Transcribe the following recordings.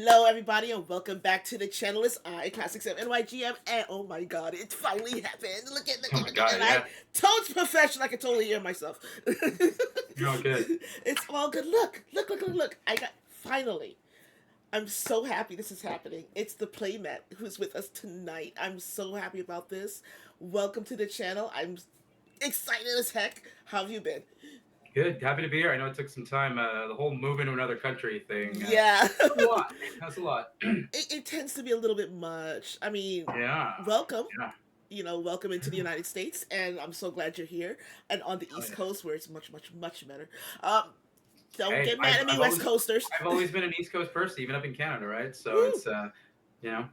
Hello, everybody, and welcome back to the channel. It's I, Classic 7 NYGM, and oh my god, it finally happened. Oh my god, And I yeah. told professional, I can totally hear myself. You're all good. It's all good. Look. I got, finally, I'm so happy this is happening. It's the PlayMatt who's with us tonight. I'm so happy about this. Welcome to the channel. I'm excited as heck. How have you been? Good. Happy to be here. I know it took some time. The whole moving to another country thing. Yeah. That's a lot. That's a lot. It tends to be a little bit much. I mean, Yeah. welcome. Yeah. Welcome into the United States, and I'm so glad you're here. And on the Hell East yeah. Coast, where it's much better. Um, don't Hey, get mad at me, West Coasters. I've always been an East Coast person, even up in Canada, right? So Woo! it's you know,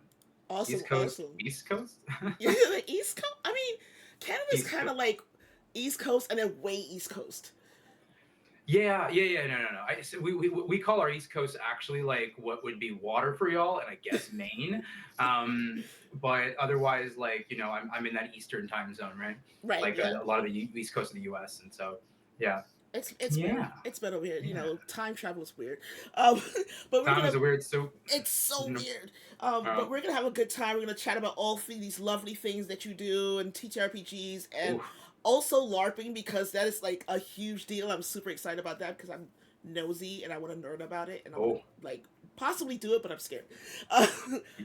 Awesome, East Coast, awesome. East Coast, Yeah, the East Coast. I mean, Canada's East kind Coast. of like East Coast and then way East Coast. Yeah. No. We call our East Coast actually like what would be water for y'all, and I guess Maine. But otherwise, like I'm in that Eastern time zone, right? Right? Like Yeah. a lot of the East Coast of the U.S. And so, yeah, It's weird. yeah, It's been weird. yeah. Time travel is weird. Um, but we're Time is gonna a weird soup. It's so You know. weird. Uh, But we're gonna have a good time. We're gonna chat about all three of these lovely things that you do and TTRPGs and oof. also LARPing because that is like a huge deal. I'm super excited about that because I'm nosy and I want to learn about it and I want to Oh, like possibly do it, but I'm scared. Uh,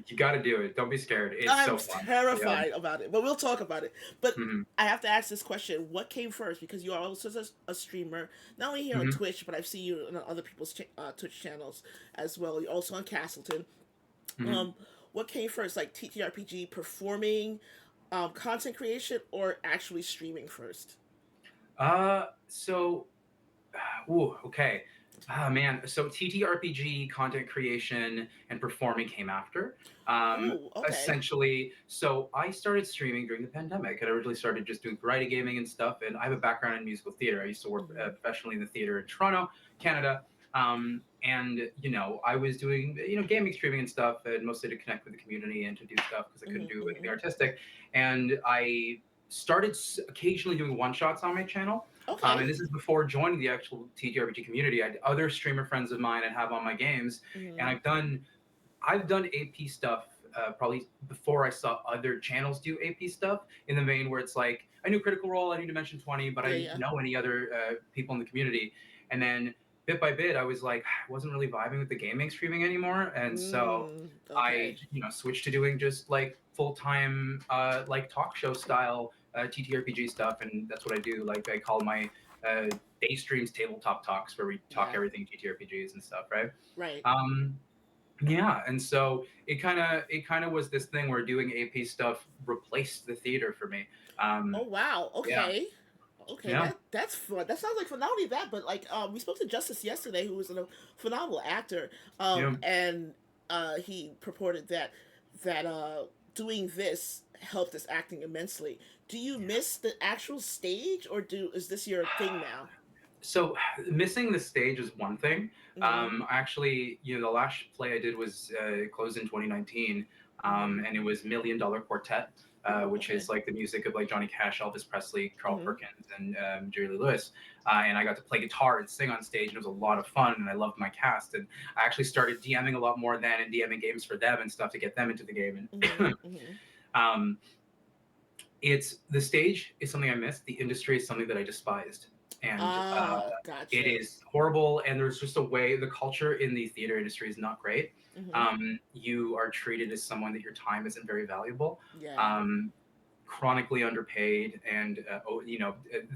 you got to do it. Don't be scared. It's I'm so fun. Yeah. terrified about it, but we'll talk about it. But hmm I have to ask this question: what came first? Because you are also a streamer, not only here on hmm Twitch, but I've seen you on other people's Twitch channels as well. You're also on Castleton. hmm Um, what came first, like TTRPG performing, content creation, or actually streaming first? So Ooh, okay. Ah, man. So TTRPG content creation and performing came after. Ooh, okay. Essentially, so I started streaming during the pandemic. I originally started just doing variety gaming and stuff, and I have a background in musical theater. I used to work Mm-hmm. professionally in the theater in Toronto, Canada. And I was doing gaming streaming and stuff, and mostly to connect with the community and to do stuff because I couldn't do Mm-hmm. anything artistic. And I started occasionally doing one shots on my channel. Okay. And this is before joining the actual TTRPG community. I had other streamer friends of mine and have on my games, and Mm-hmm. I've done AP stuff probably before I saw other channels do AP stuff in the vein where it's like I knew Critical Role, I knew Dimension 20, but I Yeah, didn't yeah. know any other people in the community. And then bit by bit, I was like, I wasn't really vibing with the gaming streaming anymore, and so I Okay. switched to doing just like full time like talk show style TTRPG stuff, and that's what I do. Like I call my uh, day streams tabletop talks where we talk Yeah. everything TTRPGs and stuff, right? Right. Um, yeah, and so it kind of was this thing where doing AP stuff replaced the theater for me. Oh wow. Yeah, Okay. Okay, yeah, that's fun. That sounds like fun. Not only that, but like we spoke to Justice yesterday, who was a phenomenal actor, yeah. and he purported that doing this helped his acting immensely. Do you miss the actual stage, or do is this your thing now? So missing the stage is one thing. Mm-hmm. Actually, the last play I did was closed in 2019, Mm-hmm. and it was Million Dollar Quartet, Ooh, which okay. is like the music of like Johnny Cash, Elvis Presley, Carl Mm-hmm. Perkins, and Jerry Lee Lewis. And I got to play guitar and sing on stage, and it was a lot of fun, and I loved my cast. And I actually started DMing a lot more then and DMing games for them and stuff to get them into the game. Mm-hmm. And Mm-hmm. um, it's the stage is something I missed. The industry is something that I despised, and Ah, it gotcha. is horrible. And there's just a way the culture in the theater industry is not great. Mm-hmm. You are treated as someone that your time isn't very valuable. Yeah. Um, Chronically underpaid, and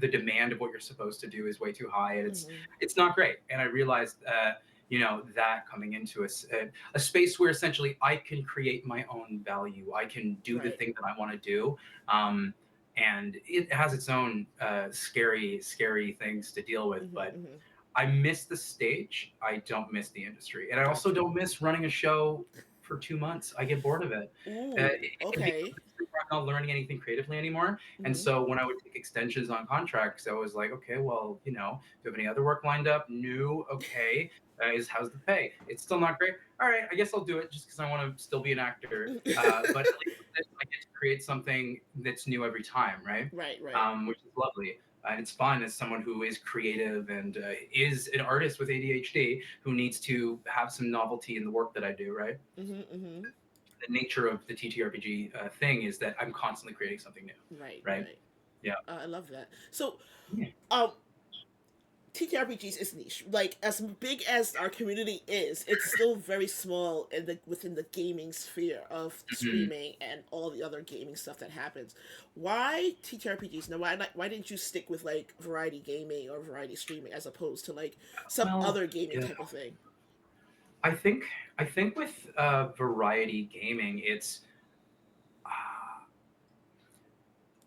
the demand of what you're supposed to do is way too high, and it's Mm-hmm. it's not great. And I realized that coming into a space where essentially I can create my own value, I can do the Right. thing that I want to do. um, and it has its own scary things to deal with, Mm-hmm. but Mm-hmm. I miss the stage. I don't miss the industry, and I also Gotcha. don't miss running a show for 2 months. I get bored of it. Ooh. It becomes Okay. a thing where I'm not learning anything creatively anymore. And Mm-hmm. so when I would take extensions on contracts, I was like, okay, well, do you have any other work lined up? No. Okay. Is how's the pay? It's still not great. All right, I guess I'll do it just because I want to still be an actor. But at least with this, I get to create something that's new every time, right? Right. Right. Which is lovely. And it's fun as someone who is creative and is an artist with ADHD who needs to have some novelty in the work that I do, right? Mhm. Mhm. The nature of the TTRPG thing is that I'm constantly creating something new, Right. right? Right. Yeah. I love that. So, Yeah. um, TTRPGs is niche. Like as big as our community is, it's still very small in the within the gaming sphere of Mhm. streaming and all the other gaming stuff that happens. Why TTRPGs? Now, why not? Why didn't you stick with like variety gaming or variety streaming as opposed to like some Well, other gaming yeah. type of thing? I think I think with variety gaming, it's uh,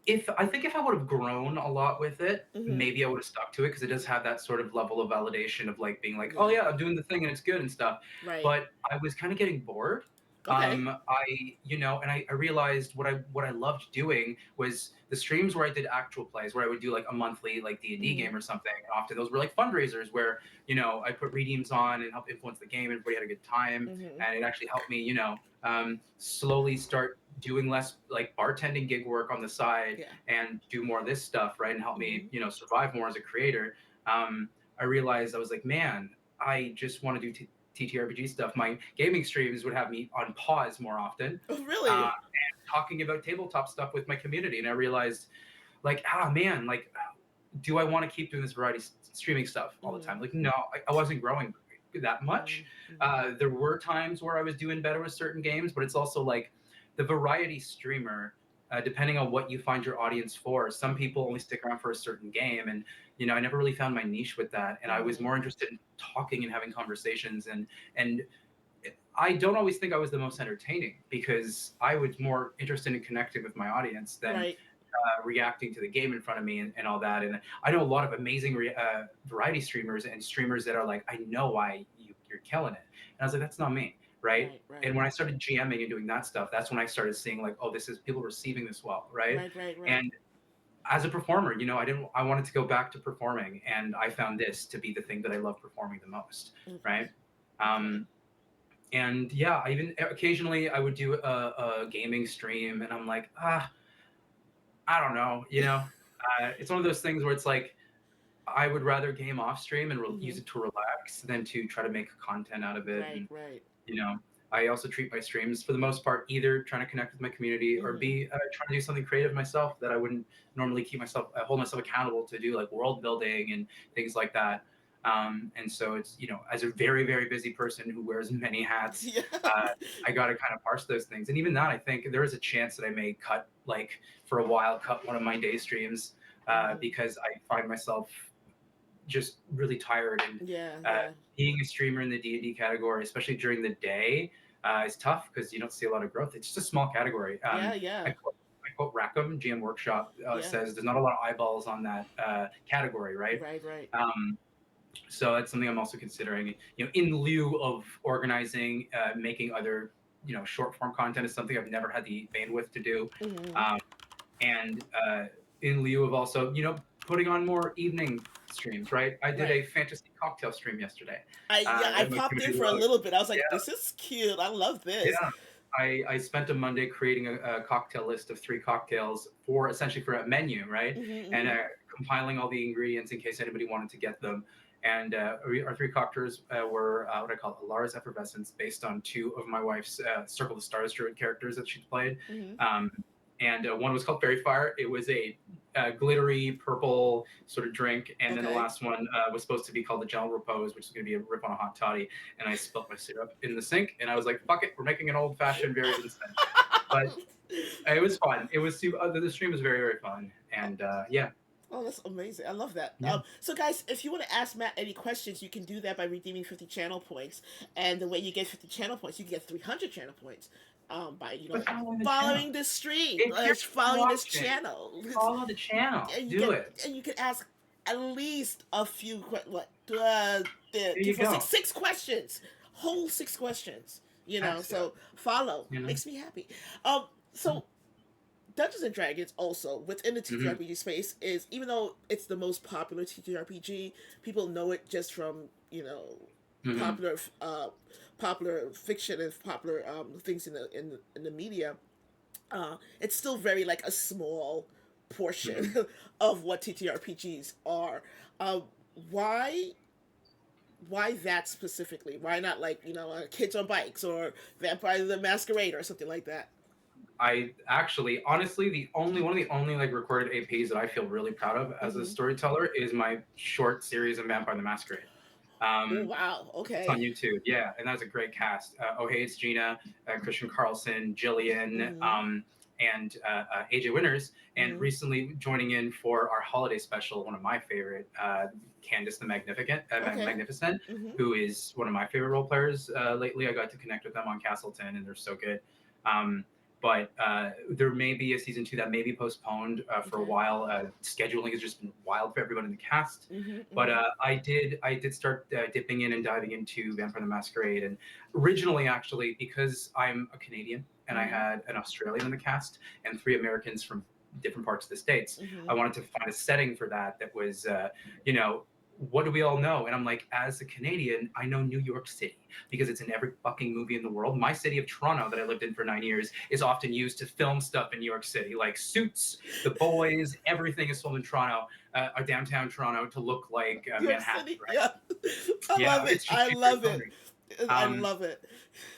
if I think if I would have grown a lot with it, Mm-hmm. maybe I would have stuck to it because it does have that sort of level of validation of like being like, oh Yeah. yeah, I'm doing the thing and it's good and stuff. Right. But I was kind of getting bored. Okay. And I realized what I loved doing was the streams where I did actual plays, where I would do like a monthly like D&D Mm-hmm. game or something. And often those were like fundraisers where I put redeems on and help influence the game. Everybody had a good time, Mm-hmm. and it actually helped me slowly start doing less like bartending gig work on the side Yeah. and do more of this stuff, right? And help me, Mm-hmm. survive more as a creator. I realized I was like, man, I just want to do TTRPG stuff. My gaming streams would have me on pause more often, Oh, uh, really? talking about tabletop stuff with my community. And I realized, like, man, like, do I want to keep doing this variety streaming stuff all the Mm-hmm. time? Like, no, I wasn't growing that much. Mm-hmm. There were times where I was doing better with certain games, but it's also like the variety streamer. Depending on what you find your audience for, some Mm-hmm. people only stick around for a certain game, and I never really found my niche with that. And I was Mm-hmm. more interested in talking and having conversations, and I don't always think I was the most entertaining because I was more interested in connecting with my audience than Right. reacting to the game in front of me and all that. And I know a lot of amazing variety streamers and streamers that are like, I know why you're killing it. And I was like, that's not me, right? Right. Right. And when I started GMing and doing that stuff, that's when I started seeing like, oh, this is people receiving this well, right? Right. Right. Right. And as a performer, I wanted to go back to performing, and I found this to be the thing that I love performing the most, Okay. right? Okay. Um, and yeah, I even occasionally I would do a gaming stream, and I'm like, I don't know, it's one of those things where it's like I would rather game off stream and Mm-hmm. use it to relax than to try to make content out of it. Right. And Right. you know, I also treat my streams for the most part either trying to connect with my community or Mm-hmm. B trying to do something creative myself that I wouldn't normally keep myself hold myself accountable to do, like world building and things like that. And so it's as a very very busy person who wears many hats, Yeah. uh, I got to kind of parse those things. And even that, I think there is a chance that I may cut like for a while cut one of my day streams Mm-hmm. because I find myself just really tired and Yeah. uh, Yeah. being a streamer in the D&D category, especially during the day, is tough because you don't see a lot of growth. It's just a small category. Yeah. Yeah. I quote Rackham, GM Workshop Yeah. says there's not a lot of eyeballs on that category, right? Right. Right. Um, so that's something I'm also considering. In lieu of organizing, making other short form content is something I've never had the bandwidth to do. Mm-hmm. Um, and in lieu of also putting on more evening streams, right? I did Right. a fantasy cocktail stream yesterday I that my popped in community for a loved. little bit. I was like, Yeah, this is cute. I love this. yeah. I spent a Monday creating a cocktail list of 3 cocktails for essentially for a menu, right? Mm-hmm. And Mm-hmm. compiling all the ingredients in case anybody wanted to get them. And our 3 cocktails were what I call Alara's Effervescence, based on 2 of my wife's Circle of the Stars druid characters that she's played. Mm-hmm. Um, and one was called Fairy Fire. It was a glittery purple sort of drink. And then the Okay. last one was supposed to be called the Gentle Repose, which is going to be a rip on a hot toddy. And I spilt my syrup in the sink, and I was like, "Fuck it, we're making an old fashioned, very instant." But it was fun. It was the stream was very very fun, and yeah, Oh, that's amazing. I love that. yeah. So, guys, if you want to ask Matt any questions, you can do that by redeeming 50 channel points. And the way you get 50 channel points, you can get 300 channel points by, But follow the channel. following this stream, If you're following this watching, channel. follow the channel. And you Do get, it. and you can ask at least a few, There you go. six questions, whole 6 questions, Heck yeah. so follow. You know. Makes me happy. So Dungeons and Dragons also within the Mm-hmm. TTRPG space is, even though it's the most popular TTRPG, people know it just from Mm-hmm. popular popular fiction and popular things in the media. It's still very like a small portion Mhm. of what TTRPGs are. Um, why why that specifically? Why not like Kids on Bikes or Vampire the Masquerade or something like that? I actually, honestly, the only one of the only like recorded APs that I feel really proud of as a Mm-hmm. storyteller is my short series of Vampire the Masquerade. Oh Um, wow. it's on Okay. YouTube, yeah, and that's a great cast. Oh Hey, it's Gina, Christian Carlson, Jillian, Mm-hmm. and AJ Winters, and Mm-hmm. recently joining in for our holiday special, one of my favorite, Candace the Okay. Magnificent, Mm-hmm. who is one of my favorite role players lately. I got to connect with them on Castleton, and they're so good. Um, but there may be a season 2 that may be postponed for a Okay. while. Scheduling has just been wild for everyone in the cast. Mm-hmm. But Mm-hmm. I did start dipping in and diving into Vampire the Masquerade, and originally actually because I'm a Canadian and I Mm-hmm. had an Australian in the cast and 3 Americans from different parts of the states. I Mm-hmm. wanted to find a setting for that was you know what do we all know? And I'm like, as a Canadian, I know New York City because it's in every fucking movie in the world. My city of Toronto, that I lived in for 9 years, is often used to film stuff in New York City, like Suits, The Boys, everything is filmed in Toronto, or downtown Toronto, to look like New York Manhattan, City. right? Yeah. I Yeah, love it. it's just I super love it. iconic. I Um, love it.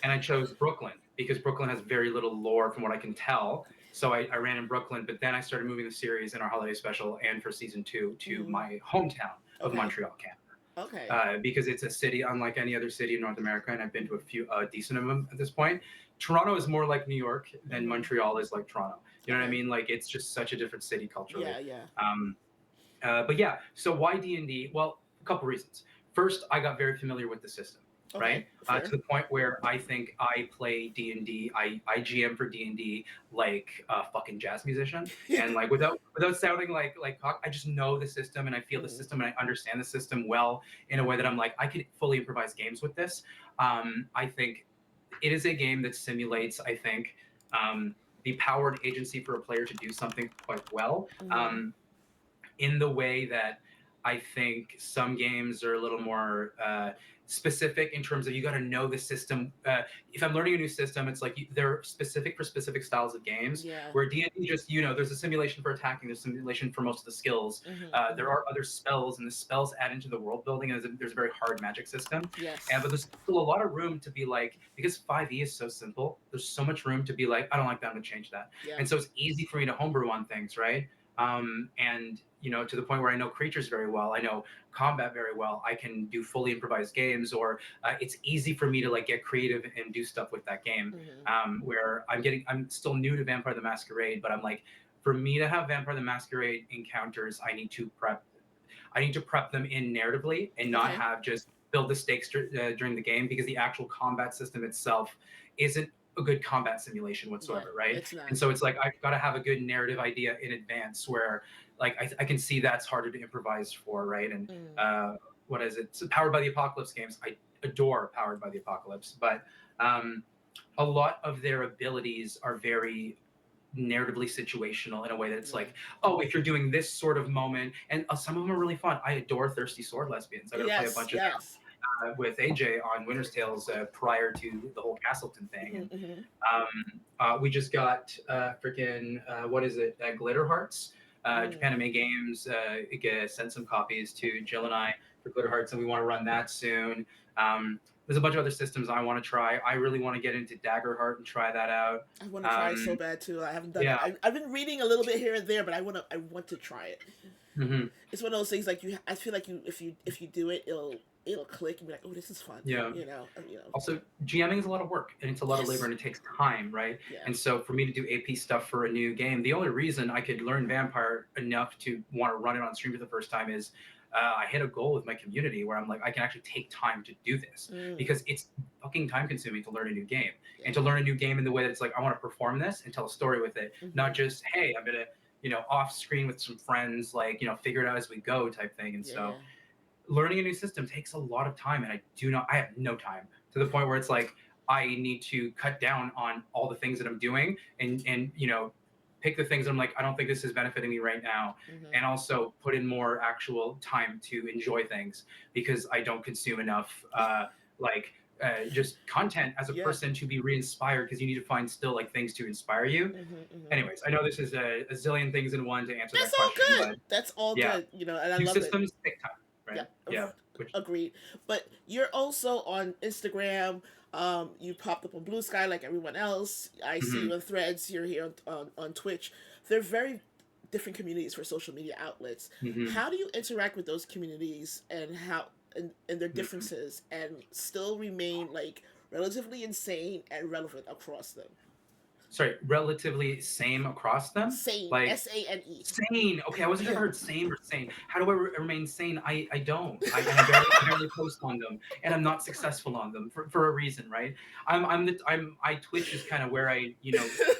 and I chose Brooklyn because Brooklyn has very little lore from what I can tell. So I ran in Brooklyn, but then I started moving the series in our holiday special and for season 2 to Mm-hmm. my hometown of Okay. Montreal, Canada. Okay. Because it's a city unlike any other city in North America, and I've been to a Mm-hmm. few decent of them at this point. Toronto is more like New York than Mm-hmm. Montreal is like Toronto. You know what I Okay. mean? Like it's just such a different city culturally. Yeah. Yeah. Um, but yeah, so why D&D? Well, a couple reasons. First, I got very familiar with the system, Okay. right? To Fair. the point where I think I play D&D, I GM for D&D like a fucking jazz musician, and like without sounding like cock, I just know the system and I feel the Mm-hmm. system and I understand the system well in a way that I'm like I could fully improvise games with this. I think it is a game that simulates, I think, the power and agency for a player to do something quite well. Mm-hmm. In the way that I think some games are a little more specific in terms of you got to know the system. If I'm learning a new system, it's like they're specific for specific styles of games. Yeah. Where D&D just there's a simulation for attacking, there's simulation for most of the skills. Mm-hmm. There Mm-hmm. are other spells, and the spells add into the world building. And there's a very hard magic system, and Yes. but there's still a lot of room to be like because 5e is so simple. There's so much room to be like I don't like that, I'm gonna change that, Yeah. and so it's easy for me to homebrew on things, right? And to the point where I know creatures very well, I know combat very well. I can do fully improvised games, or it's easy for me to like get creative and do stuff with that game. Mm-hmm. Where I'm still new to Vampire the Masquerade, but I'm like, for me to have Vampire the Masquerade encounters, I need to prep them in narratively and not Okay. have just build the stakes during the game because the actual combat system itself isn't a good combat simulation Yeah. whatsoever, right? It's not. And so it's like I've got to have a good narrative idea in advance where like I can see that's harder to improvise for, right? And Mm. what is it? So Powered by the Apocalypse games. I adore Powered by the Apocalypse, but um, a lot of their abilities are very narratively situational in a way that it's Yeah. like, oh, if you're doing this sort of moment, and some of them are really fun. I adore Thirsty Sword Lesbians. I got to play a Yes. bunch of Yes. them with AJ on Winter's Tales prior to the whole Castleton thing, and Mm-hmm. Mm-hmm. we just got freaking what is it? Glitter Hearts. Mm. Japan Games sent some copies to Jill and I for Glitter Hearts, and we want to run that soon. There's a bunch of other systems I want to try. I really want to get into Daggerheart and try that out. I want to try it so Um, bad too. I haven't done it. yeah. I've been reading a little bit here and there, but I want to try it. Hmm. It's one of those things like you. I feel like if you do it, it'll click and be like, oh, this is fun. Yeah. Also, GMing is a lot of work and it's a lot of labor Yes. and it takes time, right? Yeah. And so for me to do AP stuff for a new game, the only reason I could learn Vampire enough to want to run it on stream for the first time is I hit a goal with my community where I'm like, I can actually take time to do this Mm. because it's fucking time consuming to learn a new game Yeah. and to learn a new game in the way that it's like, I want to perform this and tell a story with it, Mm-hmm. not just, hey, I'm going to, off screen with some friends, like, figure it out as we go type thing. And Yeah. so learning a new system takes a lot of time and I have no time to the point where it's like I need to cut down on all the things that I'm doing and pick the things that I'm like I don't think this is benefiting me right now, Mm-hmm. and also put in more actual time to enjoy things because I don't consume enough like just content as a Yeah. person to be re-inspired, because you need to find still like things to inspire you. Hmm. Anyways, I know this is a zillion things in one to answer That's that all question, good. but That's all yeah, good. And I new love it. systems take time, Yeah, right? Yeah, which agreed. But you're also on Instagram. You popped up on Blue Sky like everyone else. I see mhm. you on Threads. You're here on Twitch. They're very different communities for social media outlets. Hmm. How do you interact with those communities and and their Hmm. differences and still remain like relatively insane and relevant across them? Sorry, relatively same across them, Sane, like SANE. sane. Okay, I wasn't sure if I heard sane or sane. How do I remain sane? I don't. And I barely post on them, and I'm not successful on them for a reason, right? I Twitch is kind of where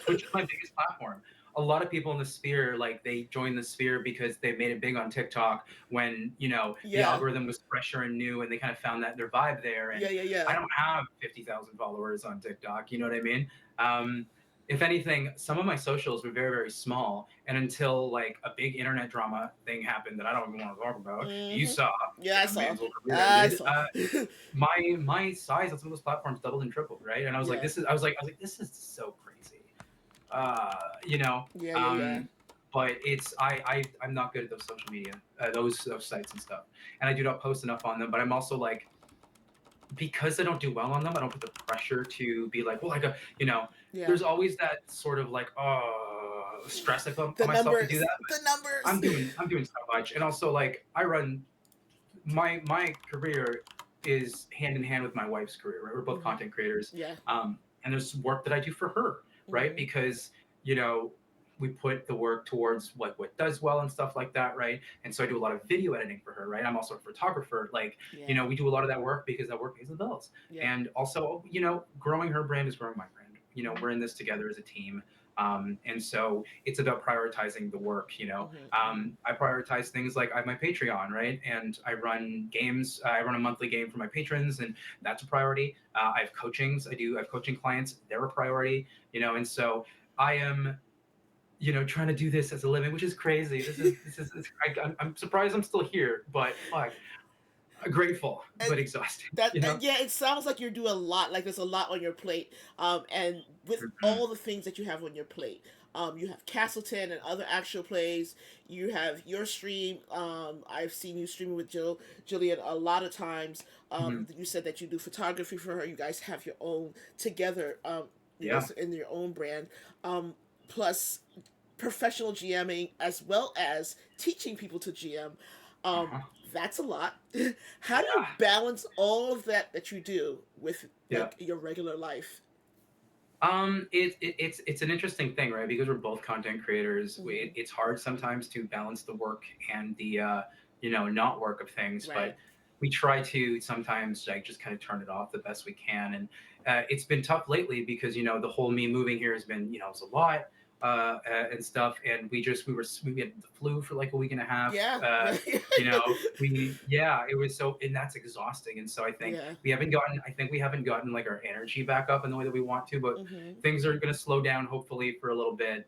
Twitch is my biggest platform. A lot of people in the sphere, like they joined the sphere because they made it big on TikTok when the Yeah, algorithm was fresher and new, and they kind of found that their vibe there. yeah, And yeah, I yeah. don't have 50,000 followers on TikTok. You know what I mean? Um, if anything, some of my socials were very, very small. And until like a big internet drama thing happened that I don't even want to talk about, you Hmm. saw, Yeah, I may saw. as well career I ended. saw. My size on some of those platforms doubled and tripled, right? And Yeah, I was like, this is so crazy. Uh, you know, yeah, yeah, yeah. um, but I'm not good at those social media, those sites and stuff, and I do not post enough on them. But I'm also like, because I don't do well on them, I don't put the pressure to be like, well, I got, Yeah. there's always that sort of like, stress I put The on myself to do numbers. that. The But numbers. I'm doing so much, and also like I run my career is hand in hand with my wife's career. Right, we're both Hmm. content creators, Yeah. and there's work that I do for her, right? Hmm. Because you know we put the work towards what does well and stuff like that, right? And so I do a lot of video editing for her, right? I'm also a photographer. Like, Yeah. we do a lot of that work because that work pays the bills. Yeah. And also, growing her brand is growing my brand. Hmm. We're in this together as a team. And so it's about prioritizing the work. Hmm. Hmm. I prioritize things like I have my Patreon, right? And I run games. I run a monthly game for my patrons, and that's a priority. I have coachings. I have coaching clients. They're a priority. And so I am trying to do this as a living, which is crazy. I'm surprised I'm still here, but fuck, grateful And but exhausted. and yeah, it sounds like you're doing a lot. Like there's a lot on your plate. And with Mhm. all the things that you have on your plate, you have Castleton and other actual plays. You have your stream. I've seen you streaming with Jillian a lot of times. Mhm. You said that you do photography for her. You guys have your own together. Yeah. In your own brand. Plus professional GMing as well as teaching people to GM. Um, Uh-huh. that's a lot. How do you Yeah. balance all of that you do with Yeah. like your regular life? It's an interesting thing, right? Because we're both content creators. Hmm. It's hard sometimes to balance the work and the not work of things, but Right. we try to sometimes like just kind of turn it off the best we can. And it's been tough lately because the whole me moving here has been it's a lot and stuff. And we had the flu for like a week and a half. Yeah. Yeah. It was so, and that's exhausting. And so Yeah. I think we haven't gotten like our energy back up in the way that we want to, but Hmm. things are going to slow down hopefully for a little bit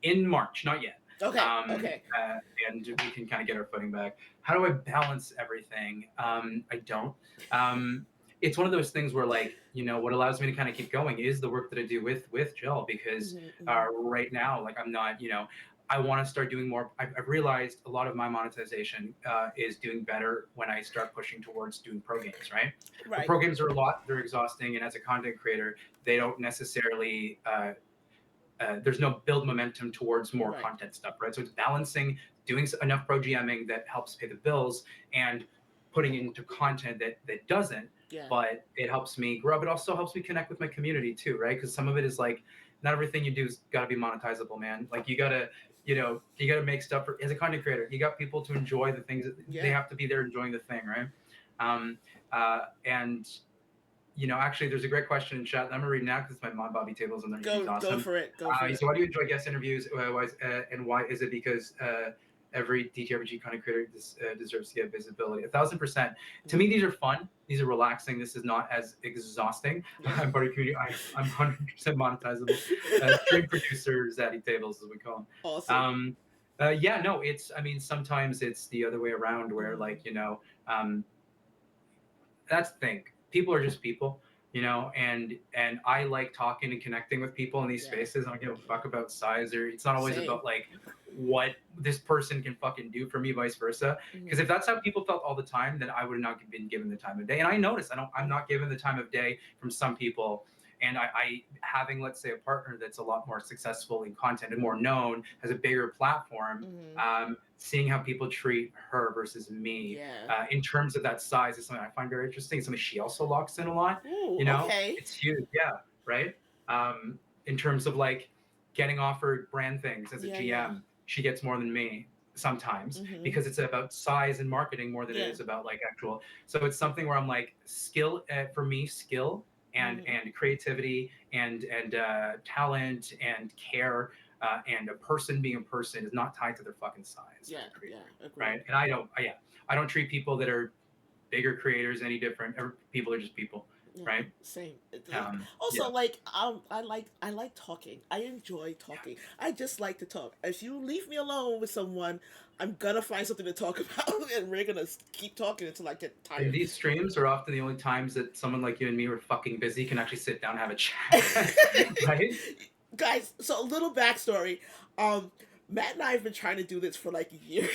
in March, not yet. Okay. Um, Okay. uh, and we can kind of get our footing back. How do I balance everything? I don't. Um, it's one of those things where like what allows me to kind of keep going is the work that I do with Jill, because Hmm. Hmm. right now like I'm not I want to start doing more. I've realized a lot of my monetization is doing better when I start pushing towards doing pro games, right? But Right. pro games are a lot, they're exhausting, and as a content creator, they don't necessarily there's no build momentum towards more Right. content stuff, right? So it's balancing doing enough pro GMing that helps pay the bills and putting into content that doesn't, Yeah. but it helps me grow. But also helps me connect with my community too, right? Because some of it is like not everything you do is got to be monetizable, man. Like you gotta make stuff for, as a content creator. You got people to enjoy the things that they Yeah. have to be there enjoying the thing, right? And actually, there's a great question in chat. I'm gonna read now because it's my mod Bobby tables and he's Go awesome. for it. Go for He it. said, "Why do you enjoy guest interviews? And why is it because every TTRPG content creator deserves to get visibility? 1,000%. To me, Hmm. these are fun. These are relaxing. This is not as exhausting. Yeah. I'm part of the community. I'm 100% monetizable. Stream producer, Zaddy Tables, as we call him. Awesome. Um, yeah, no, I mean, sometimes it's the other way around where Hmm. um, that's the thing. people are just people, and I like talking and connecting with people in these Yeah. spaces. I don't give a fuck about size, or it's not always Same. about like what this person can fucking do for me, vice versa. Because Mm-hmm. if that's how people felt all the time, then I would have not been given the time of day. And I notice I'm not given the time of day from some people. And I having, let's say, a partner that's a lot more successful in content and more known, has a bigger platform. Mm-hmm. Seeing how people treat her versus me Yeah. in terms of that size is something I find very interesting. Something she also locks in a lot. Ooh, okay. It's huge. Yeah, right. In terms of like getting offered brand things as a Yeah, yeah. GM, she gets more than me sometimes Mm-hmm. because it's about size and marketing more than it Yeah. is about like actual. So it's something where I'm like skill for me, skill Mm-hmm. and creativity and talent and care and a person being a person is not tied to their fucking size Yeah, as a yeah, creator, agreed. right? And I don't treat people that are bigger creators any different. People are just people, Yeah, right? same. Yeah, Also, I like talking. I enjoy talking. I just like to talk. If you leave me alone with someone, I'm gonna find something to talk about, and we're gonna keep talking until I get and tired. these streams are often the only times that someone like you and me who are fucking busy can actually sit down and have a chat, right? Guys, so a little backstory. Um, Matt and I have been trying to do this for like years.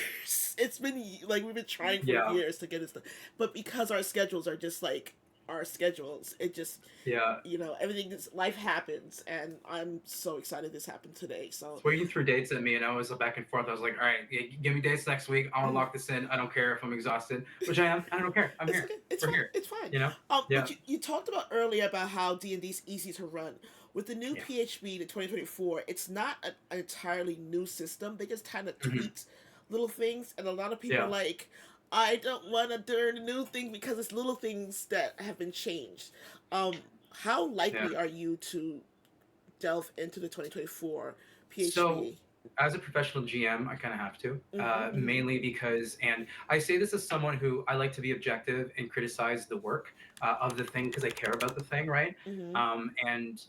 It's been like we've been trying for Yeah, years to get this done, but because our schedules are just like our schedules, it just yeah. everything is life happens, and I'm so excited this happened today. So, Swinging through dates at me, and I was back and forth. I was like, all right, give me dates next week. I want to mm, lock this in. I don't care if I'm exhausted, which I am. I don't care. I'm it's here. okay. It's We're fine. here. It's fine. You know? Yeah. But you talked about earlier about how D&D is easy to run. With the new Yeah. PHB to 2024, it's not an entirely new system. They just kind of Hmm. tweaked little things, and a lot of people are Yeah. like, I don't want to learn a new thing because it's little things that have been changed. Um, how Yeah. likely are you to delve into the 2024 So, PHB? as a professional GM, I kind of have to, Mm-hmm, mm-hmm, mainly because, and I say this as someone who I like to be objective and criticize the work of the thing because I care about the thing, right? mm-hmm. And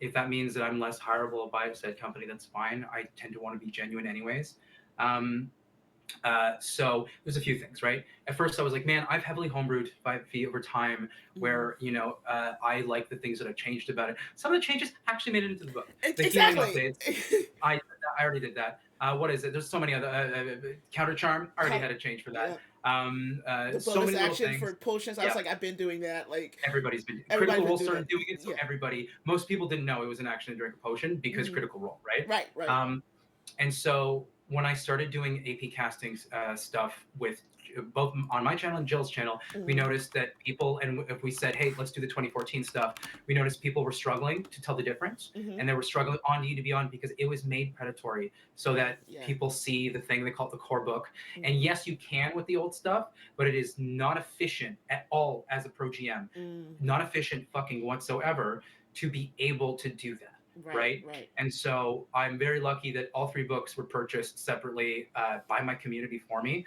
if that means that I'm less hireable by said company, that's fine. I tend to want to be genuine, anyways. Um, so there's a few things, right? At first, I was like, man, I've heavily homebrewed 5e over time, Mm-hmm. where I like the things that I've changed about it. Some of the changes actually made it into the book. The healing Exactly. updates, I I already did that. What is it? There's so many other counter charm. I already Con- had a change for that. yeah. The So bonus many little action for things. potions. I was Yeah, like, I've been doing that. Like everybody's been everybody's Critical been Role doing started that. doing it, so Yeah. most people didn't know it was an action to drink a potion because Mm-hmm. Critical Role, right? Right. Right. Um, and so when I started doing AP casting stuff with both on my channel and Jill's channel, we Mm-hmm. noticed that people, and if we said, hey, let's do the 2014 stuff, we noticed people were struggling to tell the difference. Mm-hmm. And they were struggling on E to Beyond because it was made predatory so Yeah. that Yeah. people see the thing they call it the core book. And Mm-hmm. yes, you can with the old stuff, but it is not efficient at all as a pro GM. Mm. Not efficient fucking whatsoever to be able to do that. Right. Right. Right. And so I'm very lucky that all three books were purchased separately by my community for me,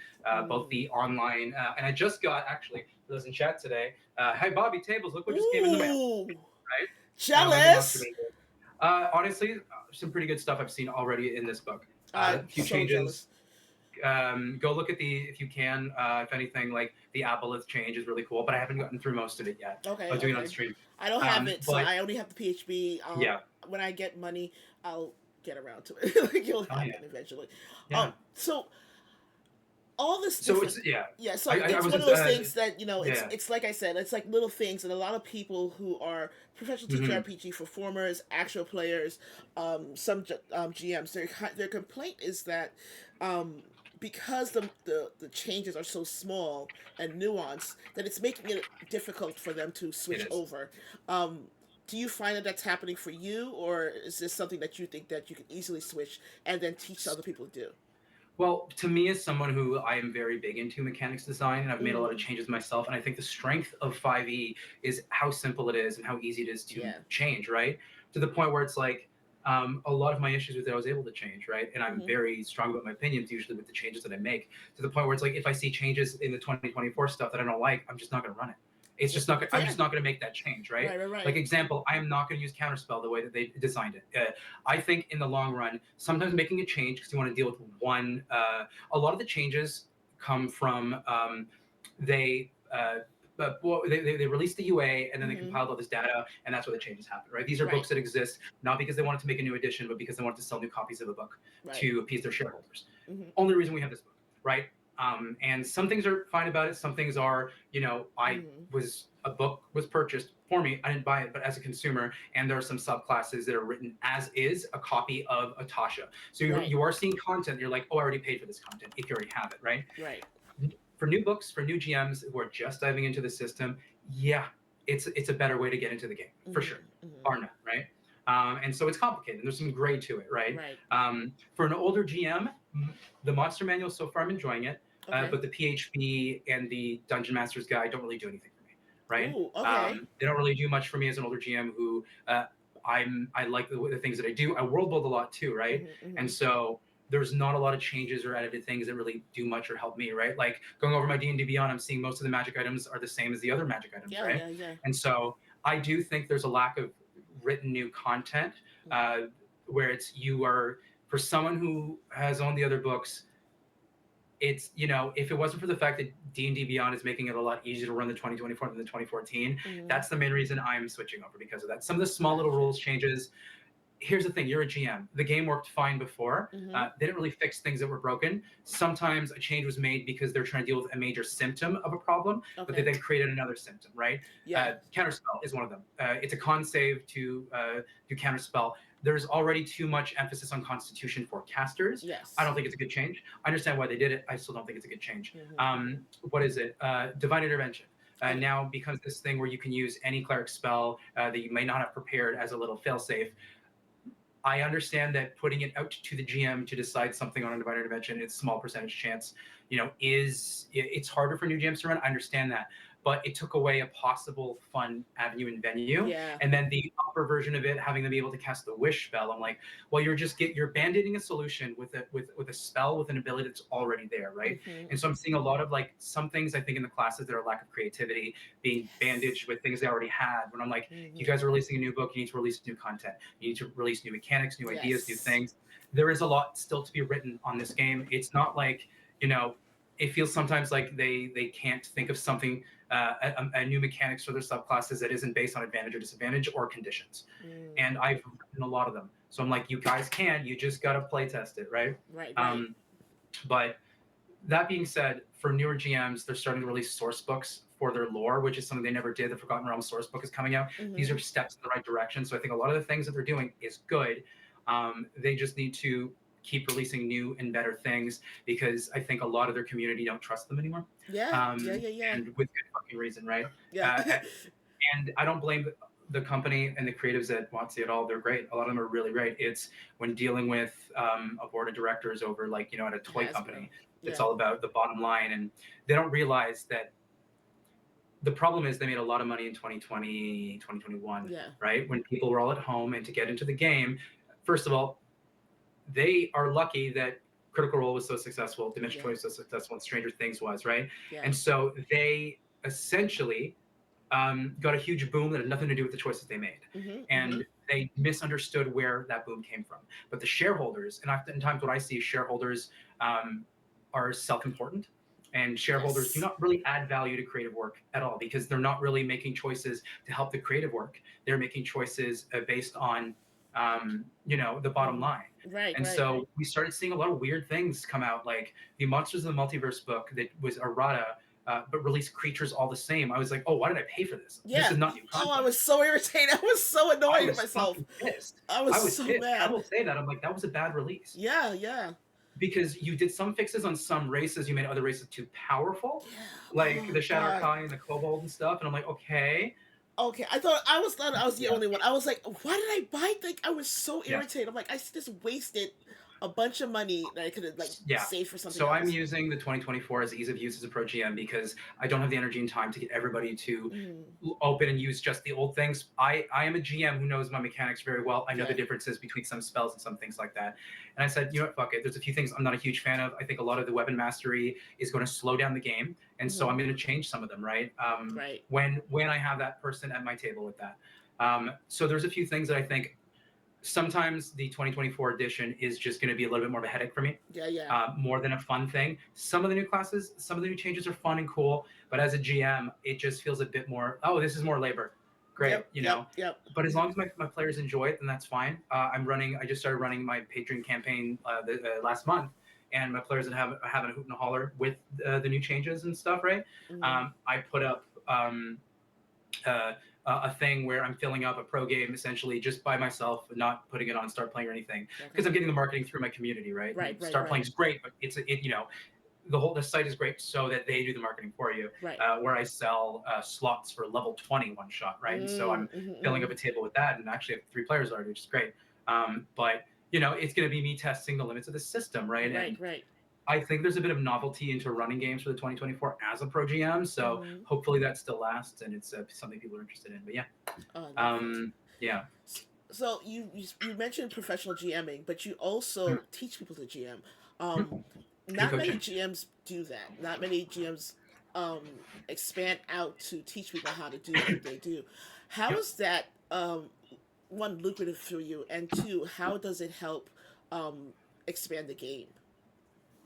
both Mm. the online, and I just got, actually, for those in chat today, hey, Bobby Tables, look what just came in the mail, Ooh. right? My new monster Jealous. manual. Honestly, some pretty good stuff I've seen already in this book. A I'm few so jealous. changes. Go look at if you can, if anything, like the Aboleth change is really cool, but I haven't gotten through most of it yet. I Okay. was doing it on Okay. stream. I don't have it, so But I only have the PHB. yeah, When I get money, I'll get around to it. Like it'll oh yeah, happen eventually. yeah. So all this So different it's, yeah, yeah, so I it's was one of just, those things that it's yeah. it's like I said, it's like little things, and a lot of people who are professional Hmm. TTRPG performers, actual players, some GMs, their complaint is that um because the changes are so small and nuanced, that it's making it difficult for them to It switch is. over. um do you find that that's happening for you, or is this something that you think that you can easily switch and then teach other people to do? Well, to me, as someone who I am very big into mechanics design, and I've made a lot of Mm, changes myself, and I think the strength of 5e is how simple it is and how easy it is to yeah. change, right? To the point where it's like a lot of my issues with it, I was able to change, right? And I'm Mm-hmm. very strong about my opinions usually with the changes that I make. To the point where it's like if I see changes in the 2024 stuff that I don't like, I'm just not going to run it. It's just not. I'm Fair. just not going to make that change, right? Right, right, Like right. example, I am not going to use counterspell the way that they designed it. I think in the long run, sometimes making a change because you want to deal with one. A lot of the changes come from they but well, they released the UA and then they Mm-hmm. compiled all this data, and that's where the changes happened, right? These are Right. books that exist not because they wanted to make a new edition, but because they wanted to sell new copies of a book Right. to appease their shareholders. Mm-hmm. Only reason we have this book, right? And some things are fine about it. Some things are, I Mm-hmm. was a book was purchased for me. I didn't buy it, but as a consumer, and there are some subclasses that are written as is a copy of Atasha. So Right. you are seeing content. You're like, oh, I already paid for this content if you already have it, right? Right. For new books, for new GMs who are just diving into the system, yeah, it's a better way to get into the game for sure, Mm-hmm. Mm-hmm. bar none, right? And so it's complicated. There's some gray to it, right? Right. For an older GM, the monster manual so far I'm enjoying it, Okay. but the PHP and the Dungeon Master's Guide don't really do anything for me, right? Ooh. Okay. They don't really do much for me as an older GM who I like the things that I do. I world build a lot too, right? Mm-hmm. Mm-hmm. And so there's not a lot of changes or edited things that really do much or help me, right? Like going over my D&D Beyond, I'm seeing most of the magic items are the same as the other magic items, Yeah. right? Yeah. Yeah. And so I do think there's a lack of written new content where it's you are for someone who has owned the other books. It's if it wasn't for the fact that D&D Beyond is making it a lot easier to run the 2024 than the 2014, Mm-hmm. that's the main reason I'm switching over because of that. Some of the small little Gotcha. rules changes. Here's the thing, you're a GM. The game worked fine before. Mm-hmm. They didn't really fix things that were broken. Sometimes a change was made because they're trying to deal with a major symptom of a problem, but they Okay. then created another symptom, right? Yeah. Counterspell is one of them. It's a con save to do counterspell. There's already too much emphasis on Constitution for casters. Yes. I don't think it's a good change. I understand why they did it. I still don't think it's a good change. Mm-hmm. What is it? Divine Intervention. Okay. Now becomes this thing where you can use any cleric spell that you may not have prepared as a little failsafe. I understand that putting it out to the GM to decide something on a divine intervention, it's small percentage chance, it's harder for new GMs to run. I understand that, but it took away a possible fun avenue and venue. Yeah. And then the upper version of it, having them be able to cast the wish spell, I'm like, well, you're band-aiding a solution with a spell with an ability that's already there, right? Mm-hmm. And so I'm seeing a lot of like some things I think in the classes that are lack of creativity being bandaged with things they already had. When I'm like, Mm-hmm. you guys are releasing a new book, you need to release new content, you need to release new mechanics, new ideas, new Yes. things. There is a lot still to be written on this game. It's not like it feels sometimes like they can't think of something a new mechanics for their subclasses that isn't based on advantage or disadvantage or conditions. Mm. And I've written a lot of them, so I'm like, you guys can, you just got to play test it, right? Right. Right. But that being said, for newer GMs, they're starting to release source books for their lore, which is something they never did. The Forgotten Realms source book is coming out. Mm-hmm. These are steps in the right direction. So I think a lot of the things that they're doing is good. They just need to keep releasing new and better things because I think a lot of their community don't trust them anymore. Yeah. Yeah. And with good fucking reason, right? Yeah. And I don't blame the company and the creatives at WotC at all. They're great. A lot of them are really great. It's when dealing with a board of directors over at a toy company, it's all about the bottom line, and they don't realize that the problem is they made a lot of money in 2020, 2021, right? When people were all at home, and to get into the game, first of all, they are lucky that Critical Role was so successful, Dimension 20 was so successful, and Stranger Things was, right? Yeah. And so they essentially got a huge boom that had nothing to do with the choices they made. Mm-hmm. And they misunderstood where that boom came from. But the shareholders, and oftentimes what I see is shareholders are self-important, and shareholders do not really add value to creative work at all because they're not really making choices to help the creative work. They're making choices based on the bottom line. Right. And so we started seeing a lot of weird things come out, like the Monsters of the Multiverse book that was errata, but released creatures all the same. I was like, oh, why did I pay for this? Yeah. This is not new content. Oh, I was so irritated. I was so annoyed with myself. Pissed. I was so pissed. mad. I will say that. I'm like, that was a bad release. Yeah. Because you did some fixes on some races, you made other races too powerful, like the Shatterkai and the Kobold and stuff. And I'm like, okay, I thought I was the only one. I was like, why did I buy that? I was so irritated. I'm like, I just wasted a bunch of money that I could have saved for something else. I'm using the 2024 as ease of use as a pro GM because I don't have the energy and time to get everybody to open and use just the old things. I am a GM who knows my mechanics very well. I know the differences between some spells and some things like that. And I said, you know what, fuck it. There's a few things I'm not a huge fan of. I think a lot of the weapon mastery is going to slow down the game. And so I'm going to change some of them, right? When I have that person at my table with that. So there's a few things that I think Sometimes the 2024 edition is just going to be a little bit more of a headache for me, Yeah, yeah. more than a fun thing. Some of the new classes, some of the new changes are fun and cool, but as a GM, it just feels a bit more, oh, this is more labor. Great, Yep, yep, yep. But as long as my players enjoy it, then that's fine. I just started running my Patreon campaign last month, and my players are having a hoot and a holler with the new changes and stuff, right? Mm-hmm. I put up uh, a thing where I'm filling up a pro game essentially just by myself, not putting it on Start Playing or anything, because Okay. I'm getting the marketing through my community, right? Right, And right, Start Playing right, is great, but the site is great so that they do the marketing for you. right. Where I sell slots for level 20 one shot, right? And so I'm Mm-hmm, filling mm-hmm. up a table with that, and actually have 3 players already, which is great. But it's going to be me testing the limits of the system, right? Right, And right. I think there's a bit of novelty into running games for the 2024 as a pro GM, so Mm-hmm. hopefully that still lasts and it's something people are interested in. But yeah, Oh, I love it. yeah, So you mentioned professional GMing, but you mm, also teach people to GM. mm, Um, and not many coaching. GMs do that. Not many GMs um, expand out to teach people how to do what they do. How Yep. is that one lucrative for you, and two, how does it help um, expand the game?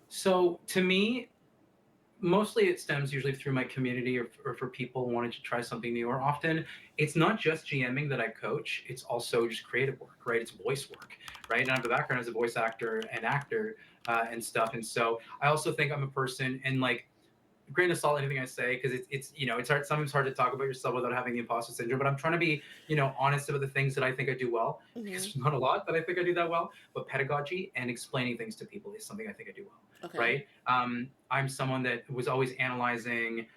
So to me, mostly it stems usually through my community or for people wanting to try something new. Or often it's not just GMing that I coach; it's also just creative work, right? It's voice work, right? And I have a background as a voice actor and actor and stuff, and so I also think I'm a person and like grain of salt anything I say because it's hard sometimes hard to talk about yourself without having the imposter syndrome. But I'm trying to be honest about the things that I think I do well because Mm-hmm. there's not a lot that I think I do that well. But pedagogy and explaining things to people is something I think I do well. Okay. Right? I'm someone that was always analyzing.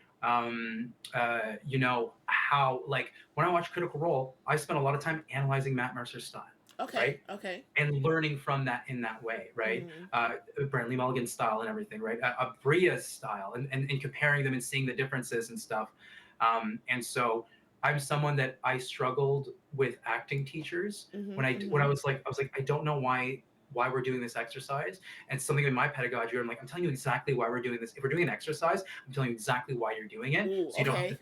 How like when I watch Critical Role, I spent a lot of time analyzing Matt Mercer's style, Okay. right? Okay. And learning from that in that way, right? Mm-hmm. Brandley Mulligan's style and everything, right? Bria's style and comparing them and seeing the differences and stuff. And so I'm someone that I struggled with acting teachers Mm-hmm. when Mm-hmm. I was like, I don't know why we're doing this exercise. And something in my pedagogy where I'm like, I'm telling you exactly why we're doing this. If we're doing an exercise, I'm telling you exactly why you're doing it. Ooh. So you don't have Okay.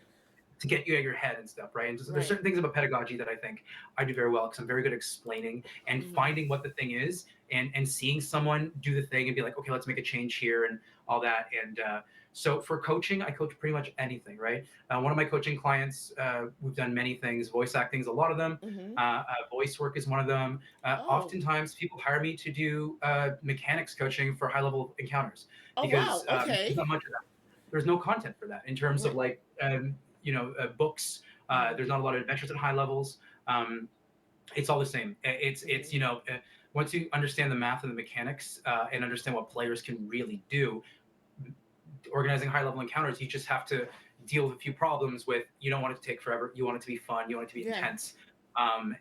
to get you out of your head and stuff, right? And so there's Right. certain things about pedagogy that I think I do very well because I'm very good at explaining and Mm-hmm. finding what the thing is and seeing someone do the thing and be like, okay, let's make a change here and all that. And so for coaching, I coach pretty much anything, right? One of my coaching clients, we've done many things. Voice acting is a lot of them. Mm-hmm. Voice work is one of them. Oh. Oftentimes, people hire me to do mechanics coaching for high level encounters Oh wow. because there's Okay. not much of that. There's no content for that in terms of Right. like books. Mm-hmm. There's not a lot of adventures at high levels. Um, it's all the same. It's Mm-hmm. once you understand the math and the mechanics and understand what players can really do, organizing high level encounters, you just have to deal with a few problems with you don't want it to take forever. You want it to be fun. You want it to be Yeah. intense.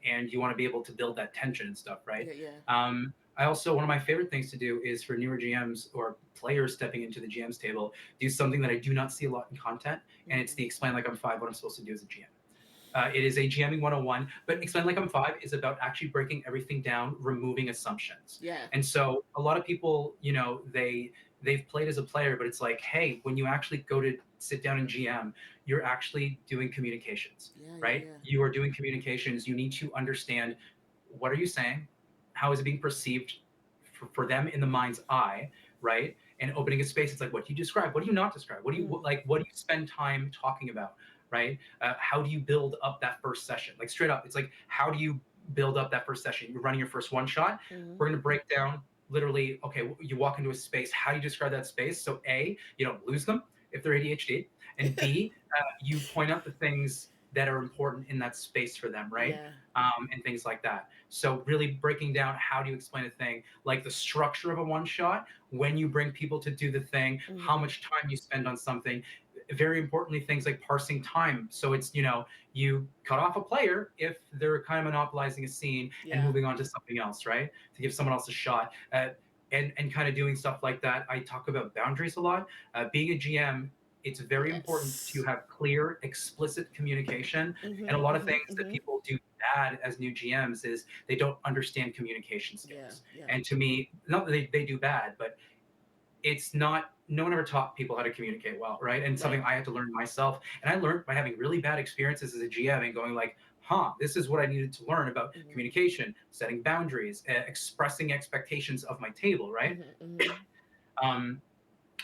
And you want to be able to build that tension and stuff, right? Yeah. Yeah. I also, one of my favorite things to do is for newer GMs or players stepping into the GM's table, do something that I do not see a lot in content. And it's Mm-hmm. the explain like I'm five, what I'm supposed to do as a GM. It is a GMing 101, but Mm-hmm. Explain Like I'm Five is about actually breaking everything down, removing assumptions. Yeah. And so a lot of people, they've played as a player, but it's like, hey, when you actually go to sit down in GM, you're actually doing communications, Yeah. Yeah. right? Yeah. You are doing communications. You need to understand what are you saying, how is it being perceived for them in the mind's eye, right? And opening a space, it's like, what do you describe? What do you not describe? What do you Mm-hmm. like? What do you spend time talking about, right? How do you build up that first session? Like straight up, it's like, how do you build up that first session? You're running your first one shot. Mm-hmm. We're going to break down literally, okay, you walk into a space. How do you describe that space? So A, you don't lose them if they're ADHD, and B, you point out the things that are important in that space for them, right? Yeah. And things like that. So really breaking down how do you explain a thing, like the structure of a one shot, when you bring people to do the thing, how Mm-hmm. much time you spend on something. Very importantly, things like parsing time. So it's you cut off a player if they're kind of monopolizing a scene and Yeah. moving on to something else, right? To give someone else a shot. And kind of doing stuff like that. I talk about boundaries a lot. Being a GM, it's very important to Yes. have clear, explicit communication. And a Mm-hmm. lot of Mm-hmm. things that Mm-hmm. people do bad as new GMs is they don't understand communication Yeah. skills. Yeah. And to me, not that they do bad, but it's not, no one ever taught people how to communicate well, right? And something Right. I had to learn myself. And I learned by having really bad experiences as a GM and going like, this is what I needed to learn about Mm-hmm. communication, setting boundaries, expressing expectations of my table, right? Mm-hmm. Um,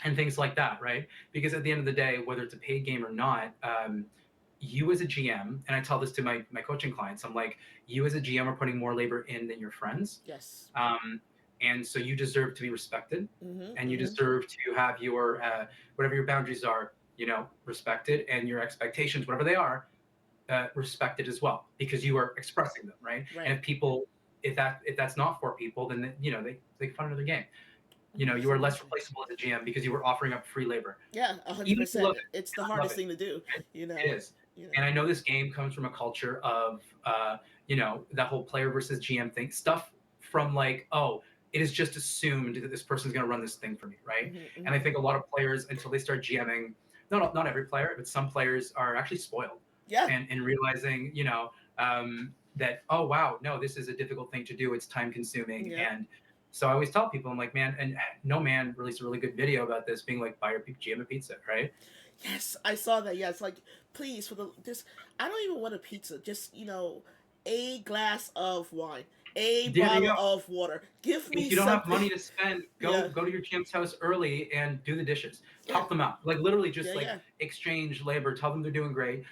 and things like that, right? Because at the end of the day, whether it's a paid game or not, you as a GM, and I tell this to my coaching clients, I'm like, you as a GM are putting more labor in than your friends. Yes. Um, and so you deserve to be respected, Mm-hmm. and you Mm-hmm. deserve to have your whatever your boundaries are, respected, and your expectations, whatever they are, respected as well, because you are expressing them, right? And Right. if people, if that's not for people, then they can find another game. You are less Absolutely. replaceable as a GM because you were offering up free labor. Yeah, Even if you 100%. love it, It's the and I love hardest it, thing to do, right? you It know. is. You And know. I know this game comes from a culture of, that whole player versus GM thing, stuff from like, oh, it is just assumed that this person's going to run this thing for me, right? Mm-hmm. And I Mm-hmm. think a lot of players, until they start GMing, not every player, but some players are actually spoiled, Yeah. and realizing, that, oh wow, no, this is a difficult thing to do. It's time consuming. Yeah. And so I always tell people, I'm like, man, and no man released a really good video about this, being like, buy your GM a pizza, right? Yes, I saw that. Yeah, it's like, please, for the just, I don't even want a pizza. Just a glass of wine, a Yeah, there you bottle go. of water. Give me If you don't have something. money to spend, go Yeah, go to your GM's house early and do the dishes. yeah, Help them out. Like literally, yeah, just like yeah, exchange labor. Tell them they're doing great.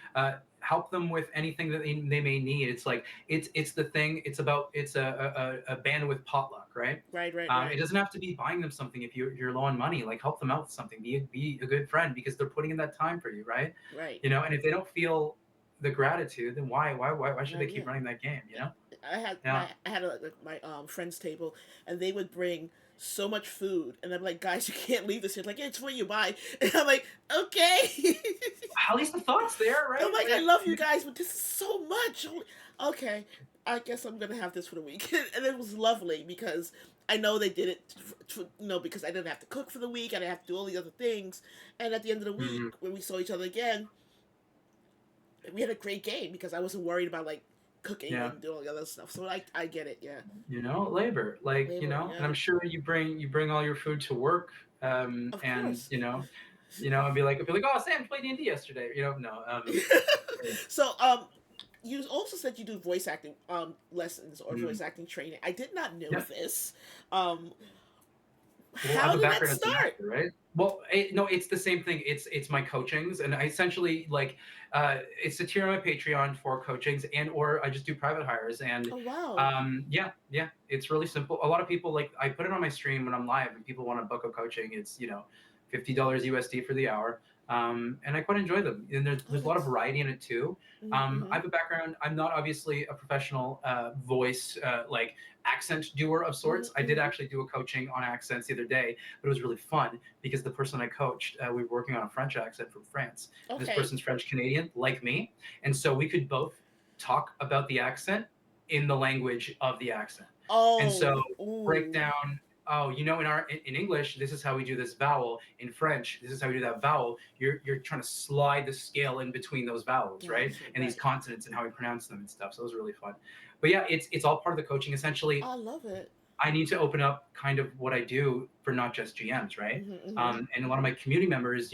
Help them with anything that they may need. It's like it's the thing. It's a bandwidth potluck, right? right, right, It right, doesn't have to be buying them something if you're low on money. Like help them out with something. Be a good friend because they're putting in that time for you, right? right, And if they don't feel the gratitude, then why should they right. keep Yeah. running that game? I Yeah. had my friend's table, and they would bring so much food, and I'm like, guys, you can't leave this here. Like, yeah, it's for you, bye. And I'm like, okay. At least the thoughts there, I'm right? like, I Like, love you guys, but this is so much. Okay, I guess I'm gonna have this for the week, and it was lovely because I know they did it, because I didn't have to cook for the week, I didn't have to do all these other things, and at the end of the week, mhm. when we saw each other again, we had a great game because I wasn't worried about like cooking Yeah, and doing all the other stuff. So I get it, yeah. labor, like, Labor, and yeah, I'm sure you bring all your food to work, of and course. I'd be like, oh, Sam played D&D yesterday, no, So you also said you do voice acting lessons or mm, voice acting training. I did not know yeah. this. Um, Well, I have how a did that background as an start? actor, right? Well, no, it's the same thing. It's my coachings, and I essentially like, it's a tier on my Patreon for coachings, and or I just do private hires, and Oh wow. yeah, it's really simple. A lot of people, like, I put it on my stream when I'm live, and people want to book a coaching. It's $50 USD for the hour, and I quite enjoy them. And Oh, there's a lot of that's. variety in it too. Mm-hmm. I have a background. I'm not obviously a professional voice like accent doer of sorts. I did Mm-hmm. actually do a coaching on accents the other day, but it was really fun because the person I coached, we were working on a French accent from France. And this Okay. person's French Canadian, like me, and so we could both talk about the accent in the language of the accent, and so Oh. break Ooh. down. Oh, in English, this is how we do this vowel. In French, this is how we do that vowel. You're trying to slide the scale in between those vowels, right? Gotcha. And these Right. consonants and how we pronounce them and stuff. So it was really fun. But yeah, it's all part of the coaching. Essentially, I love it. I need to open up kind of what I do for not just GMs, right? Mm-hmm. Mm-hmm. And a lot of my community members,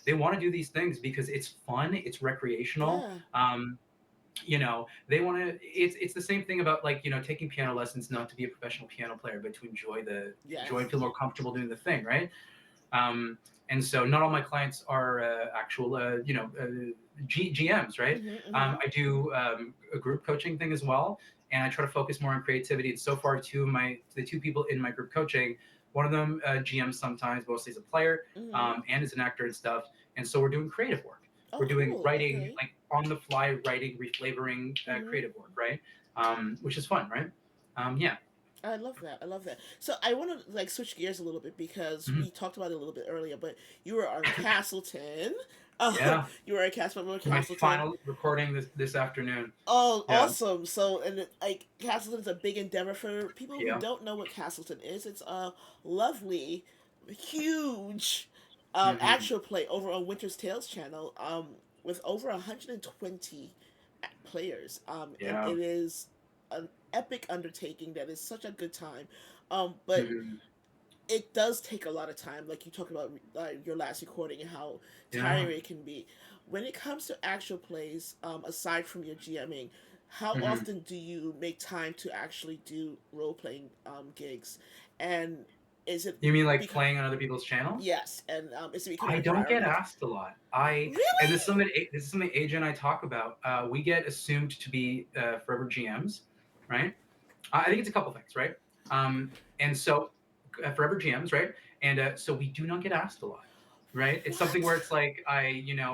they want to do these things because it's fun, it's recreational. Yeah. They want to. It's the same thing about, like, taking piano lessons, not to be a professional piano player, but to enjoy and Yes. feel more comfortable doing the thing, right? Um, and so not all my clients are actual, GMs, right? Mm-hmm. Mm-hmm. I do a group coaching thing as well, and I try to focus more on creativity. And so far, the two people in my group coaching, one of them GMs sometimes, mostly as a player, Mm-hmm. and as an actor and stuff. And so we're doing creative work. Oh, We're doing cool. writing, Okay. like on the fly writing, reflavoring, Mm-hmm. creative work, right? Which is fun, right? Yeah. I love that. I love that. So I want to like switch gears a little bit because Mhm. we talked about it a little bit earlier. But you were on Castleton. Yeah. You were a cast member of My Castleton. final recording this afternoon. Oh, Yeah. awesome! So, like Castleton's a big endeavor for people who Yeah. don't know what Castleton is. It's a lovely, huge, Hmm. actual play over on Winter's Tales channel. With over 120 players. And Yeah. it is an epic undertaking that is such a good time. But Hmm. it does take a lot of time, like you talked about your last recording and how Yeah. tiring it can be. When it comes to actual plays, aside from your GMing, how Hmm. often do you make time to actually do role playing gigs, and is it You mean like because playing on other people's channels? yes, and is it becoming I a don't get priority? asked a lot. I and Really? this is something AJ and I talk about. We get assumed to be forever GMs, right? I think it's a couple things, right? And so forever GMs, right? And so we do not get asked a lot, right? It's something where What? it's like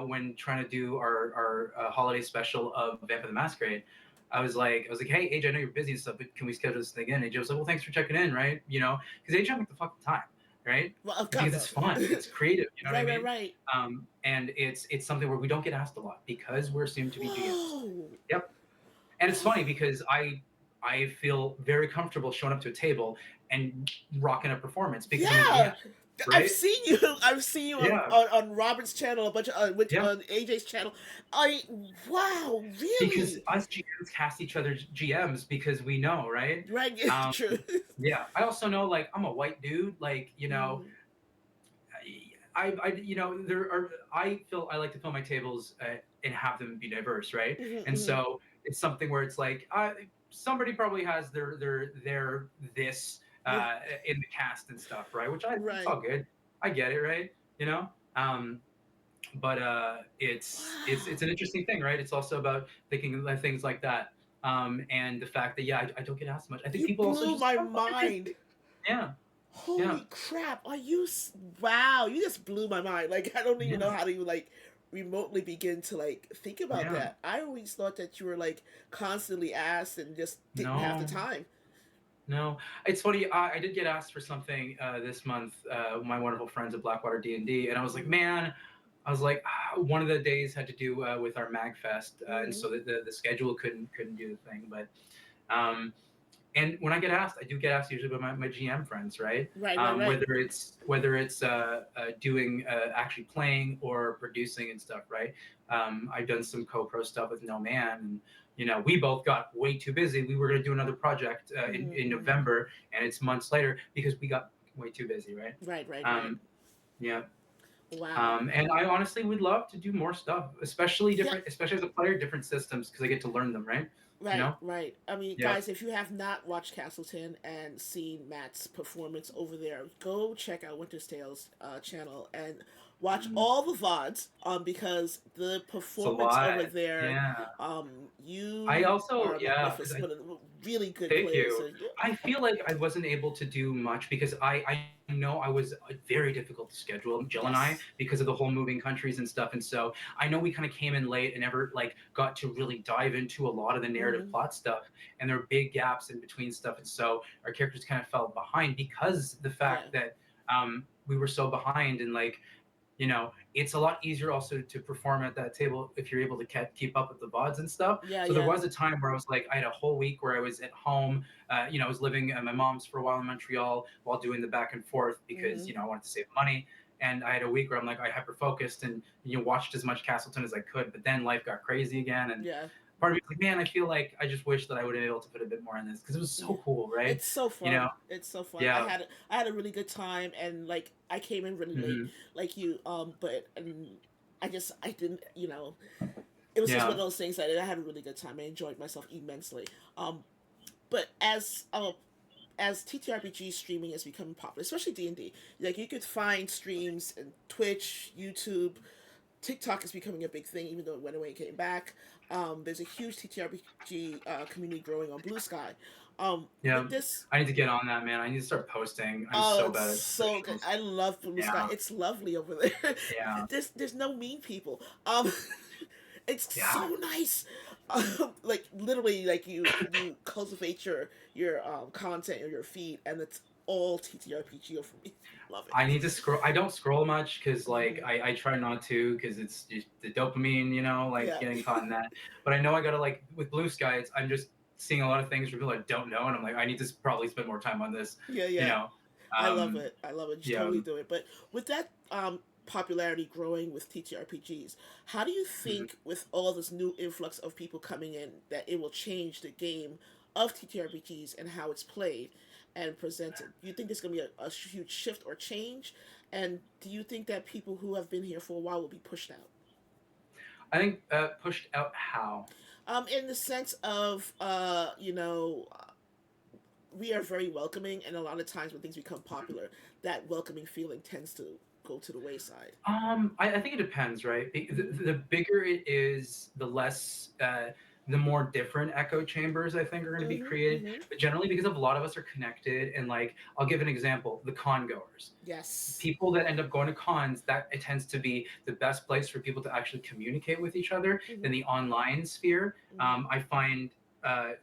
when trying to do our holiday special of Vamp of the Masquerade, I was like, hey AJ, I know you're busy and stuff, but can we schedule this thing in? AJ was like, well, thanks for checking in, right? Because AJ make the fucking time, right? Well, oh God, Because no. it's fun, it's creative, you know what I Right, right, mean? right. And it's something where we don't get asked a lot because we're assumed to be GMs. Whoa. Yep. And it's funny Oh. because I feel very comfortable showing up to a table and rocking a performance because I'm a GM, Yeah, I've right? seen you. I've seen you on Yeah, Robin's channel, a bunch of which yeah. on AJ's channel. I Wow, Because really? us GMs cast each other GMs because we know, right? Right, yeah, Um, true. yeah. I also know, like, I'm a white dude, like, Mm, there are. I feel I like to fill my tables and have them be diverse, right? mm-hmm, And mm-hmm. so it's something where it's like somebody probably has their this Yeah, in the cast and stuff, right? It's right. all good. I get it, right? You know. But it's an Wow, interesting thing, right? It's also about thinking of things like that, and the fact that yeah, I don't get asked much. I think you people also blew just my I'm fucking mind. busy. Yeah, yeah, Holy crap! Are you? Wow, you just blew my mind. Like I don't even know yeah, how to even like remotely begin to like think about yeah. that. I always thought that you were like constantly asked and just didn't have the No, time. no. It's funny. I did get asked for something this month. My wonderful friends at Blackwater D&D, and I was like, Mm-hmm. man. I was like, one of the days had to do with our Magfest, and Mm-hmm. so the schedule couldn't do the thing. But um, and when I get asked, I do get asked usually by my GM friends, right? Right, right, right. Whether it's doing actually playing or producing and stuff, right? I've done some co-pro stuff with No Man, and we both got way too busy. We were going to do another project in Mm-hmm. November, and it's months later because we got way too busy, right? Right, right, right. Um, yeah. Wow. And I honestly would love to do more stuff, especially Yeah, different, especially as a player, different systems because I get to learn them, right? You right, know? right. I mean, Yeah. guys, if you have not watched Castleton and seen Matt's performance over there, go check out Winter's Tales channel and watch Mm. all the VODs because the It's a performance lot. over there, Yeah. I you also, are yeah, because magnificent, one of the really good thank players. you. So yeah, I feel like I wasn't able to do much because I know I was very difficult to schedule, Jill and I, yes. because of the whole moving countries and stuff. And so I know we kind of came in late and never like got to really dive into a lot of the narrative Mm-hmm. plot stuff. And there were big gaps in between stuff. And so our characters kind of fell behind because the Yeah, fact that we were so behind and like it's a lot easier also to perform at that table if you're able to keep up with the VODs and stuff. yeah, So there yeah. was a time where I was like, I had a whole week where I was at home. I was living at my mom's for a while in Montreal while doing the back and forth because, Mm-hmm. I wanted to save money. And I had a week where I'm like, I hyper focused and, watched as much Castleton as I could. But then life got crazy again. And Yeah. part of me was like, man, I feel like I just wish that I would have been able to put a bit more in this because it was Yeah. so cool, right? It's so You fun. know? It's so fun. Yeah. I had a really good time and like I came in really late Hmm. like you but I didn't, it was just one Yeah. of those things that I had a really good time. I enjoyed myself immensely. But as TTRPG streaming is becoming popular, especially D&D, like you could find streams in Twitch, YouTube, TikTok is becoming a big thing, even though it went away and came back. There's a huge TTRPG community growing on Blue Sky. Yeah. With this, I need to get on that, man. I need to start posting. I'm oh, so it's bad at so good. socials. I love Blue Sky. Yeah. It's lovely over there. Yeah. There's no mean people. It's Yeah. so nice. Like literally, like you cultivate your content or your feed, and it's all TTRPG for me. Love it. I need to scroll. I don't scroll much because, like, Hmm. I try not to because it's just the dopamine, like Yeah, getting caught in that. But I know I gotta, like, with Blue Sky, I'm just seeing a lot of things from people I don't know. And I'm like, I need to probably spend more time on this, yeah, you yeah. know? I love Um, it. I love it. You should yeah. totally do it. But with that popularity growing with TTRPGs, how do you Mhm. think with all this new influx of people coming in that it will change the game of TTRPGs and how it's played and presented? Do you think there's going to be a huge shift or change? And do you think that people who have been here for a while will be pushed out? I think pushed out how? In the sense of, we are very welcoming, and a lot of times when things become popular, that welcoming feeling tends to go to the wayside. I think it depends, right? Mm-hmm. The bigger it is, the less, the more different echo chambers I think are going to be Mm-hmm. created. Mm-hmm. But generally, because of a lot of us are connected, and like, I'll give an example: the con goers, Yes. people that end up going to cons, that it tends to be the best place for people to actually communicate with each other Mm-hmm. than the online sphere. Mm-hmm. I find.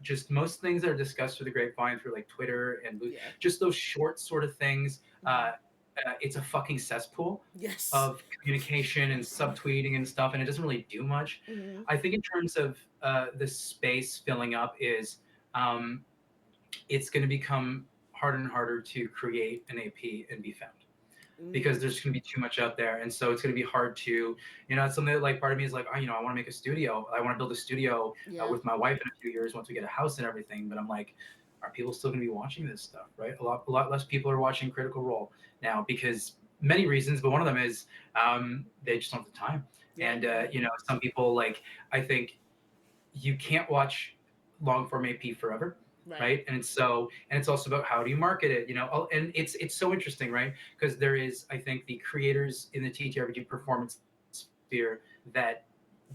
Just most things that are discussed through the grapevine, through like Twitter and Yeah. just those short sort of things, Mm-hmm. it's a fucking cesspool Yes. of communication and subtweeting and stuff, and it doesn't really do much. Mm-hmm. I think in terms of the space filling up is, um, it's going to become harder and harder to create an AP and be found, because Mm. there's going to be too much out there, and so it's going to be hard to, it's something that, like, part of me is like, oh, I want to make a studio, I want to build a studio Yeah. with my wife in a few years once we get a house and everything, but I'm like, are people still going to be watching this stuff, right? A lot less people are watching Critical Role now, because many reasons, but one of them is, they just don't have the time. Yeah. And Yeah. some people, like, I think you can't watch long form AP forever, Right. right? And it's also about how do you market it, and it's so interesting, right? Because there is, I think, the creators in the TTRPG performance sphere that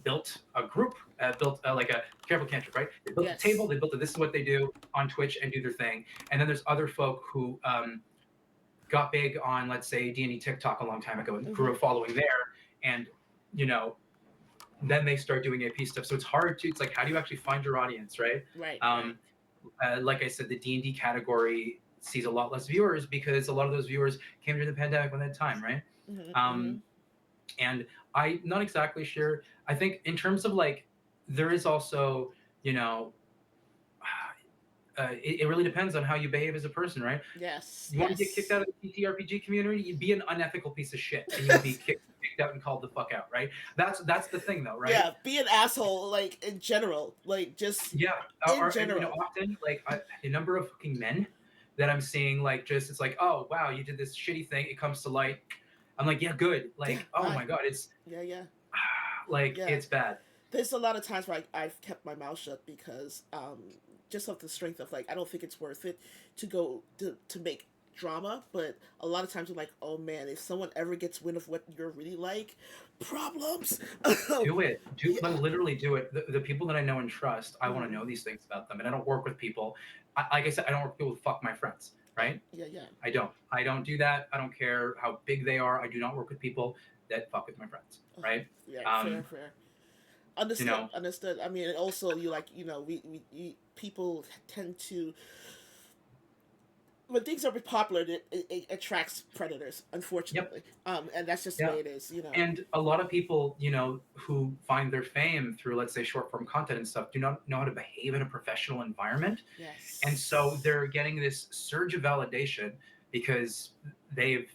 built a group, built like a careful cantrip, right? They built a table, they Yes. built a, this is what they do on Twitch and do their thing. And then there's other folk who got big on, let's say, D&D TikTok a long time ago and grew Mm-hmm. a following there, and you know then they start doing AP stuff. So it's hard to. It's like, how do you actually find your audience, right? Right. Right. Um, like I said, the D&D category sees a lot less viewers because a lot of those viewers came during the pandemic when they had time, right? Mm-hmm. Mm-hmm. Um, and I'm not exactly sure. I think in terms of like, there is also, you know, it really depends on how you behave as a person, right? Yes. You want to get kicked Yes. out of the TTRPG community, you'd be an unethical piece of shit, and you would be kicked out and called the fuck out, right? That's the thing, though, right? Yeah. Be an asshole, like in general, like just Yeah, in and general. often, like, a number of fucking men that I'm seeing, like, just, it's like, oh wow, you did this shitty thing, it comes to light. I'm like, yeah, good. Yeah. Like, oh Bye. my god, it's Yeah. Yeah. like, Yeah. it's bad. There's a lot of times where I've kept my mouth shut because just of the strength of, like, I don't think it's worth it to go to make drama. But a lot of times I'm like, oh man, if someone ever gets wind of what you're really like, problems. Do it. Like, Yeah. literally do it. The people that I know and trust, I want to Mm-hmm. know these things about them, and I don't work with people. Like I said, I don't work with people who fuck my friends, Yeah. right? Yeah. Yeah. I don't do that. I don't care how big they are. I do not work with people that fuck with my friends, Oh, right? yeah. Fair. Um, Fair. you Understood. know, Understood. I mean, and also you, like, people tend to, when things are popular, it attracts predators, yep, unfortunately. And that's just the yeah. way it is. And a lot of people, who find their fame through, let's say, short form content and stuff, do not know how to behave in a professional environment. And so Yes. they're getting this surge of validation because they've,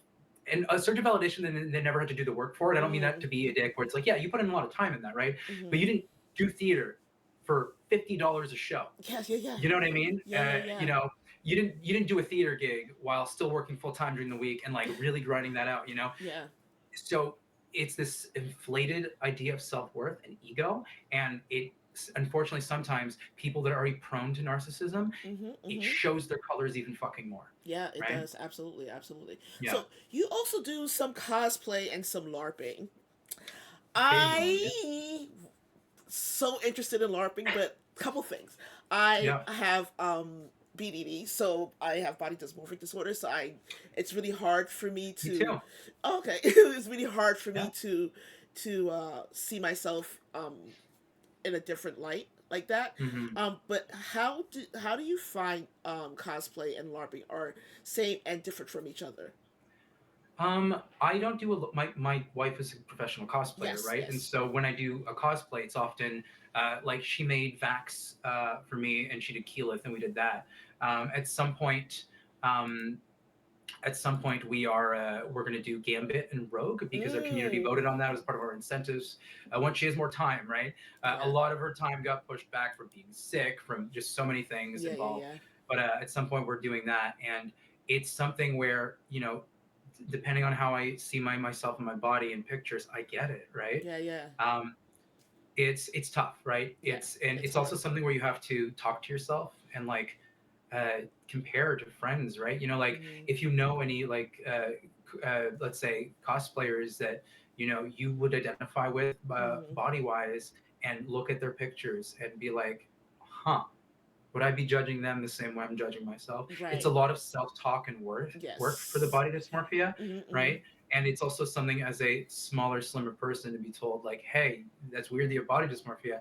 and a surge of validation, and they never had to do the work for it. I don't mean that Mm. to be a dick, where it's like, yeah, you put in a lot of time in that, right? But Mm-hmm. you didn't do theater for $50 a show. Yeah. Yeah. Yeah. You know what I mean? Yeah. Yeah. Yeah. You didn't do a theater gig while still working full time during the week and like really grinding that out. Yeah. So it's this inflated idea of self-worth and ego, and it, unfortunately, sometimes people that are already prone to narcissism, Mm-hmm. it Mm-hmm. shows their colors even fucking more, Yeah, it right? does. Absolutely. Absolutely. Yeah, So you also do some cosplay and some LARPing. occasionally. Yeah, I so interested in LARPing, but couple things. I yeah, have BDD, so I have body dysmorphic disorder. So it's really hard for me me to. too. Oh, okay, it's really hard for me Yeah. to see myself in a different light like that. Hmm. But how do you find cosplay and LARPing are same and different from each other? I don't do my wife is a professional cosplayer, Yes, right? And yes. so when I do a cosplay, it's often, like, she made Vax for me, and she did Keyleth, and we did that. Um, at some point, um, at some point, we're going to do Gambit and Rogue because our community Mm, voted on that as part of our incentives. Once she has more time, right? A yeah, lot of her time got pushed back from being sick, from just so many things yeah, yeah, involved. yeah. But at some point, we're doing that, and it's something where, depending on how I see myself and my body in pictures, I get it, right? Yeah, yeah. Um, it's tough, right? Yeah, it's It's hard. also something where you have to talk to yourself and like compare to friends, right? You know, like Mm-hmm. if you know any like let's say cosplayers that you would identify with Mm-hmm. body wise, and look at their pictures and be like, huh, would I be judging them the same way I'm judging myself? It's a Right. lot of self-talk and work for the Yes. body dysmorphia, Mm-hmm. Mm-hmm. right? And it's also something as a smaller, slimmer person to be told like, hey, that's weird that you have body dysmorphia.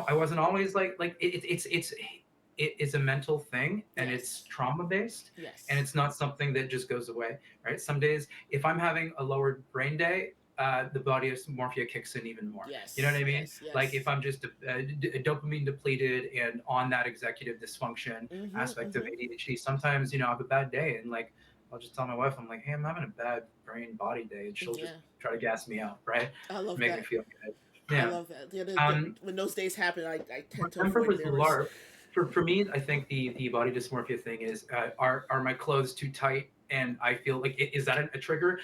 I wasn't always it is a mental thing, and it's Yes. trauma based, and Yes. it's not something that just goes away, right? Some days, if I'm having a lowered brain day, the body dysmorphia kicks in even more. You know what Yes. I mean? Yes. Like if Yes. I'm just dopamine depleted and on that executive dysfunction Mm-hmm. aspect of Mm-hmm. ADHD, sometimes I have a bad day, and like I'll just tell my wife, I'm like, hey, I'm having a bad brain body day, and she'll just Yeah. try to gas me out, right? I love Make me that. feel good. I Yeah. love that. Um, When those days happen, I tend to Remember avoid with mirrors. LARP, for me, I think the body dysmorphia thing is are my clothes too tight? And I feel like is that a trigger?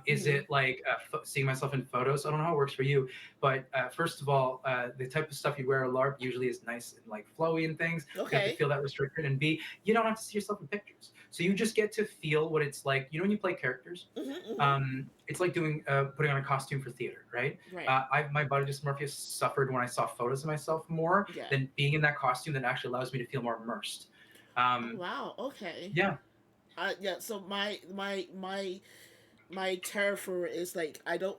Is Mm-hmm. it like seeing myself in photos? I don't know how it works for you, but first of all, the type of stuff you wear at LARP usually is nice and like flowy and things. You have to Okay. feel that restricted, and B, you don't have to see yourself in pictures, so you just get to feel what it's like. When you play characters, Mm-hmm. Mm-hmm. it's like doing putting on a costume for theater, right? Right. My body dysmorphia suffered when I saw photos of myself more Yeah. than being in that costume that actually allows me to feel more immersed. Oh Um, wow. Okay. yeah, Yeah. So my terror for is like I don't.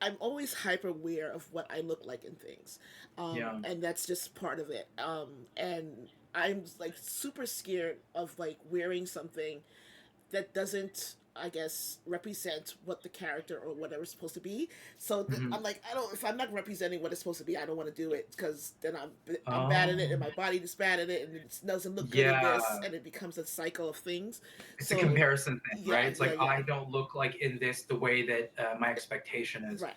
I'm always hyper aware of what I look like in things, yeah. and that's just part of it. And I'm like super scared of like wearing something that doesn't, I guess, represent what the character or whatever's supposed to be. So Hmm. I'm like, I don't. If I'm not representing what it's supposed to be, I don't want to do it because then I'm bad at it, and Oh, my body is bad at it, and it doesn't look good in this, yeah. and it becomes a cycle of things. It's a So comparison thing, right? yeah, It's yeah, like yeah. I don't look like in this the way that my expectation is. Right.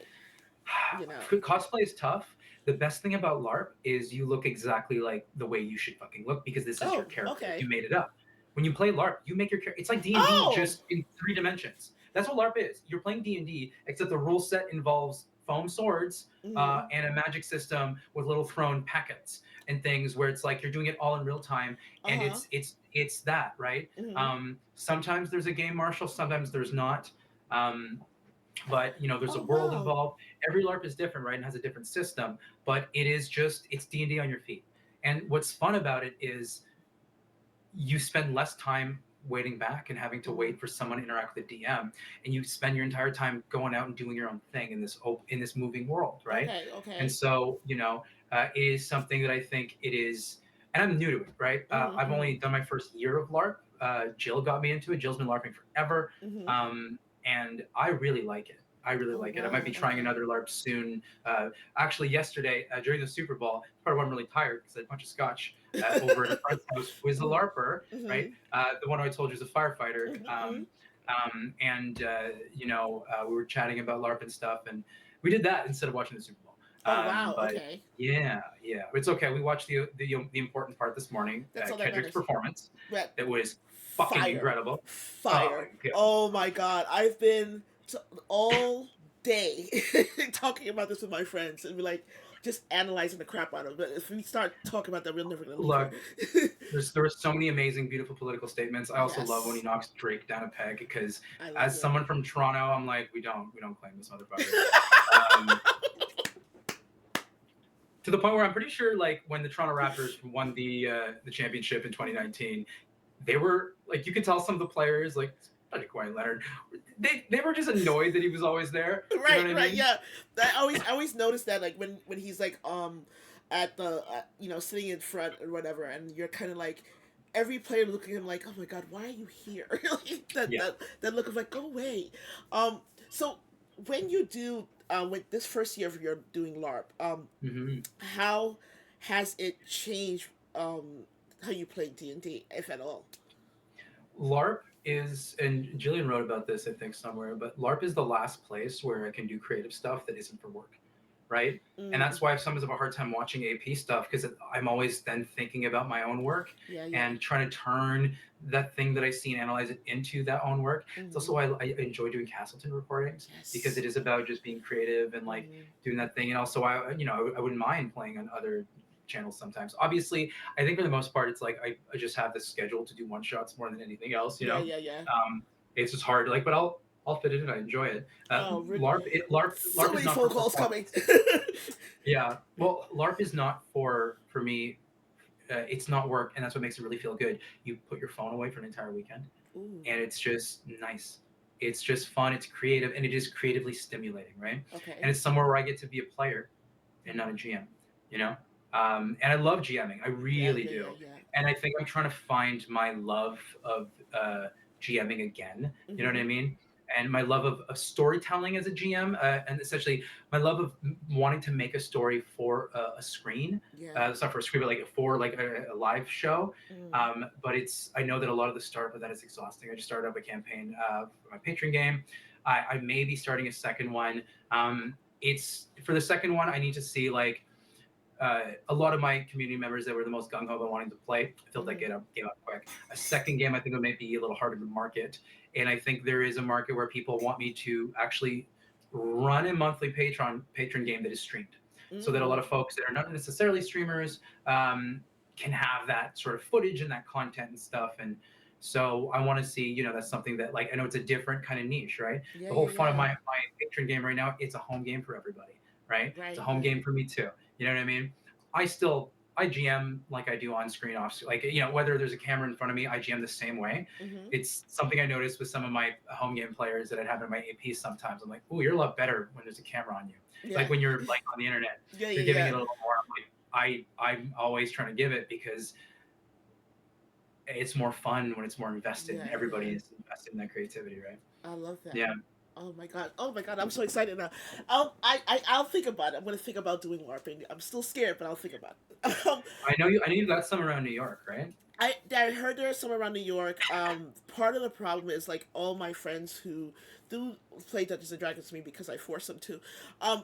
You know. Cosplay is tough. The best thing about LARP is you look exactly like the way you should fucking look because this is your Oh, character. You okay. made it up. When you play LARP, you make your character. It's like D&D Oh. just in 3 dimensions. That's what LARP is. You're playing D&D, except the rule set involves foam swords Mm-hmm. and a magic system with little thrown packets and things where it's like you're doing it all in real time, Uh and huh. it's that, right? Mm-hmm. Sometimes there's a game marshal, sometimes there's not. Um, but there's a Oh world wow. involved. Every LARP is different, right, and has a different system, but it's D&D on your feet. And what's fun about it is you spend less time waiting back and having to Mm-hmm. wait for someone to interact with the DM, and you spend your entire time going out and doing your own thing in this moving world, right? Okay. And Okay. so it is something that I think it is, and I'm new to it, right? I've Mm-hmm. only done my first year of LARP. Jill got me into it. Jill's been LARPing forever, Mm-hmm. and I really like it. I really Oh like it. I might be wow. trying Okay. another LARP soon. Actually, yesterday during the Super Bowl, part of why I'm really tired because I had a bunch of scotch over at a friend's house who is a Mm-hmm. LARPer, Mm-hmm. right? The one I told you is a firefighter. Mm-hmm. And we were chatting about LARP and stuff, and we did that instead of watching the Super Bowl. Oh wow. But Okay. yeah, yeah, it's okay. We watched the important part this morning, That's all that Kendrick's matters. performance. But That was fucking fire, incredible. Oh my fire. god. Oh my god. I've been all day talking about this with my friends and we're like just analyzing the crap out of it. But if we start talking about that, we're never gonna leave here. Look, there were so many amazing, beautiful political statements. I also love when he Yes. knocks Drake down a peg because, I love as it. someone from Toronto, I'm like, we don't claim this motherfucker. Um, to the point where I'm pretty sure, like, when the Toronto Raptors won the championship in 2019, they were like, you could tell some of the players, like especially Kawhi Leonard, they were just annoyed that he was always there. You know Right, what I right, mean? yeah. I always notice that like when he's like at the sitting in front or whatever, and you're kind of like every player looking at him like, oh my god, why are you here? Like, that Yeah. that that look of like, go away. So when you do with this first year of your doing LARP, Hmm. how has it changed how you play D&D, if at all? LARP is, and Jillian wrote about this, I think, somewhere, but LARP is the last place where I can do creative stuff that isn't for work, right? And Mm. that's why I sometimes have a hard time watching AP stuff, because I'm always then thinking about my own work Yeah, yeah. and trying to turn that thing that I see and analyze it into that own work. It's Mm-hmm. also why I enjoy doing Castleton recordings, because Yes. it is about just being creative and like Mm-hmm. doing that thing. And also, I wouldn't mind playing on other channels sometimes. Obviously, I think for the most part, it's like I just have this schedule to do one shots more than anything else. Yeah, yeah, yeah. It's just hard. Like, but I'll fit it in. I enjoy it. Oh, so LARP is many not for phone calls coming. performance. Yeah. Well, LARP is not for me. It's not work, and that's what makes it really feel good. You put your phone away for an entire weekend, Ooh. and it's just nice. It's just fun. It's creative, and it is creatively stimulating, right? Okay. And it's somewhere where I get to be a player and not a Mm-hmm. GM. You know, and I love GMing. I Yeah, really yeah, yeah, do. yeah. And I think I'm trying to find my love of GMing again. You know what Mm-hmm. I mean? And my love of storytelling as a GM, and essentially my love of wanting to make a story for a screen. Yeah. It's not for a screen, but like for like a live show. Mm. But I know that a lot of the start of that is exhausting. I just started up a campaign for my Patreon game. I may be starting a second one. It's for the second one. I need to see like a lot of my community members that were the most gung ho about wanting to play. I felt that Mm-hmm. gave up quick. A second game, I think, it may be a little harder to market, and I think there is a market where people want me to actually run a monthly patron game that is streamed, so that a lot Mm. of folks that are not necessarily streamers can have that sort of footage and that content and stuff. And so I want to see, that's something that, like, I know it's a different kind of niche, right? Yeah, The yeah, whole fun of yeah. my patron game right now, it's a home game for everybody, right? It's a Right, home right. game for me too. You know what I mean? I GM like I do on screen off, like, whether there's a camera in front of me, I GM the same way. Mm-hmm. It's something I noticed with some of my home game players that I'd have in my APs sometimes. I'm like, oh, you're a lot better when there's a camera on you. Yeah. Like when you're like on the internet, Yeah, you're yeah, giving yeah. it a little more. I'm always trying to give it because it's more fun when it's more invested and Yeah, everybody yeah. is invested in that creativity, right? I love that. Yeah. Oh my god. Oh my god. I'm so excited now. I'll think about it. I'm gonna think about doing LARPing. I'm still scared, but I'll think about it. I know you got some around New York, right? I heard there's some around New York. Part of the problem is like all my friends who do play Dungeons and Dragons with me because I force them to, um,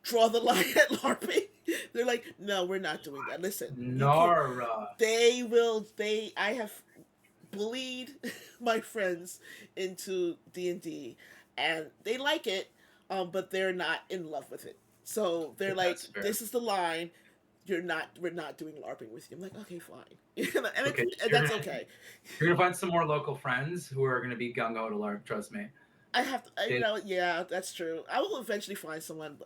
draw the line at LARPing. They're like, no, we're not doing that. Listen, you can. Nara. They will. They. I have bullied my friends into D&D, and they like it, but they're not in love with it. So they're That's like, fair. this is the line. We're not doing LARPing with you. I'm like, okay, fine. Okay, And that's okay. you're gonna find some more local friends who are gonna be gung ho to LARP. Trust me. I have to, It, yeah, that's true. I will eventually find someone.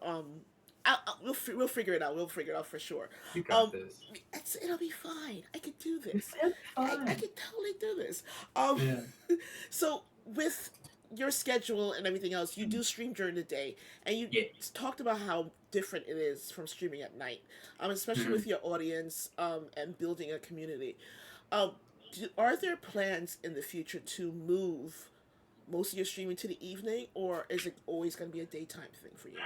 We'll figure it out. We'll figure it out for sure. you got Um, this. it'll be fine. I can do this. It's I fine. can totally do this. Um, Yeah. so with your schedule and everything else, you do stream during the day, and you Yeah. talked about how different it is from streaming at night, especially Mhm. with your audience, and building a community. Um, are there plans in the future to move most of your streaming to the evening, or is it always going to be a daytime thing for you?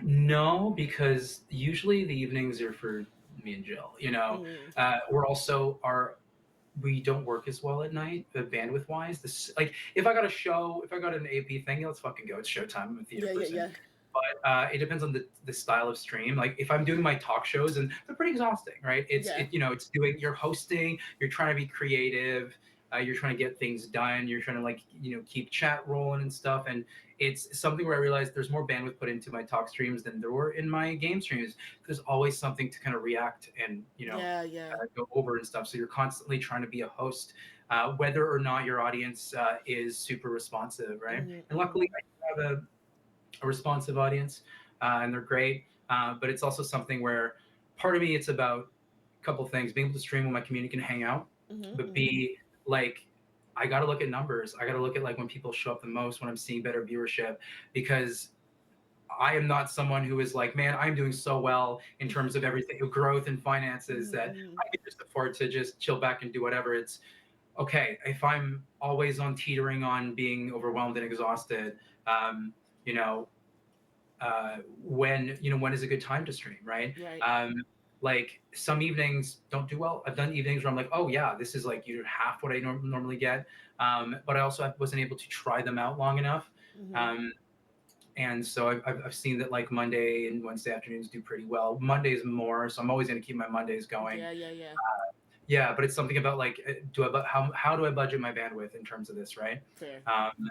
No, because usually the evenings are for me and Jill. Mm. We're also our we don't work as well at night, bandwidth wise. This like if I got a show, if I got an AP thing, yeah, let's fucking go. It's showtime. I'm a theater Yeah, yeah, person. yeah, But it depends on the style of stream. Like if I'm doing my talk shows, and they're pretty exhausting, right? yeah, It's doing you're hosting, you're trying to be creative, you're trying to get things done, you're trying to like keep chat rolling and stuff. And it's something where I realized there's more bandwidth put into my talk streams than there were in my game streams. There's always something to kind of react and yeah, yeah. go over and stuff. So you're constantly trying to be a host, whether or not your audience is super responsive, right? Mm-hmm, And mm-hmm. luckily, I have a responsive audience, and they're great. But it's also something where part of me, it's about a couple things: being able to stream when my community can hang out, but Mm-hmm. B, like, I got to look at numbers. I got to look at like when people show up the most, when I'm seeing better viewership, because I am not someone who is like, man, I'm doing so well in terms of everything, growth and finances, Mm-hmm. that Mm-hmm. I can just afford to just chill back and do whatever. It's okay if I'm always on teetering on being overwhelmed and exhausted. Um, you know, when is a good time to stream, right? Right. Like some evenings don't do well. I've done evenings where I'm like, oh yeah, this is like half what I normally get, but I also wasn't able to try them out long enough. Mm-hmm. um, And so I've seen that like Monday and Wednesday afternoons do pretty well. Mondays more, so I'm always going to keep my Mondays going. Yeah. Yeah, but it's something about like, how do I budget my bandwidth in terms of this, right? Fair. Um,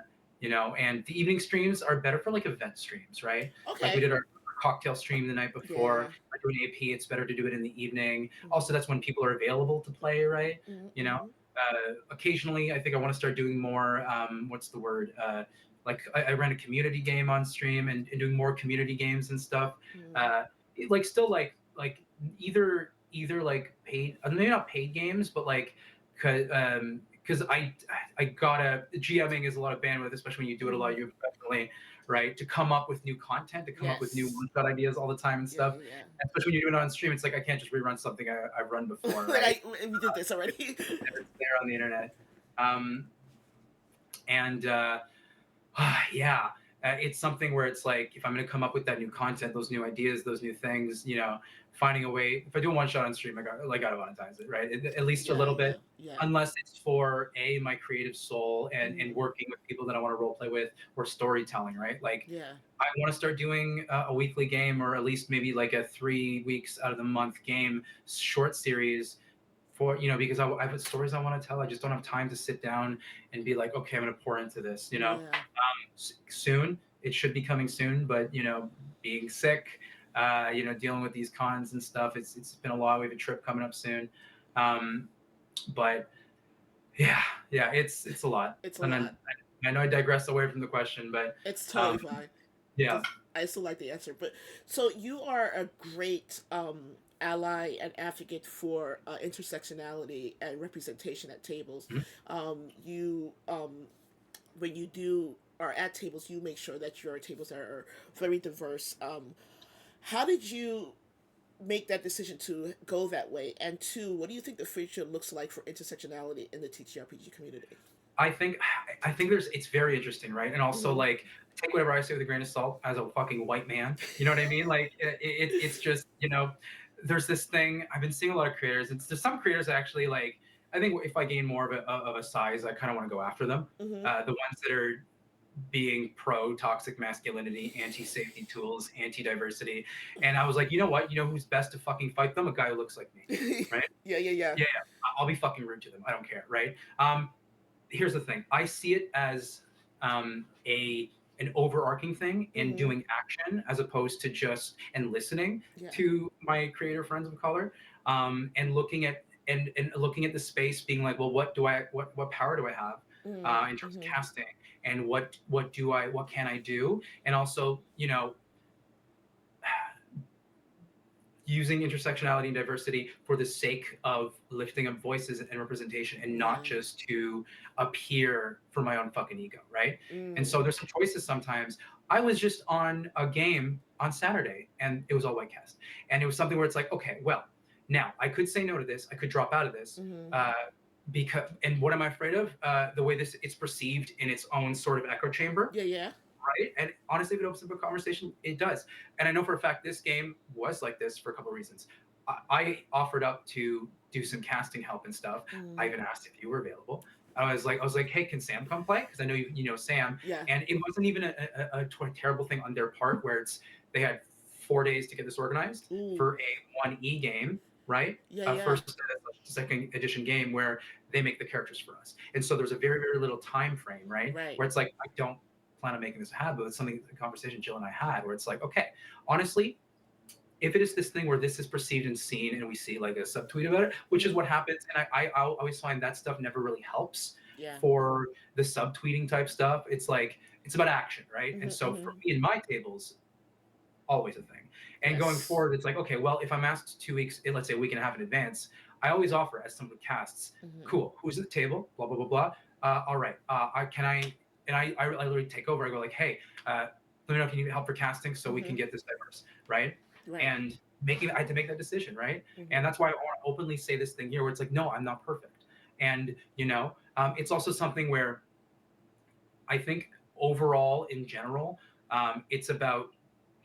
and the evening streams are better for like event streams, right? Like we Okay. did our cocktail stream the night before. Yeah. Like doing AP, it's better to do it in the evening. Also, Mm-hmm. that's when people are available to play, right? You know, Mm-hmm. occasionally, I think I want to start doing more. What's the word? Like I ran a community game on stream and doing more community games and stuff. Mm-hmm. Uh, like still like either like paid, maybe not paid games, but like because I gotta, GMing is a lot of bandwidth, especially when you do it a lot, Mm-hmm. you professionally, right? To come up with new content, to come up with new Yes. one-shot ideas all the time and Yeah, stuff. yeah. Especially when you're doing it on stream, it's like I can't just rerun something I've run before, Like right? we did this already. It's there on the internet. Um, and yeah, it's something where it's like if I'm going to come up with that new content, those new ideas, those new things, finding a way. If I do a one shot on stream, I gotta monetize it, right? At least a Yeah, little yeah, bit, yeah. unless it's for my creative soul and Mm-hmm. working with people that I want to role play with, or storytelling, right? Like Yeah. I want to start doing a weekly game, or at least maybe like a 3 weeks out of the month game short series for, because I have stories I want to tell. I just don't have time to sit down and be like, okay, I'm going to pour into this. Yeah. Soon, it should be coming soon, but being sick, dealing with these cons and stuff, it's been a lot. We have a trip coming up soon. um, but yeah, it's a lot. It's a And then lot. I know I digress away from the question, but It's totally um, fine. yeah. Just I still like the answer. But so you are a great ally and advocate for intersectionality and representation at tables. Mhm. You when you do are at tables, you make sure that your tables are very diverse. How did you make that decision to go that way? And two, what do you think the future looks like for intersectionality in the TTRPG community? I think I think it's very interesting, right? And also Mm-hmm. like take whatever I say with a grain of salt as a fucking white man. You know what I mean? Like it's just there's this thing I've been seeing a lot of creators. There's some creators that actually like. I think if I gain more of a size, I kind of want to go after them. Mm-hmm. The ones that are being pro toxic masculinity, anti safety tools, anti diversity, and I was like, you know what? You know who's best to fucking fight them? A guy who looks like me, right? Yeah. Yeah, I'll be fucking rude to them. I don't care, right? Here's the thing. I see it as a an overarching thing in Mm-hmm. doing action as opposed to just and listening Yeah. to my creator friends of color, and looking at the space, being like, well, what power do I have in terms of Mm-hmm. casting, and what can I do, and also using intersectionality and diversity for the sake of lifting up voices and representation, and not Yeah. just to appear for my own fucking ego, right? And Mm. so there's some choices sometimes. I was just on a game on Saturday and it was all white cast, and it was something where it's like, okay, well, now I could say no to this, I could drop out of this, Mm-hmm. because, and what am I afraid of? The way this it's perceived in its own sort of echo chamber, Yeah. right? And honestly, if it opens up a conversation, it does. And I know for a fact this game was like this for a couple of reasons. I offered up to do some casting help and stuff. I Mm. even asked if you were available. I was like, hey, can Sam come play? Because I know you know Sam. Yeah. And it wasn't even a terrible thing on their part, where they had 4 days to get this organized Ooh. for a 1E game, right? A Yeah. first second edition game where they make the characters for us. And so there's a very, very little time frame, right? Right. Where it's like, I don't plan on making this happen, but it's something, a conversation Jill and I had, where it's like, okay, honestly, if it is this thing where this is perceived and seen and we see like a subtweet about it, which is Mm-hmm. what happens, and I always find that stuff never really helps Yeah. for the subtweeting type stuff. It's like, it's about action, right? And Mm-hmm. so for Mm-hmm. me in my tables, always a thing. And going Yes. forward, it's like, okay, well, if I'm asked 2 weeks, let's say a week and a half in advance, I always offer, as someone casts, Mm-hmm. cool, who's at the table, blah blah blah blah. All right, I literally take over. I go like, hey, let me know if you need help for casting, so we Mm-hmm. can get this diverse, right? Right. And I had to make that decision, right? Mm-hmm. And that's why I want to openly say this thing here, where it's like, no, I'm not perfect. And it's also something where I think overall, in general, it's about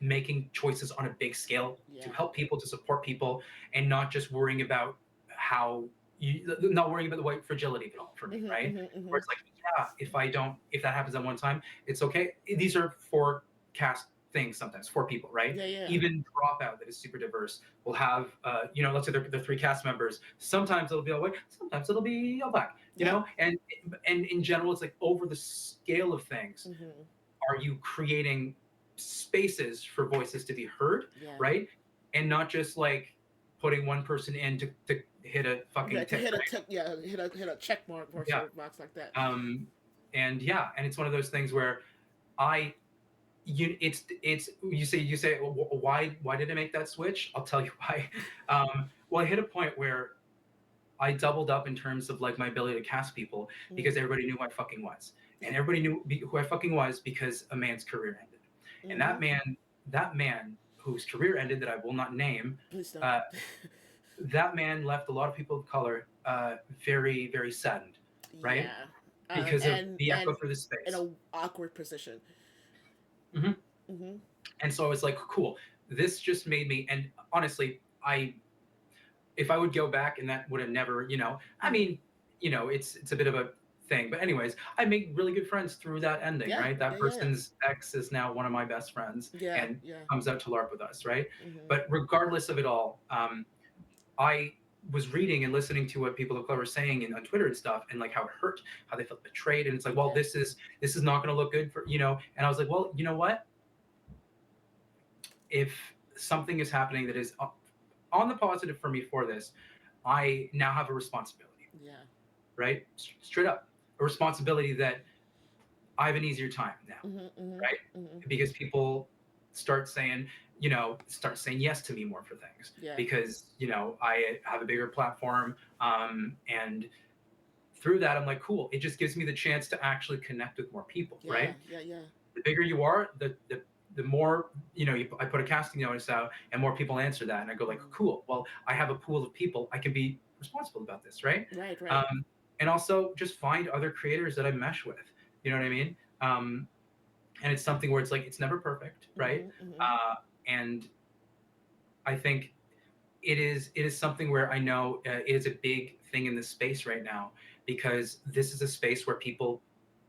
making choices on a big scale to Yeah. help people, to support people, and not just worrying about not worrying about the white fragility of it all for me, Mm-hmm. right? Mm-hmm. Mm-hmm. Where it's like, yeah, if that happens at one time, it's okay. These are for cast things sometimes, 4 people, right? Yeah, yeah. Even Dropout, that is super diverse, will have, let's say the 3 cast members. Sometimes it'll be all white, sometimes it'll be all black, Yeah. and in general, it's like over the scale of things, Hmm. are you creating spaces for voices to be heard, Yeah. right? And not just like putting one person in to hit a fucking Right, to tick, hit a right? tick, yeah, hit a check mark or Yeah. sort of box like that. Um, and yeah, and it's one of those things where I it's you say why did I make that switch? I'll tell you why. Well, I hit a point where I doubled up in terms of like my ability to cast people because Mm-hmm. everybody knew who I fucking was, and everybody knew who I fucking was because a man's career ended, and Mm-hmm. that man whose career ended that I will not name, Please don't. uh, that man left a lot of people of color very very saddened, right? Yeah. Because of the echo And through the in space. a awkward position. Hmm. Mm-hmm. And so I was like, cool. This just made me, and honestly, if I would go back and that would have never, I Mm-hmm. mean, it's a bit of a thing. But anyways, I made really good friends through that ending, Yeah. right? Yeah. That Yeah. person's ex is now one of my best friends Yeah. and Yeah. comes out to LARP with us, right? Mm-hmm. But regardless of it all, I was reading and listening to what people of color were saying on Twitter and stuff, and like how it hurt, how they felt betrayed, and it's like, well, Yeah. this is not going to look good for. And I was like, well, you know what? If something is happening that is on the positive for me for this, I now have a responsibility, Yeah. right? Straight up, a responsibility that I have an easier time now, Mm-hmm. Mm-hmm. right? Mm-hmm. Because people start saying, start saying yes to me more for things Yeah. because, I have a bigger platform. And through that, I'm like, cool. It just gives me the chance to actually connect with more people, Yeah. right? Yeah. Yeah. The bigger you are, the more I put a casting notice out, and more people answer that, and I go like, Mm-hmm. cool. Well, I have a pool of people. I can be responsible about this, right? Right. Right. Um, and also just find other creators that I mesh with. You know what I mean? And it's something where it's like it's never perfect, right? Mm-hmm. Mm-hmm. And I think it is something where I know it is a big thing in this space right now because this is a space where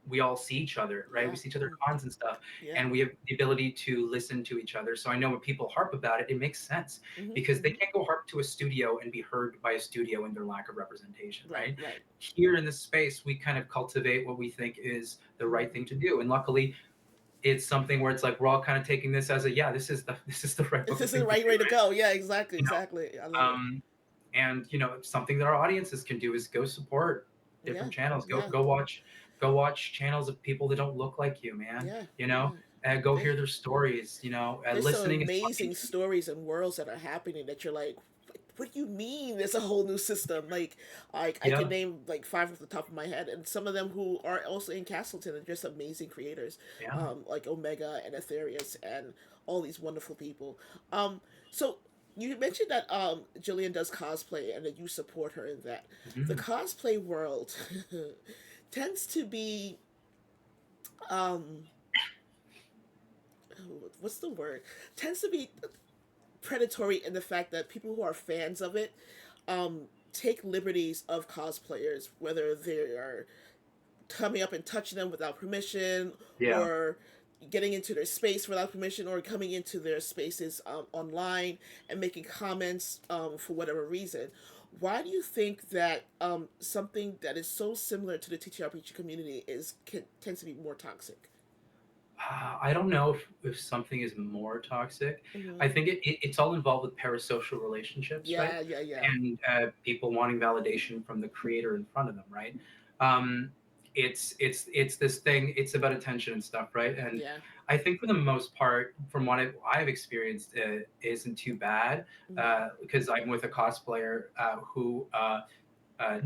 we all see each other, right? We Yeah. see each other Mm. cons and stuff, Yeah. and we have the ability to listen to each other. So I know when people harp about it, it makes sense Mm-hmm. because they Mm-hmm. can't go harp to a studio and be heard by a studio in their lack of representation, Right. right? Right. Here in this space, we kind of cultivate what we think is the right Mm-hmm. thing to do, and luckily, it's something where it's like we're all kind of taking this as a yeah, this is the right This is the thing to right do, way to right? go. Yeah. Exactly. You know, Exactly. I love it. and something that our audiences can do is go support Yeah. different channels, go Yeah. go watch channels of people that don't look like you, man. Yeah. you know Yeah. go There, hear their stories. there's some Listening is fucking amazing key. stories and worlds that are happening that you're like, what do you mean there's a whole new system? Like I can Yeah, name like five off the top of my head, and some of them who are also in Castleton are just amazing creators, yeah. like Omega and Aetherius and all these wonderful people. So you mentioned that Jillian does cosplay and that you support her in that. The Mhm. cosplay world tends to be um what's the word? Tends to be predatory in the fact that people who are fans of it take liberties of cosplayers, whether they are coming up and touching them without permission, Yeah. or getting into their space without permission, or coming into their spaces online and making comments for whatever reason. Why do you think that something that is so similar to the TTRPG community tends to be more toxic? I don't know if something is more toxic. Mm-hmm. I think it's all involved with parasocial relationships, right? Yeah, yeah, yeah, And people wanting validation from the creator in front of them, right? Um, it's this thing. It's about attention and stuff, right? And yeah. I think for the most part, from what I've experienced, isn't too bad Mm-hmm. because I'm with a cosplayer who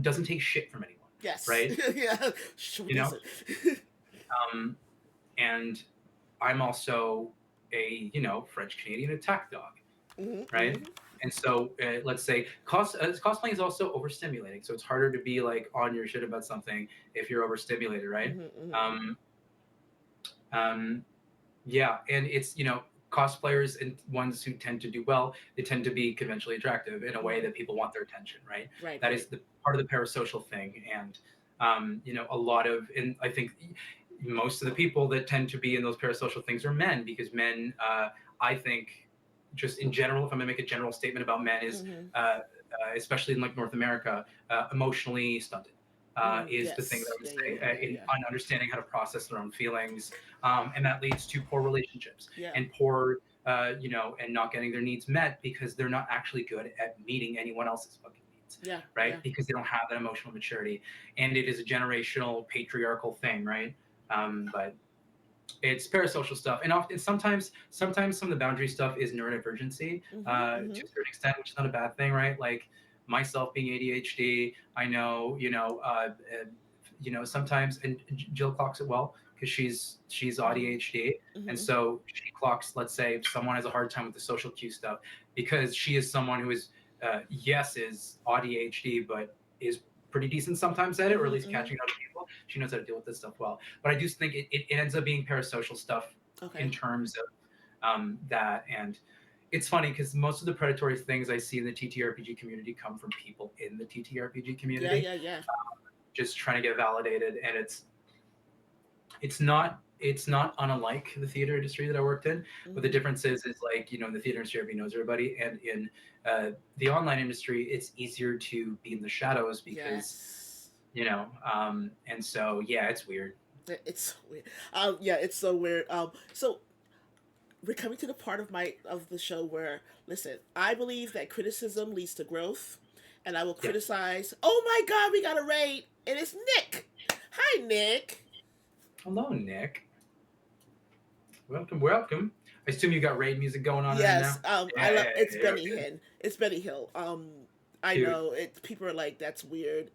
doesn't take shit from anyone, Yes. right? Yeah. Sure You know, doesn't. um, and I'm also a French Canadian attack dog, Mm-hmm, right? mm-hmm, And so let's say cosplaying is also overstimulating, so it's harder to be like on your shit about something if you're overstimulated, right? mm-hmm, mm-hmm. Um, um, yeah, and it's cosplayers and ones who tend to do well, they tend to be conventionally attractive in a way Mm-hmm. that people want their attention, right? Right, That right. is the part of the parasocial thing, and a lot of, and I think most of the people that tend to be in those parasocial things are men, because men, I think, just in general, if I'm gonna make a general statement about men, is Mm-hmm. especially in like North America, emotionally stunted. Is the thing that Yes. I would Yeah. Yeah. say, Yeah. Yeah. in Yeah. understanding how to process their own feelings, and that leads to poor relationships Yeah. and poor, and not getting their needs met because they're not actually good at meeting anyone else's fucking needs, Yeah. right? Yeah. Because they don't have that emotional maturity, and it is a generational patriarchal thing, right? But it's parasocial stuff, and often sometimes some of the boundary stuff is neurodivergency, Mm-hmm. to Mm-hmm. a certain extent, which is not a bad thing, right? Like myself being ADHD, I know, sometimes, and Jill clocks it well because she's Mm-hmm. ADHD, and Mm-hmm. so she clocks. Let's say if someone has a hard time with the social cue stuff, because she is someone who is, yes, is ADHD, but is pretty decent sometimes at it, or at least Mm-hmm. catching other people. She knows how to deal with this stuff well. But I do think it ends up being parasocial stuff in Okay. terms of, that. And it's funny because most of the predatory things I see in the TTRPG community come from people in the TTRPG Yeah. community, Yeah. Yeah. just trying to get validated. And it's not unlike the theater industry that I worked in, but the Mm-hmm. difference is like, in the theater industry everybody knows everybody, and in, the online industry it's easier to be in the shadows because, Yes. and so yeah, it's weird. It's so weird. Yeah, it's so weird. So we're coming to the part of the show where, listen, I believe that criticism leads to growth, and I will Yeah. criticize. Oh my God, we got a raid, and it's Nick. Hi, Nick. Hello, Nick. Welcome. I assume you got raid music going on right Yes, now. I Yeah, love yeah, it's yeah, Benny yeah. Hinn. It's Benny Hill. I Dude. know it. People are like, "That's weird."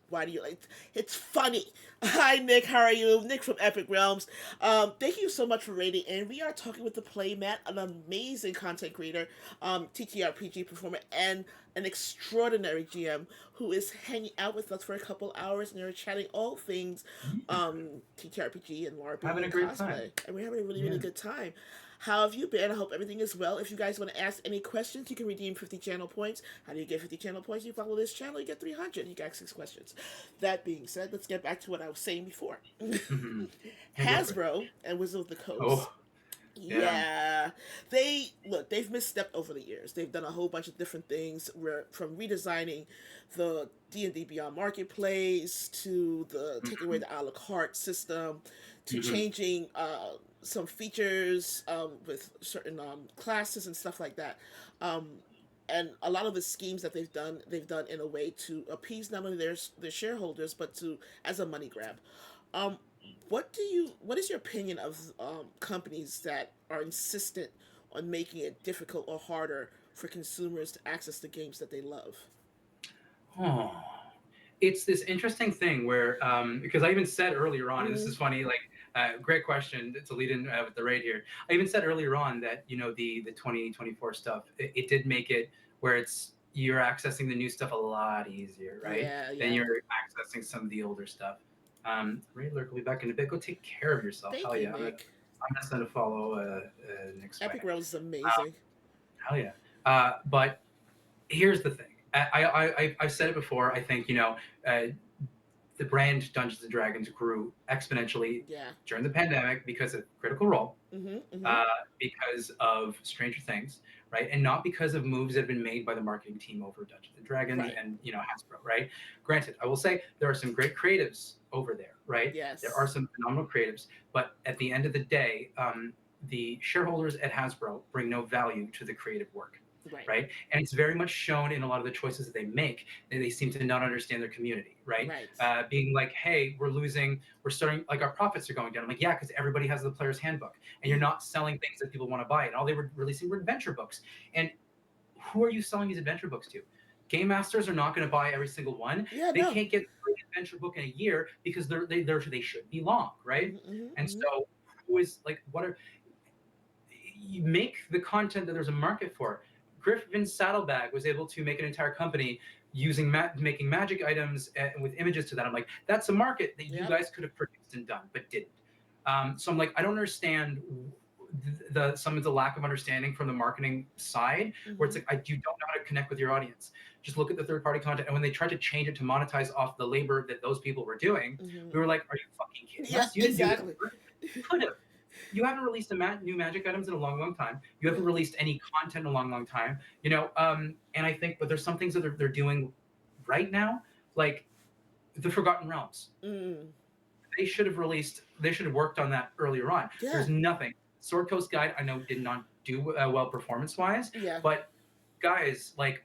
Why do you like? It's funny. Hi, Nick. How are you? Nick from Epic Realms. Thank you so much for rating. And we are talking with the PlayMatt, an amazing content creator, TTRPG performer, and an extraordinary GM who is hanging out with us for a couple hours, and they're chatting all things TTRPG and LARPing Having a and great time. cosplay, and we're having a really Yeah. really good time. How have you been? I hope everything is well. If you guys want to ask any questions, you can redeem 50 channel points. How do you get 50 channel points? You follow this channel, you get 300. You got 6 questions. That being said, let's get back to what I was saying before. Mm-hmm. Yeah, go for it. Hasbro and Wizards of the Coast. Oh, yeah. Yeah, they've misstepped over the years. They've done a whole bunch of different things, from redesigning the D&D Beyond marketplace to the taking away the a la carte system to Mm-hmm. changing some features with certain classes and stuff like that. Um, and a lot of the schemes that they've done in a way to appease not only their shareholders but to as a money grab. Um, what is your opinion of companies that are insistent on making it difficult or harder for consumers to access the games that they love? Oh, it's this interesting thing where, because I even said earlier on, and this Mm-hmm. is funny, like, great question to lead in, with the raid here. I even said earlier on that, the 2024 stuff, it did make it where you're accessing the new stuff a lot easier, right? Yeah, Than yeah. you're accessing some of the older stuff. Raid Lurk will be back in a bit. Go take care of yourself. Thank Hell you, yeah. Nick. I'm gonna send a follow, next way. Epic Rose is amazing. Hell yeah. But here's the thing. I've said it before. I think, the brand Dungeons and Dragons grew exponentially Yeah. during the pandemic because of Critical Role, Mm-hmm. Mm-hmm. uh, because of Stranger Things, right? And not because of moves that have been made by the marketing team over Dungeons and Dragons Right. and, Hasbro, right? Granted, I will say there are some great creatives over there, right? There are Yes. some phenomenal creatives, but at the end of the day, the shareholders at Hasbro bring no value to the creative work, Right. right? And it's very much shown in a lot of the choices that they make. They seem to not understand their community, right? Right. Being like, hey, we're starting, like our profits are going down. I'm like, yeah, because everybody has the player's handbook, and you're not selling things that people want to buy. And all they were releasing were adventure books. And who are you selling these adventure books to? Game masters are not going to buy every single one. Yeah. They No. can't get through an adventure book in a year because they should be long, right? Mm-hmm. Mm-hmm. And Mm-hmm. so, who is like, what are you make the content that there's a market for? Griffin Saddlebag was able to make an entire company using making magic items, with images to that. I'm like, that's a market that you Yep. guys could have produced and done, but didn't. So I'm like, I don't understand some of the lack of understanding from the marketing side, where it's Mm-hmm. like, you don't know how to connect with your audience. just look at the third party content. And when they tried to change it to monetize off the labor that those people were doing, Mm-hmm. we were like, are you fucking kidding Yeah, us? You didn't do that exactly. work. You could have. You haven't released new magic items in a long, long time. You haven't Yeah. released any content in a long, long time. And I think, but there's some things that they're doing right now, like the Forgotten Realms. Mm. They should have worked on that earlier on. Yeah. There's nothing. Sword Coast Guide, I know, did not do well performance wise, Yeah. but guys, like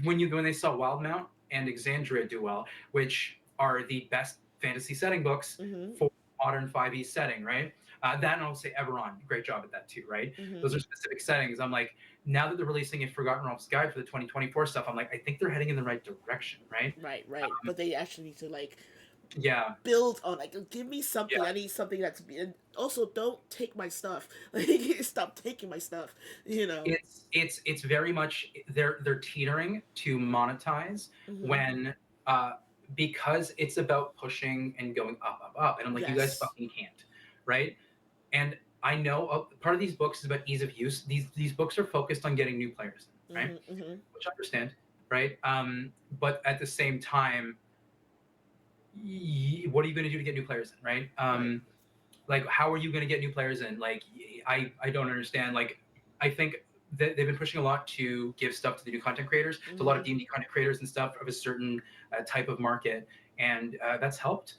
when they saw Wildmount and Exandria do well, which are the best fantasy setting books Mm-hmm. for modern 5e setting, right? That, and I'll say Eberron, great job at that too, right? Mm-hmm. Those are specific settings. I'm like, now that they're releasing a Forgotten Realms guide for the 2024 stuff, I'm like, I think they're heading in the right direction, right? Right, right. But they actually need to like Yeah, build on, like, give me something. yeah. I need something that's, and also don't take my stuff. Like, stop taking my stuff. You know. It's very much they're teetering to monetize Mm-hmm. when because it's about pushing and going up, and I'm like, you guys Yes. fucking can't, right? And I know part of these books is about ease of use. These books are focused on getting new players in, right? Mm-hmm. Mm-hmm. Which I understand, right? But at the same time, what are you going to do to get new players in, right? Right. Like, how are you going to get new players in? Like, I don't understand. Like, I think that they've been pushing a lot to give stuff to the new content creators, to a lot Mm-hmm. of D&D content creators and stuff of a certain type of market, and that's helped.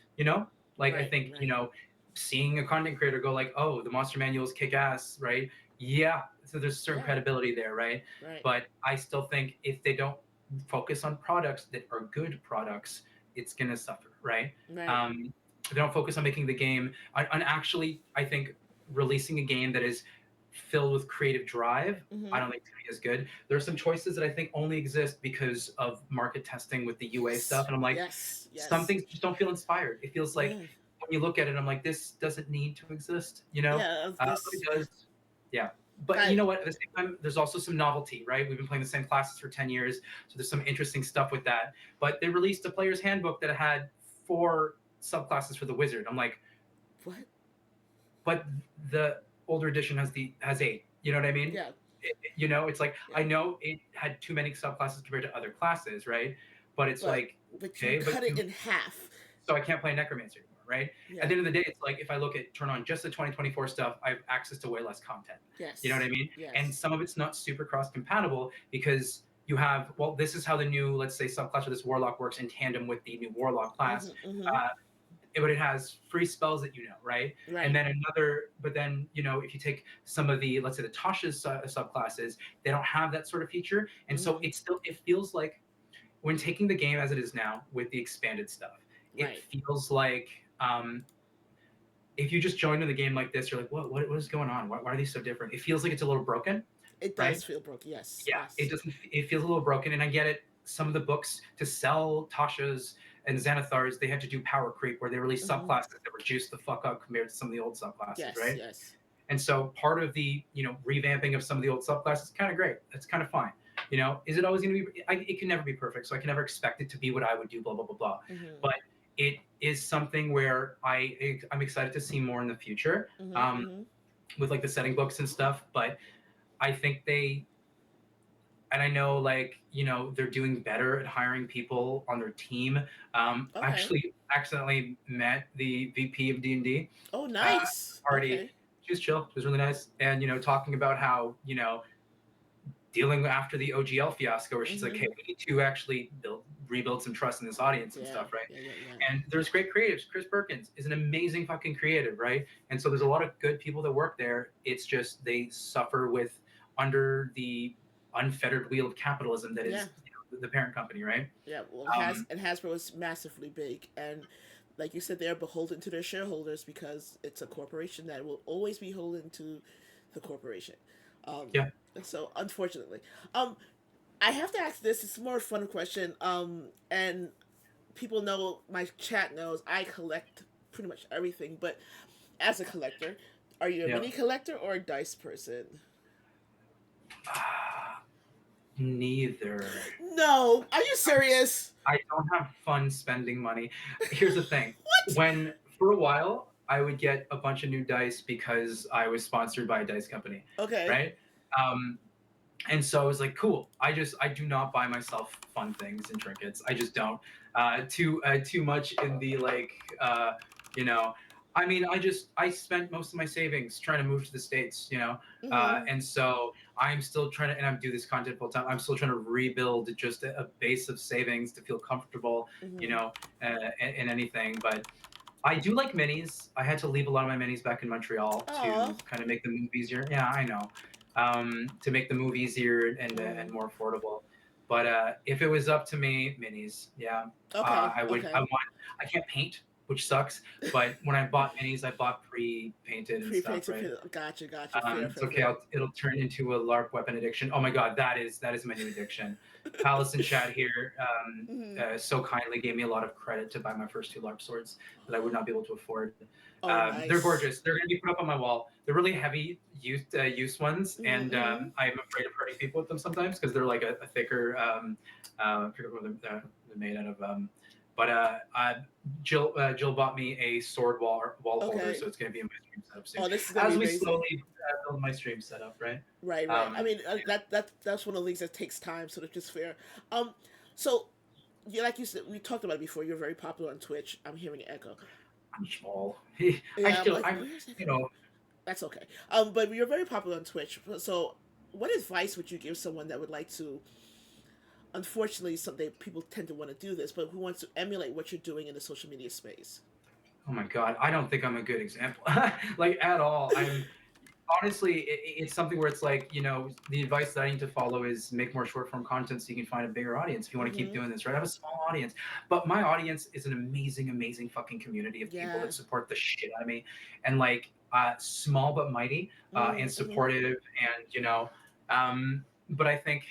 Like, I Right. think Right. seeing a content creator go like, oh, the monster manuals kick ass, right? Yeah, so there's certain Yeah. credibility there, right? Right. But I still think if they don't focus on products that are good products, it's gonna suffer, right? Right. If they don't focus on making the game, on actually, I think releasing a game that is filled with creative drive, I Mm-hmm. don't think it's gonna be as good. There are some choices that I think only exist because of market testing with the UA Yes. stuff, and I'm like, Yes. some Yes. things just don't feel inspired. It feels like Yeah. when you look at it, I'm like, this doesn't need to exist, Yeah. but it This. does. Yeah. But you I. know what? At the same time, there's also some novelty, right? We've been playing the same classes for 10 years, so there's some interesting stuff with that. But they released a player's handbook that had 4 subclasses for the wizard. I'm like, What? but the older edition has 8. You know what I mean? Yeah. It's like, Yeah. I know it had too many subclasses compared to other classes, right? But it's But like, you okay, cut it in half. so I can't play Necromancer anymore, right? Yeah. At the end of the day, it's like if I turn on just the 2024 stuff, I have access to way less content. Yes. You know what I mean? Yes. And some of it's not super cross compatible because you have, well, this is how the new, let's say, subclass for this warlock works in tandem with the new warlock class. Mm-hmm. Mm-hmm. But it has free spells that right? Right. And then but then, if you take some of the, let's say, the Tasha's subclasses, they don't have that sort of feature. And so it feels like when taking the game as it is now with the expanded stuff, Right. it feels like if you just join in the game like this, you're like, what is going on? Why are these so different? It feels like it's a little broken. It does right? feel broken. Yes. Yeah, Yes. it doesn't. It feels a little broken, and I get it. Some of the books to sell Tasha's and Xanathars, they had to do power creep, where they released subclasses that were juiced the fuck up compared to some of the old subclasses, Yes. right? Yes. And so part of the revamping of some of the old subclasses is kind of great. That's kind of fine. Is it always going to be? It can never be perfect, so I can never expect it to be what I would do. Blah blah blah blah. Mm-hmm. But it is something where I'm excited to see more in the future, with like the setting books and stuff. But I think and I know, like, they're doing better at hiring people on their team. I actually accidentally met the VP of D&D. Oh, nice. Party. Okay. She was chill. She was really nice. And, talking about how, dealing after the OGL fiasco, where she's like, hey, we need to actually rebuild some trust in this audience and stuff, right? Yeah. And there's great creatives. Chris Perkins is an amazing fucking creative, right? And so there's a lot of good people that work there. It's just they suffer under the unfettered wheel of capitalism that is the parent company, right? Yeah, well, Hasbro is massively big, and like you said, they're beholden to their shareholders because it's a corporation that will always be beholden to the corporation. So unfortunately, I have to ask this. It's a more fun question. And people know, my chat knows, I collect pretty much everything. But as a collector, are you a mini collector or a dice person? Neither. No, are you serious? I don't have fun spending money. Here's the thing. What? When for a while I would get a bunch of new dice because I was sponsored by a dice company. Okay. Right. And so I was like, cool. I do not buy myself fun things and trinkets. I just don't. Too much in the like, you know. I mean, I spent most of my savings trying to move to the States, Mm-hmm. and so I'm still trying to, and I'm do this content full time. I'm still trying to rebuild just a base of savings to feel comfortable, you Mm-hmm. know, in anything. But I do like minis. I had to leave a lot of my minis back in Montreal Oh. to kind of make the move easier. Yeah, I know. To make the move easier and Mm. more affordable. But if it was up to me, minis. Yeah, Okay. I would. Okay. I can't paint, which sucks. But when I bought minis, I bought pre-painted and stuff, Prepaid. right? Gotcha. Gotcha. Fair. It's Fair. okay. Fair. It'll turn into a LARP weapon addiction. Oh my god, that is my new addiction. Palace and Chad here Mm-hmm. so kindly gave me a lot of credit to buy my first two LARP swords that I would not be able to afford. Oh, They're nice. gorgeous. They're going to be put up on my wall. They're really heavy use ones, and Mm-hmm. I'm afraid of hurting people with them sometimes because they're like a thicker. I forget what they're made out of. But Jill bought me a sword wall holder, Okay. so it's going to be in my stream setup soon. Oh, this is gonna be As we amazing. slowly build my stream setup, right? Right. Right. I Um, mean, that's one of the things that takes time, so it's just fair. Um. So, yeah, like you said, we talked about it before. You're very popular on Twitch. I'm hearing an echo. I'm small. Yeah. I'm like, where's that You coming? know, That's okay. But you're very popular on Twitch. So, what advice would you give someone that would like to? Unfortunately, someday people tend to want to do this, but who wants to emulate what you're doing in the social media space? oh my God, I don't think I'm a good example, like at all. I'm honestly, it's something where it's like, the advice that I need to follow is make more short form content so you can find a bigger audience if you want to keep Mm-hmm. doing this, right? I have a small audience, but my audience is an amazing, amazing fucking community of people Yeah. that support the shit out of me, and like small but mighty, and Mm-hmm. supportive, and but I think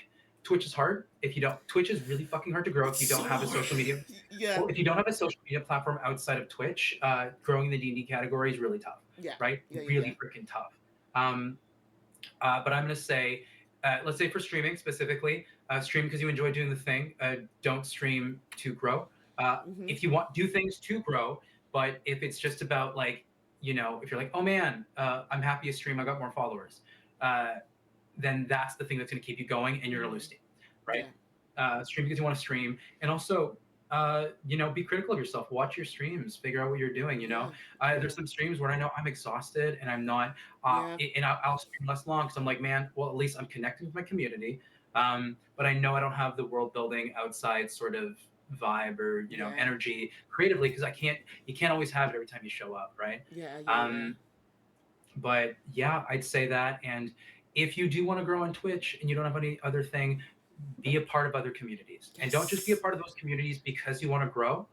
Twitch is hard if you don't. Twitch is really fucking hard to grow It's if you don't so have a hard. social media. Yeah. Well, if you don't have a social media platform outside of Twitch, growing the D&D category is really tough, Yeah. right? Yeah. Yeah. Yeah. Really freaking tough. Um, but I'm going to say, let's say for streaming specifically, stream because you enjoy doing the thing. Don't stream to grow. Mm-hmm. If you want, do things to grow. But if it's just about like, if you're like, oh man, I'm happy to stream, I got more followers, uh, then that's the thing that's going to keep you going, and you're going to Mm-hmm. lose steam, right? Yeah. Stream because you want to stream, and also be critical of yourself. Watch your streams, figure out what you're doing. Yeah. There's Yeah. some streams where I know I'm exhausted and I'm not, Yeah. and I'll stream less long because I'm like, man, well, at least I'm connecting with my community. But I know I don't have the world building outside sort of vibe or Yeah. energy creatively because you can't always have it every time you show up, right? Yeah. Yeah. Yeah. Um, but yeah, I'd say that. And if you do want to grow on Twitch and you don't have any other thing, be a part of other communities. And don't just be a Yes. part of those communities because you want to grow.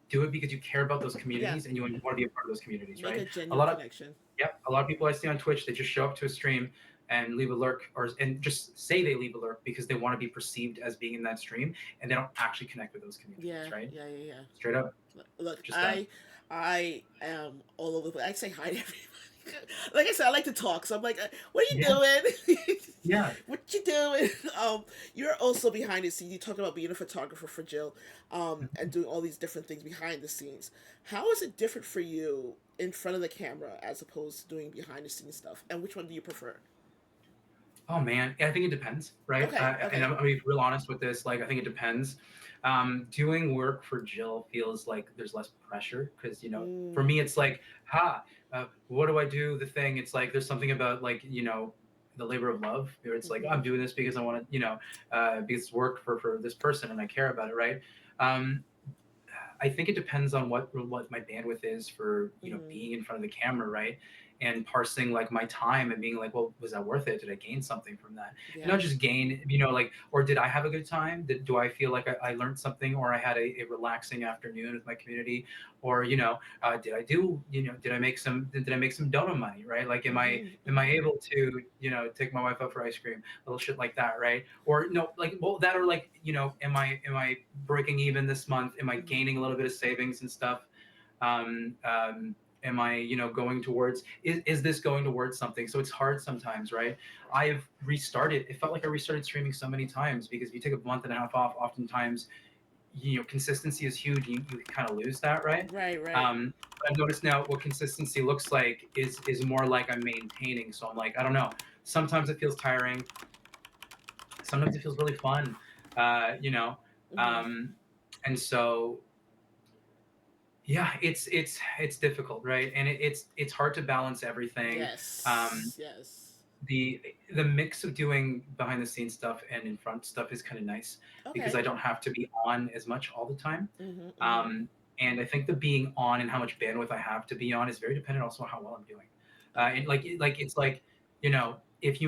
Do it because you care about those Yeah. communities and you want to be a part of those communities, Make a right? A genuine lot of connection. Yep, a lot of people I see on Twitch, they just show up to a stream and leave a lurk and just say they leave a lurk because they want to be perceived as being in that stream and they don't actually connect with those Yeah. communities, right? Yeah. Yeah. Yeah. Straight up, Look, just that. I am all over the place. I say hi to everybody. Like I said, I like to talk, so I'm like, "What are you Yeah, doing? yeah. What you doing?" You're also behind the scenes. You talked about being a photographer for Jill, and doing all these different things behind the scenes. How is it different for you in front of the camera as opposed to doing behind the scenes stuff? And which one do you prefer? Oh man, I think it depends, right? Okay, And okay. I'm gonna be real honest with this. Like, I think it depends. Doing work for Jill feels like there's less pressure because for Mm, me it's like, what do I do? The thing. It's like there's something about like the labor of love. Where it's like mm-hmm, I'm doing this because I want to, because it's work for this person and I care about it, right? Um, I think it depends on what my bandwidth is for mm-hmm. being in front of the camera, right? And parsing like my time and being like, well, was that worth it? Did I gain something from that? And Yeah. not just gain, like, or did I have a good time? Do I feel like I learned something, or I had a relaxing afternoon with my community, or did I do, did I make some donut money, right? Like, Mm-hmm, am I mm-hmm, able to take my wife out for ice cream, little shit like that, right? Or no, like, well, that, or like, am I breaking even this month? Am I mm-hmm. gaining a little bit of savings and stuff? Am I going towards, is this going towards something? So it's hard sometimes, right? I've restarted, it felt like I restarted streaming so many times because if you take a month and a half off, oftentimes consistency is huge. You kind of lose that, right? Right, right. But I've noticed now what consistency looks like is more like I'm maintaining. So I'm like, I don't know, sometimes it feels tiring, Sometimes it feels really fun, you know. Hmm. Um, and so yeah, it's difficult, right? And it's hard to balance everything. Um, Yes, yes. the the mix of doing behind the scenes stuff and in front stuff is kind of nice because I Okay. don't have to be on as much all the time. Hmm. Hmm. Um, and I think the being on and how much bandwidth I have to be on is very dependent also on how well I'm doing. And Okay. like it's like, if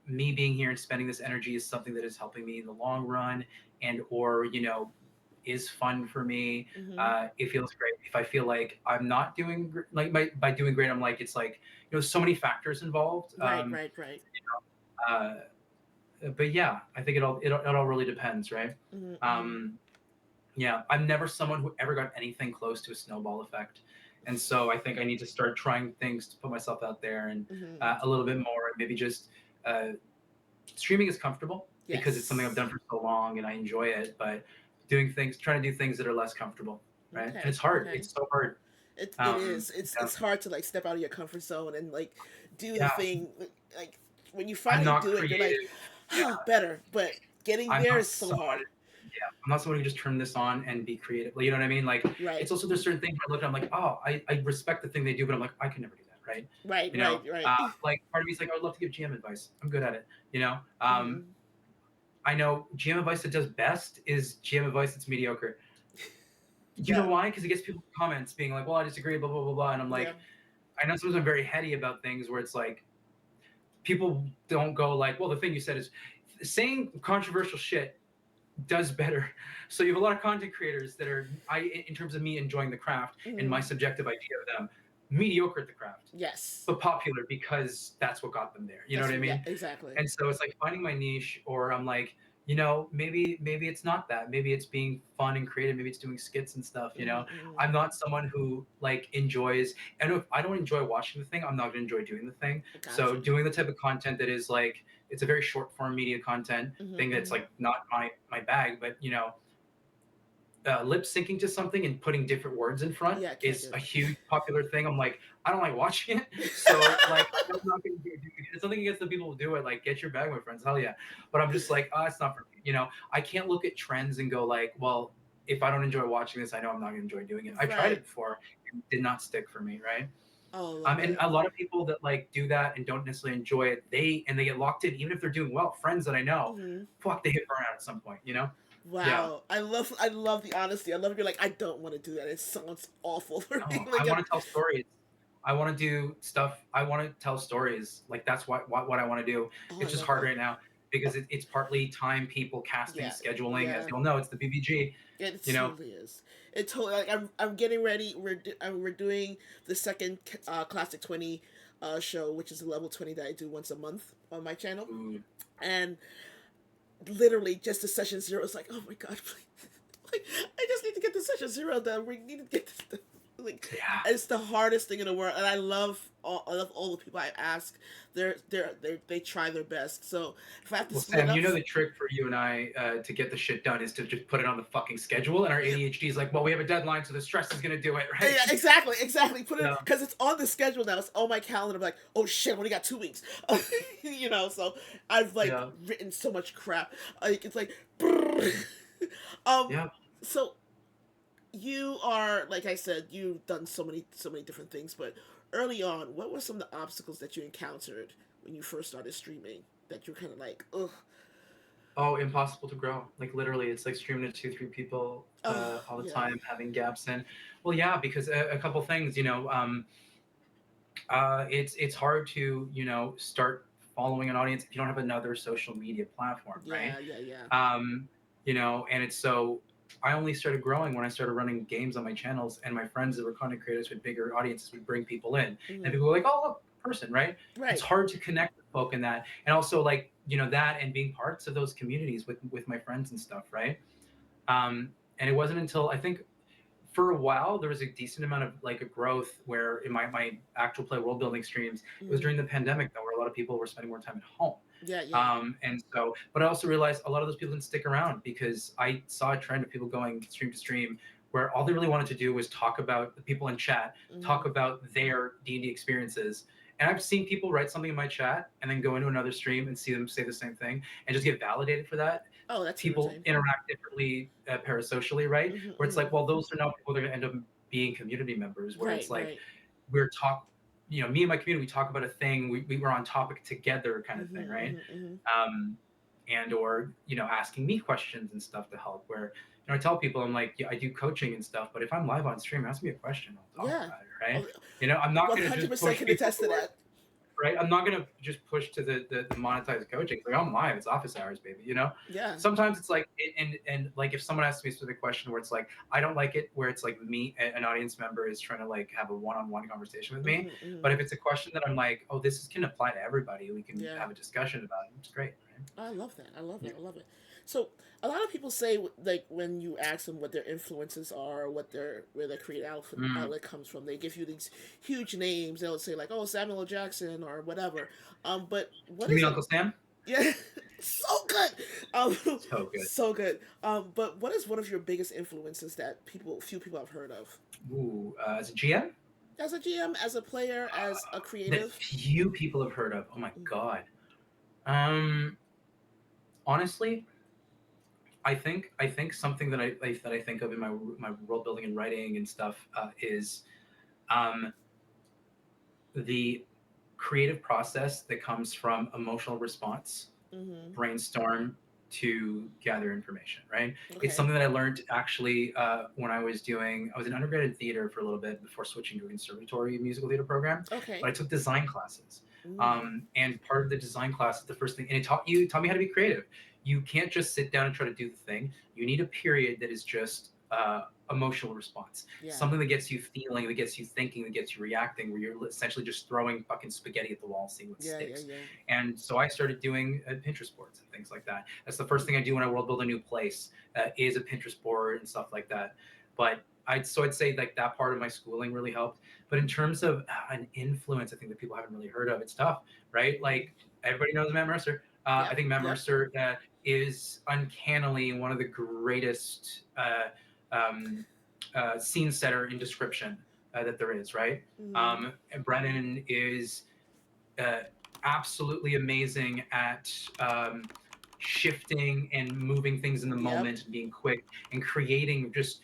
me being here and spending this energy is something that is helping me in the long run, and or is fun for me. Hmm. It feels great. If I feel like I'm not doing like by doing great, I'm like it's like so many factors involved. Right, right, right. Uh, but yeah, I think it all really depends, right? Hmm. Hmm. Um, yeah, I'm never someone who ever got anything close to a snowball effect, and so I think I need to start trying things to put myself out there and Hmm. a little bit more, and maybe just uh, streaming is comfortable because it's something I've done Yes. for so long and I enjoy it, but trying to do things that are less comfortable, right? And Okay. it's hard. Okay. It's so hard. It is. Yeah, It's hard to like step out of your comfort zone and like do the yeah. thing. Like when you I'm finally not do it, you're like, creative. Yeah, oh, better. But getting I'm there not is so someone. hard. Yeah, I'm not someone who just turn this on and be creative. Like, you know what I mean? Like, Right. it's also there's certain things where I look at, I'm like, oh, I respect the thing they do, but I'm like, I can never do that, right? Right. You know, Right. Right. like part of me is like, I would love to give GM advice. I'm good at it. Hmm. I know GM advice that does best is GM advice that's mediocre. You know Yeah. why? Because it gets people comments being like, well, I disagree, blah blah blah blah, and I'm Yeah. like, I know sometimes I'm very heady about things where it's like people don't go like, well, the thing you said is saying controversial shit does better. So you have a lot of content creators that are, in terms of me enjoying the craft and my Hmm. subjective idea of them, mediocre at the craft, Yes. but popular because that's what got them there. You know That's what I yeah. mean? Exactly. And so it's like finding my niche, or I'm like, maybe it's not that. Maybe it's being fun and creative. Maybe it's doing skits and stuff. Hmm. Hmm. I'm not someone who like enjoys. And if I don't enjoy watching the thing, I'm not gonna enjoy doing the thing. So Gotcha. doing the type of content that is like it's a very short form media content Hmm. thing that's Hmm. like not my bag, but lip syncing to something and putting different words in front Yeah. I can't do is a it. huge popular thing. I'm like, I don't like watching it. So like I'm not gonna do it. It's something against the people who do it. Like, get your bag, my friends. Hell yeah. But I'm just like, it's not for me. I can't look at trends and go like, well, if I don't enjoy watching this, I know I'm not gonna enjoy doing it. I tried Right. it before and it did not stick for me, right? Oh, I love And it. a lot of people that like do that and don't necessarily enjoy it, they get locked in, even if they're doing well. Friends that I know, Hmm. fuck, they hit burnout at some point. Yeah. Wow, I love the honesty. I love you're like I don't want to do that. It sounds awful for me. No, I Like want to tell stories. I want to do stuff. I want to tell stories. Like that's what I want to do. oh, I It's just love hard it. right now because it's partly time, people, casting, Yeah, scheduling. As yeah. you'll know, it's the BBG. It You know, totally is. It totally like I'm getting ready. We're doing the second Classic 20 show, which is a level 20 that I do once a month on my channel, Ooh, and literally just the session zero is like, oh my god, please. Like I just need to get the session zero done. We need to get this done. Like yeah. it's the hardest thing in the world, and I love all the people I ask. They try their best. So if I have to Well, split Sam, up, the trick for you and I to get the shit done is to just put it on the fucking schedule. And our yeah, ADHD is like, well, we have a deadline, so the stress is gonna do it, right? yeah, exactly, exactly. Put it Yeah, because it's on the schedule now. It's on my calendar. I'm like, oh shit, I only got 2 weeks. So I've like yeah, written so much crap. Like it's like, um, yeah. so you are like I said, you've done so many different things, but early on, what were some of the obstacles that you encountered when you first started streaming that you're kind of like, ugh, Oh, impossible to grow. Like literally, it's like streaming to two, three people oh all the yeah, time, having gaps in. Well, yeah, because a couple things. It's hard to start following an audience if you don't have another social media platform, right? yeah, yeah, yeah. um, and it's so I only started growing when I started running games on my channels, and my friends that were content creators with bigger audiences would bring people in, and Hmm. people were like, oh, look, person, right? It's Right. hard to connect with folk in that, and also like that and being parts of those communities with my friends and stuff, right? And it wasn't until I think for a while there was a decent amount of like a growth where in my actual play world building streams, it was Hmm. during the pandemic though, where a lot of people were spending more time at home. Yeah, yeah. And so, but I also realized a lot of those people didn't stick around because I saw a trend of people going stream to stream where all they really wanted to do was talk about the people in chat, Hmm. talk about their D&D experiences, And I've seen people write something in my chat and then go into another stream and see them say the same thing and just get validated for that. Oh, that's People irritating. interact differently parasocially, right? Hmm, Where it's hmm. like, well, those are now people that are going to end up being community members, where Right, it's like right. we're talk, me and my community, we talk about a thing, we were on topic together kind of Hmm, thing, right? hmm, hmm. Um, and or asking me questions and stuff to help. Where I tell people I'm like, yeah, I do coaching and stuff, but if I'm live on stream, ask me a question, I'll talk Yeah. about it, right? Oh, I'm not going to just 100% push can people attest to towards, that. right? I'm not gonna just push to the monetized coaching. It's like I'm live, it's office hours, baby. Yeah. Sometimes it's like, and like if someone asks me a specific question where it's like I don't like it, where it's like me, an audience member is trying to like have a one-on-one conversation with me. Hmm, hmm. But if it's a question that I'm like, oh, this can apply to everybody, we can Yeah. have a discussion about it. It's great, right? I love that. I love Yeah. that. I love it. So a lot of people say, like, when you ask them what their influences are, where their creative Mm. outlet comes from, they give you these huge names. They'll say like, oh, Samuel L. Jackson or whatever. But what You is mean it? Uncle Sam? Yeah, so good. Um, So good. so good. But what is one of your biggest influences that few people have heard of? Ooh, as a GM, As a GM, as a player, as a that creative? few people have heard of. Oh my god. Um, Honestly, I think something that I think of in my world building and writing and stuff is um, the creative process that comes from emotional response, Mm-hmm. brainstorm to gather information. Right? It's Okay. something that I learned actually when I was in undergrad in theater for a little bit before switching to a conservatory musical theater program, but Okay. I took design classes. Mm. And part of the design class is the first thing, and it taught me how to be creative. You can't just sit down and try to do the thing. You need a period that is just emotional response, Yeah. something that gets you feeling, that gets you thinking, that gets you reacting, where you're essentially just throwing fucking spaghetti at the wall, seeing what Yeah. Yeah. sticks. Yeah. And so I started doing Pinterest boards and things like that. That's the first Mm. thing I do when I world build a new place, is a Pinterest board and stuff like that. But I'd say like that part of my schooling really helped. But in terms of an influence, I think that people haven't really heard of, it's tough, right? Mm. Like everybody knows Matt Mercer. I Yep. think Matt Yep. Mercer is uncannily one of the greatest um, scene setter in description that there is, right? Mm. And Brennan is uh, absolutely amazing at shifting and moving things in the Yep. moment and being quick and creating just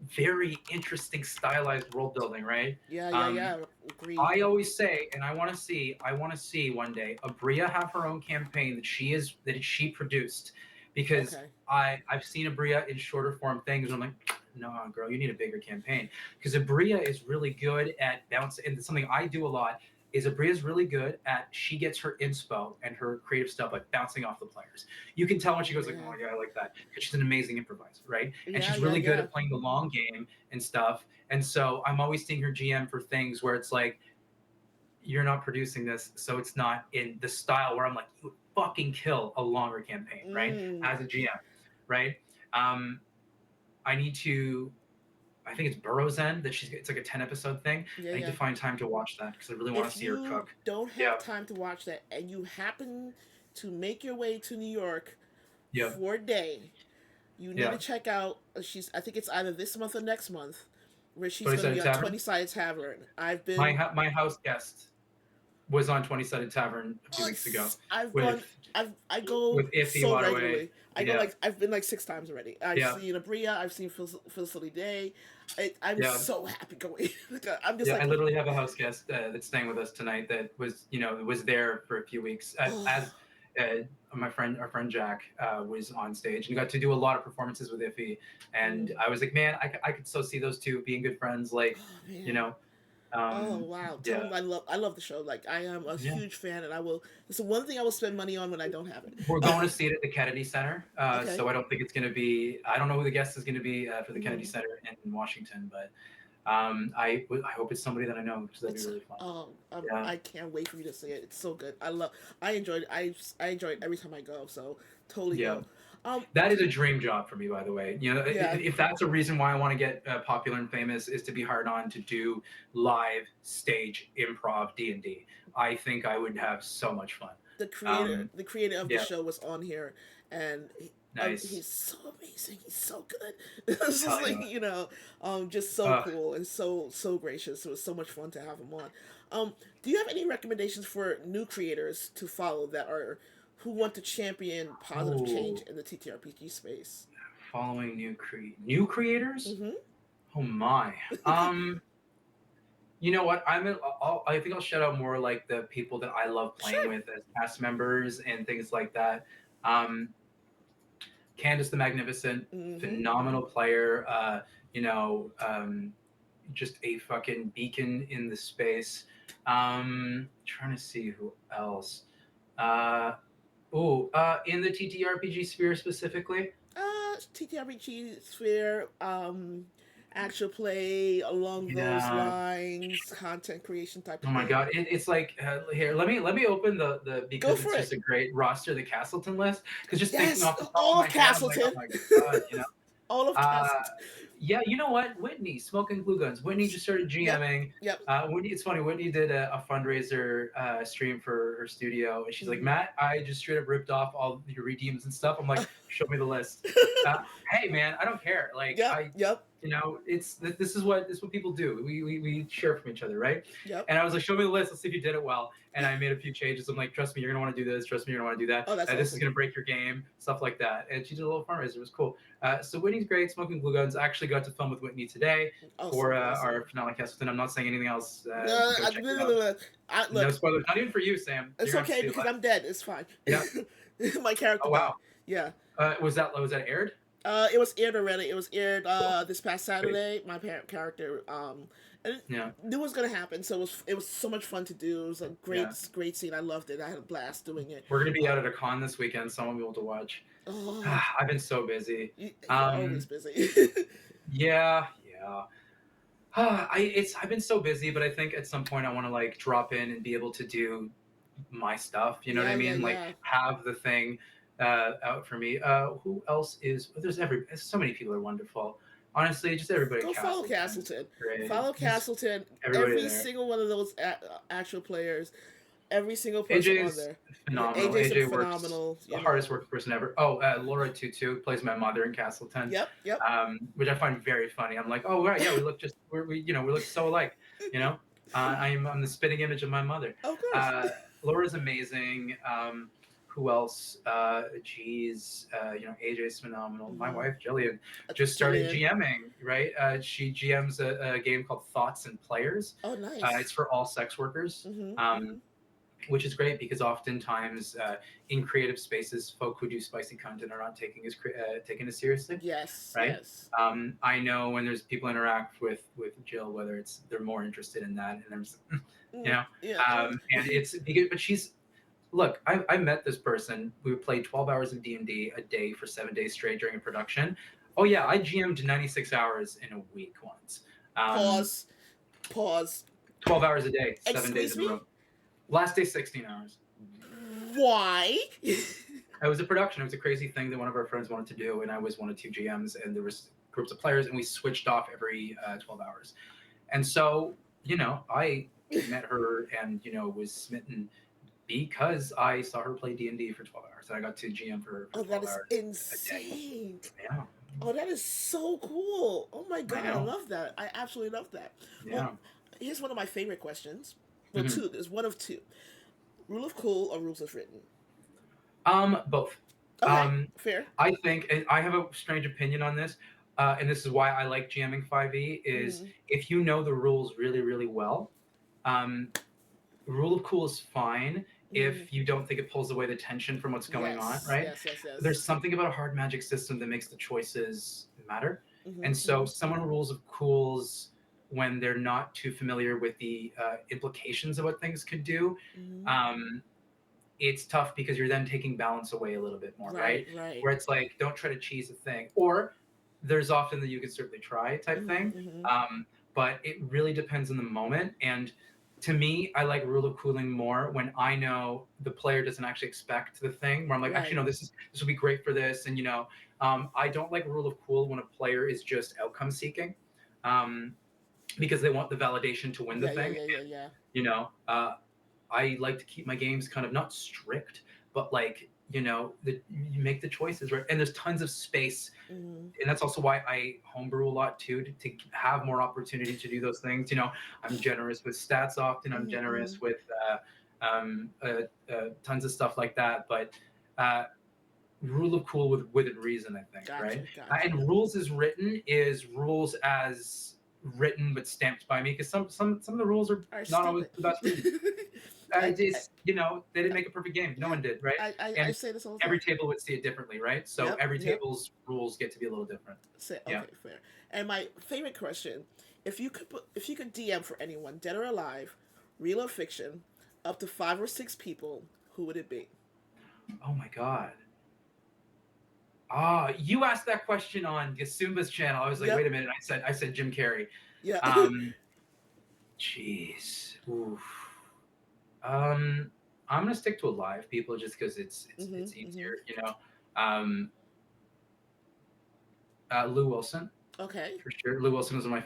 very interesting stylized world building, right? Yeah. Yeah. Um, Yeah. Agreed. I always say, and I want to see one day Abria have her own campaign that she produced, because Okay. I've seen Abria in shorter form things, and I'm like, no, girl, you need a bigger campaign, because Abria is really good at bouncing, and something I do a lot is Abria's really good at, she gets her inspo and her creative stuff like bouncing off the players. You can tell when she Oh goes like, oh man. yeah, I like that, because she's an amazing improviser, right? And Yeah. she's Yeah. really good Yeah. at playing the long game and stuff. And so I'm always seeing her GM for things where it's like, you're not producing this, so it's not in the style where I'm like, you would fucking kill a longer campaign, right? Mm. As a GM, right? Um, I need to. I think it's Burrow's End that it's like a 10 episode thing. Yeah. I need to Yeah. find time to watch that because I really want If to see her you cook. don't Yeah, have time to watch that and you happen to make your way to New York yeah, for a day, you need yeah. to check out. She's. I think it's either this month or next month, where she's going to be 20 Sided on Tavern. 20 Sided Tavern. I've My been. my house guest was on 20 Sided Tavern a few Oh, weeks ago I've with gone. I go Iffy so Waterway. regularly. I go Yeah, like I've been like 6 times already. I've yeah, seen Abria. I've seen Felicity Day. I'm yeah. so happy going. I'm just Yeah, I like, literally have a house guest that's staying with us tonight that was there for a few weeks oh, as our friend Jack was on stage and got to do a lot of performances with Iffy, and mm, I was like, man, I could so see those two being good friends, like, oh you man. know, Oh wow! Tell yeah, them I love the show. Like I am a yeah. huge fan, and I will. It's the one thing I will spend money on when I don't have We're it. going to see it at the Kennedy Center, Okay. so I don't think it's going to be. I don't know who the guest is going to be for the Kennedy Mm. Center in Washington, but I hope it's somebody that I know because that'd be It's really fun. Yeah. I can't wait for you to see it. It's so good. I enjoyed it. I enjoy it every time I go. So totally Yeah. go. Um. That is a dream job for me, by the way. Yeah. If that's a reason why I want to get popular and famous, is to be hired on to do live stage improv D&D. I think I would have so much fun. The creator Um, the creator of the yeah, show was on here, and Nice. He's so amazing. He's so good. It's just Hell like yeah. just so Uh, cool and so gracious. It was so much fun to have him on. Do you have any recommendations for new creators to follow that are who want to champion positive change oh, in the TTRPG space? following new creators. Mm-hmm. Oh my. Um, you know what? I think I'll shout out more like the people that I love playing Sure. with as cast members and things like that. Um, Candace the Magnificent, Mm-hmm. phenomenal player. You know, just a fucking beacon in the space. Trying to see who else. Uh, in the TTRPG sphere specifically. TTRPG sphere, actual play along those Yeah. lines, content creation type Oh of my thing. god, it's like here. Let me open the Go because it's for just it. a great roster, the Castleton list. Because just thinking Yes, off the top of all my of head, I'm like, oh Castleton. my god, you know. All of Uh, Castleton. yeah, you know what? Whitney, Smoking Glue Guns. Whitney just started Yep, GMing. yep. Whitney, it's funny. Whitney did a fundraiser stream for her studio, and she's like, Mm-hmm. Matt, I just straight up ripped off all your redeems and stuff. I'm like, show me the list. Hey, man, I don't care. Like, Yep, yep, it's this is what people do. We share from each other, right? yep. And I was like, show me the list. Let's see if you did it well. And I made a few changes. I'm like, trust me, you're gonna want to do this. Trust me, you're gonna want to do that. Oh, that's This is awesome. gonna break your game, stuff like that. And she did a little fundraiser. It was cool. So Whitney's great. Smoking Glue Guns. I actually got to film with Whitney today for Awesome, awesome. our finale cast. And I'm not saying anything else. No, Go check it out. No look, spoilers. Not even for you, Sam. You're it's gonna have to okay see it because live. I'm dead. It's fine. Yeah. My character Oh died. wow. Yeah. Was that aired? It was aired already. It was aired Cool. this past Great. Saturday. My parent character and Yeah. knew it was gonna happen, so it was so much fun to do. It was a Yeah. great scene. I loved it. I had a blast doing it. We're gonna be out Um, at a con this weekend, so I won't be able to watch. oh, I've been so busy. you're always Um, busy. yeah, yeah. I've been so busy, but I think at some point I want to like drop in and be able to do my stuff. You know what Yeah, I yeah, mean? Like yeah. have the thing out for me. Who else is? There's so many people are wonderful. Honestly, just everybody at Go follow Castleton. Castleton. Great. Follow Just Castleton. everybody Every there. single one of those actual players, every single person on AJ's there. Yeah, phenomenal. AJ's AJ works phenomenal. the You hardest know. working person ever. Oh, Laura Tutu plays my mother in Castleton, Yep, yep. which I find very funny. I'm like, oh right, yeah, we look so alike. You know, I'm the spitting image of my mother. Of course. Uh, Laura's amazing. Who else? AJ's phenomenal. My Mm-hmm. wife Jillian just started Jillian. GMing. Right, she GMs a game called Thoughts and Players. Oh, nice. It's for all sex workers. Mm-hmm. Mm-hmm. Which is great because oftentimes in creative spaces, folk who do spicy content are not taken as seriously, Yes, right? yes. I know when there's people interact with Jill, whether it's they're more interested in that, and there's, you Mm, know, yeah. and it's because, but she's look, I met this person. We played 12 hours of D&D a day for 7 days straight during a production. Oh yeah, I GM'd 96 hours in a week once. Um, Pause. Pause. 12 hours a day, 7 days Excuse in a me? row. Last day 16 hours. Why? It was a production. It was a crazy thing that one of our friends wanted to do, and I was one of two GMs, and there was groups of players, and we switched off every 12 hours. And so, I met her and was smitten because I saw her play D&D for 12 hours, and I got to GM for her Oh, for that 12 is hours a day. insane. Yeah, Oh, that is so cool. Oh my I god, I know. love that. I absolutely love that. Yeah. Well, here's one of my favorite questions. Well, Mhm. two. There's one of two. Rule of cool or rules of written? Both. Okay, Um, fair. I think, and I have a strange opinion on this, and this is why I like GMing 5e, is Mm-hmm. if you know the rules really, really well, um, rule of cool is fine Mm-hmm. if you don't think it pulls away the tension from what's going on, Yes, right? yes, yes, There's yes. something about a hard magic system that makes the choices matter. And Mm-hmm. so Mm-hmm. someone rules of cools when they're not too familiar with the implications of what things could do. Mm-hmm. Um, it's tough because you're then taking balance away a little bit more, Right, right? right. Where it's like, don't try to cheese a thing. Or there's often that you can certainly try type thing. Mm-hmm. Mm-hmm. But it really depends on the moment. And to me, I like rule of cooling more when I know the player doesn't actually expect the thing. Where I'm like, actually, Right. no, this will be great for this. And I don't like rule of cool when a player is just outcome seeking, um, because they want the validation to win the Yeah, yeah, thing. yeah, yeah, You know, I like to keep my games kind of not strict, but like you make the choices, right? And there's tons of space, Mm-hmm. and that's also why I homebrew a lot too, to have more opportunity to do those things. I'm generous with stats often. I'm Mm-hmm. generous with tons of stuff like that. But uh, rule of cool within reason, I think, Gotcha, right? gotcha. And rules as written is rules as written but stamped by me, because some of the rules are All right, not always stupid. the best written. I, I, They didn't make a perfect game. No yeah, one did, right? I And say this all the every time. table would see it differently, right? So Yep, every yep. table's rules get to be a little different. Say Yeah. okay, fair. And my favorite question: if you could DM for anyone, dead or alive, real or fiction, up to 5 or 6 people, who would it be? Oh my God. You asked that question on Gasumba's channel. I was like, wait Yep, a minute. I said Jim Carrey. yep. Um, Jeez. Oof. I'm gonna stick to alive people, just because it's Mm-hmm, mm-hmm. easier. Um, Lou Wilson, Okay. for sure. Lou Wilson is I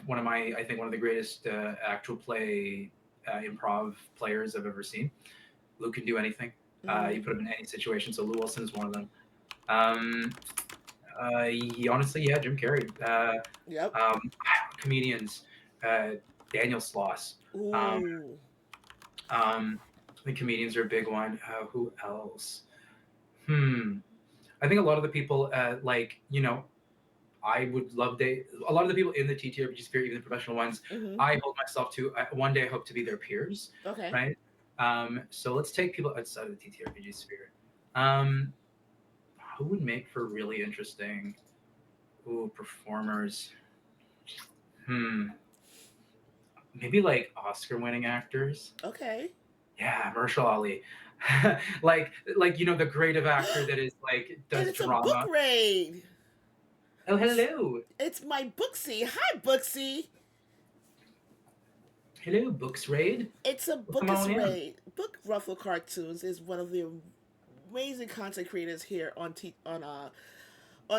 think one of the greatest actual play improv players I've ever seen. Lou can do anything. Mm-hmm. You put him in any situation. So Lou Wilson is one of them. Um, Honestly, yeah, Jim Carrey. Yep. Comedians, uh, Daniel Sloss. Um, Ooh. the comedians are a big one. Who else? Hmm. I think a lot of the people, I would love a lot of the people in the TTRPG sphere, even the professional ones, Mm-hmm. I hold myself to. One day I hope to be their peers, Okay. right? So let's take people outside of the TTRPG sphere. Um, who would make for really interesting, performers? Hmm. Maybe like Oscar-winning actors. Okay. Yeah, Marshall Ali. The grade of actor that is like And does it's a book drama. raid. Oh, hello. It's my Booksy. Hi, Booksy. Hello, Books Raid. It's a Well, come Bookus on in. raid. Book Ruffle Cartoons is one of the amazing content creators here on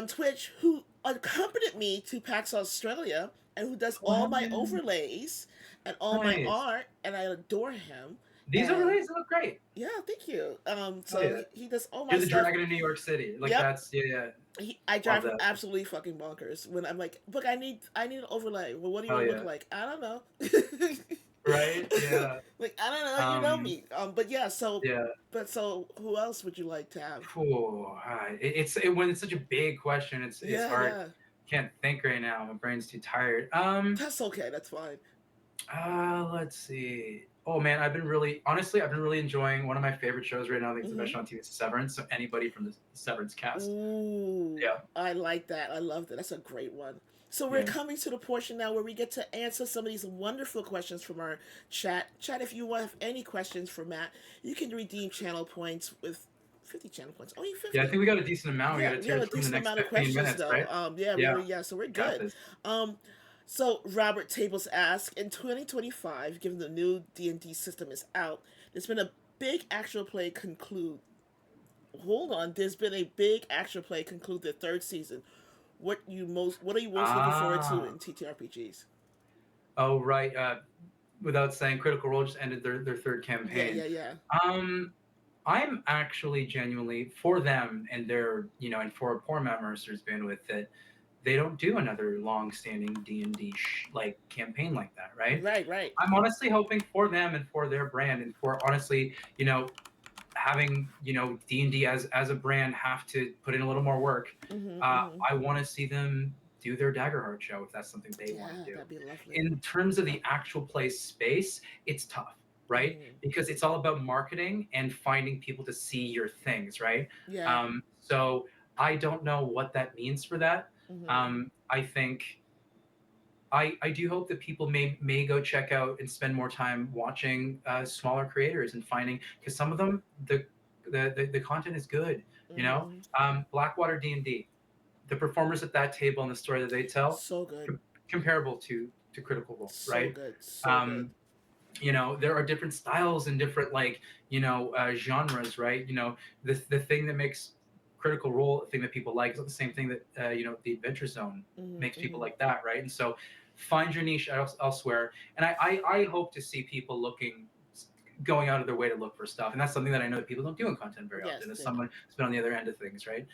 Twitch who accompanied me to PAX Australia and who does Oh, all hell my yeah. overlays and all my Nice. art, and I adore him. These And overlays look great. yeah, thank you. Oh So yeah. he does all my You're the stuff. dragon in New York City. Like Yep. that's, yeah, yeah. I Love drive him that. absolutely fucking bonkers when I'm like, look, I need an overlay. Well, what do you Oh want to look yeah. like? I don't know. Right? Yeah. Like I don't know, you know Um, me. But yeah, yeah. so who else would you like to have? When it's such a big question, it's Yeah, hard. yeah. Can't think right now. My brain's too tired. That's okay. That's fine. Let's see. Oh man, I've been really enjoying one of my favorite shows right now. I think it's the Mm-hmm. best show on TV. It's Severance. So anybody from the Severance cast. Ooh, Yeah. I like that. I love that. That's a great one. So we're Yeah. coming to the portion now where we get to answer some of these wonderful questions from our chat. Chat, if you have any questions for Matt, you can redeem channel points with 50 channel points. Only Yeah, I 50. think we got a decent amount. We got Yeah, to we have tear a through in the decent next amount of 15 questions minutes, though. right? Yeah, Yeah. so we're We got good. this. Um, so Robert Tables asks, in 2025, given the new D&D system is out, there's been a big actual play conclude. Hold on, there's been a big actual play conclude the third season. What are you most looking forward to Ah. in TTRPGs? Oh, right. Without saying, Critical Role just ended their third Yeah, campaign. yeah, yeah. Um, I'm actually genuinely for them and their, and for poor Matt Mercer's bandwidth, that they don't do another long-standing D&D like campaign like that, right? Right, right. I'm honestly hoping for them and for their brand, and for honestly, having D&D as a brand have to put in a little more work. Mhm, mhm. I want to see them do their Daggerheart show if that's something they want Yeah, to do. that'd be lovely. In terms of the actual play space, it's tough, right? Mhm. Because it's all about marketing and finding people to see your things, right? Yeah. So I don't know what that means for that. Mhm. I think I do hope that people may go check out and spend more time watching smaller creators and finding, because some of them the content is good. You know, Mhm. Blackwater D&D, the performers at that table and the story that they tell, So good. comparable to Critical Role, So right? good. So good. Um, there are different styles and different genres, right? The thing that makes Critical Role a thing that people like is not the same thing that the Adventure Zone Mhm. makes people Mhm. like that, right? And so find your niche elsewhere. And I hope to see people looking going out of their way to look for stuff, and that's something that I know that people don't do in content very Yes, often. As they don't. someone who's been on the other end of things, right?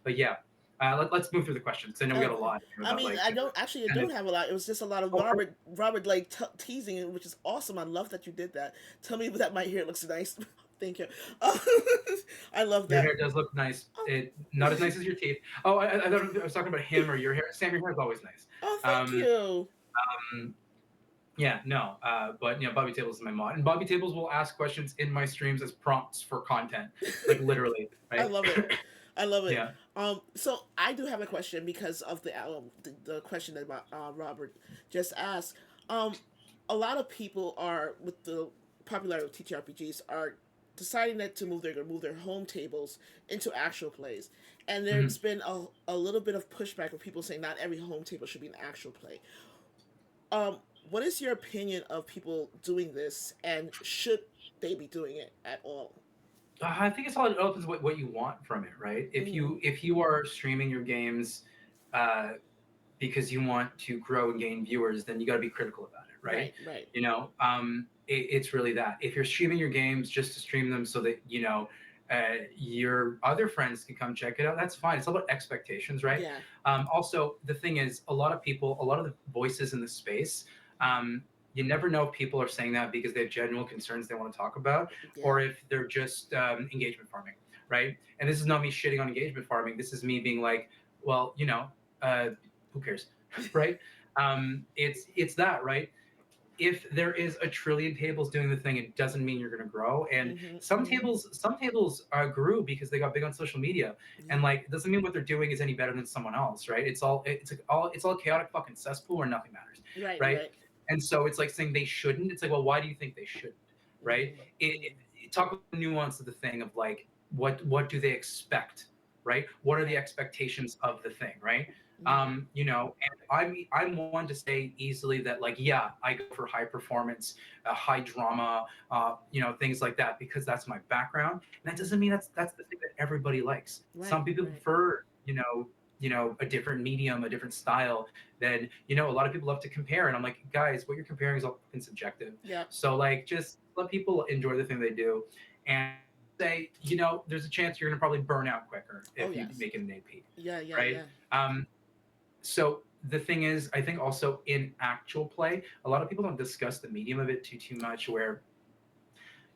But yeah, us move through the questions. I know we got a Okay. lot. I About mean, like I don't actually. I 10 don't have a lot. It was just a lot of oh, Robert like teasing it, which is awesome. I love that you did that. Tell me that my hair looks nice. Thank you. Uh, I love your that. hair does look nice. Oh. It not as nice as your teeth. Oh, I thought I was talking about him or your hair. Sam, your hair is always nice. Oh, thank Um, you. um, yeah, no, but Bobby Tables is my mod, and Bobby Tables will ask questions in my streams as prompts for content, like literally, I right? love it. I love it. Yeah. So I do have a question because of the question that Robert just asked. Um, a lot of people are with the popularity of TTRPGs are deciding that to move they're going to move their home tables into actual plays, and there's Mhm. been a little bit of pushback of people saying not every home table should be an actual play. Um, what is your opinion of people doing this, and should they be doing it at all? I think it's all it opens what you want from it, right? Mm-hmm. If you are streaming your games uh, because you want to grow and gain viewers, then you got to be critical about it, right? Right, right. It's really that. If you're streaming your games just to stream them so that your other friends can come check it out, that's fine. It's all about expectations, right? Yeah, Also, the thing is, a lot of people, a lot of the voices in the space. Um, you never know if people are saying that because they have genuine concerns they want to talk about, yeah. or if they're just engagement farming, right? And this is not me shitting on engagement farming. This is me being like, well, who cares, right? It's that, right? If there is a trillion tables doing the thing, it doesn't mean you're going to grow. And Mm-hmm, some mm-hmm. tables grew because they got big on social media, Yeah. and like it doesn't mean what they're doing is any better than someone else, right? It's all chaotic fucking cesspool where nothing matters, Right, right? right. And so it's like saying they shouldn't. It's like, well, why do you think they shouldn't, right? Talk about the nuance of the thing of like what do they expect, right? What are the Right. expectations of the thing, right? Mm-hmm. And I'm one to say easily that like yeah, I go for high performance, high drama, things like that because that's my background. And that doesn't mean that's the thing that everybody likes. Right, Some people right. prefer a different medium, a different style. Then a lot of people love to compare, and I'm like, guys, what you're comparing is all fucking subjective. Yeah. So like, just let people enjoy the thing they do, and say, there's a chance you're gonna probably burn out quicker Oh if you yes. make it an AP, Yeah, yeah, right? yeah. Um, so the thing is, I think also in actual play, a lot of people don't discuss the medium of it too much. Where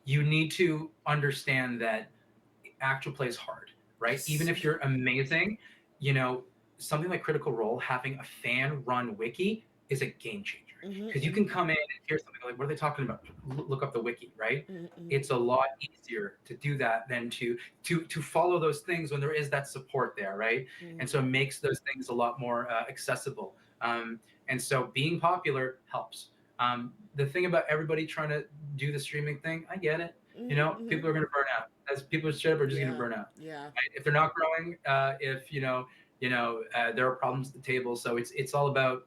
you need to understand that actual play is hard, right? Even Yes. if you're amazing, you know, something like Critical Role, having a fan run wiki is a game changer Mm-hmm, because you mm-hmm, can come in and hear something like, what are they talking about? Look up the wiki, right? mm-hmm, It's a lot easier to do that than to follow those things when there is that support there, right? And mm-hmm, so it makes those things a lot more accessible. And so being popular helps. The thing about everybody trying to do the streaming thing, I get it. mm-hmm, mm-hmm. People are going to burn out. As people straight up are just going to Yeah, burn out. yeah. Right? If they're not growing, if there are problems at the table. So it's all about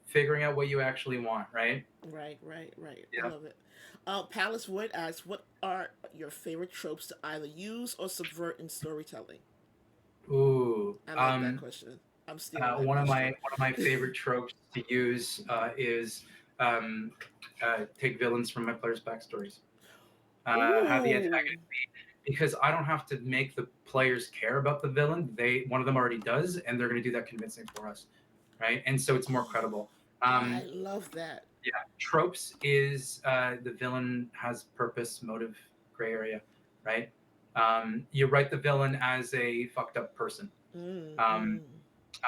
figuring out what you actually want, right? Right, right, right. I Yeah. love it. Palace Wood asks, "What are your favorite tropes to either use or subvert in storytelling?" Ooh. I like that question. I'm stealing that One of my question. one of my favorite tropes to use is take villains from my players' backstories. Have the Ooh. antagonist because I don't have to make the players care about the villain. One of them already does, and they're going to do that convincing for us, right? And so it's more Oh, credible. I Um, love that. yeah, tropes is the villain has purpose, motive, gray area, right? You write the villain as a fucked up person. Um,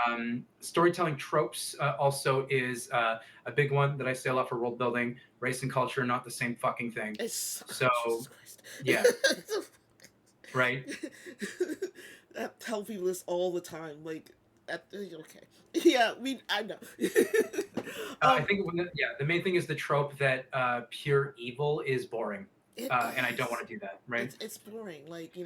Mm-hmm. Storytelling tropes also is a big one that I say a lot for world building. Race and culture are not the same fucking thing. It's So Jesus Christ. yeah, right. I tell people this all the time. Like, okay, yeah, I know. I um, think the main thing is the trope that pure evil is boring, it and I don't is. want to do that. Right. It's boring. Like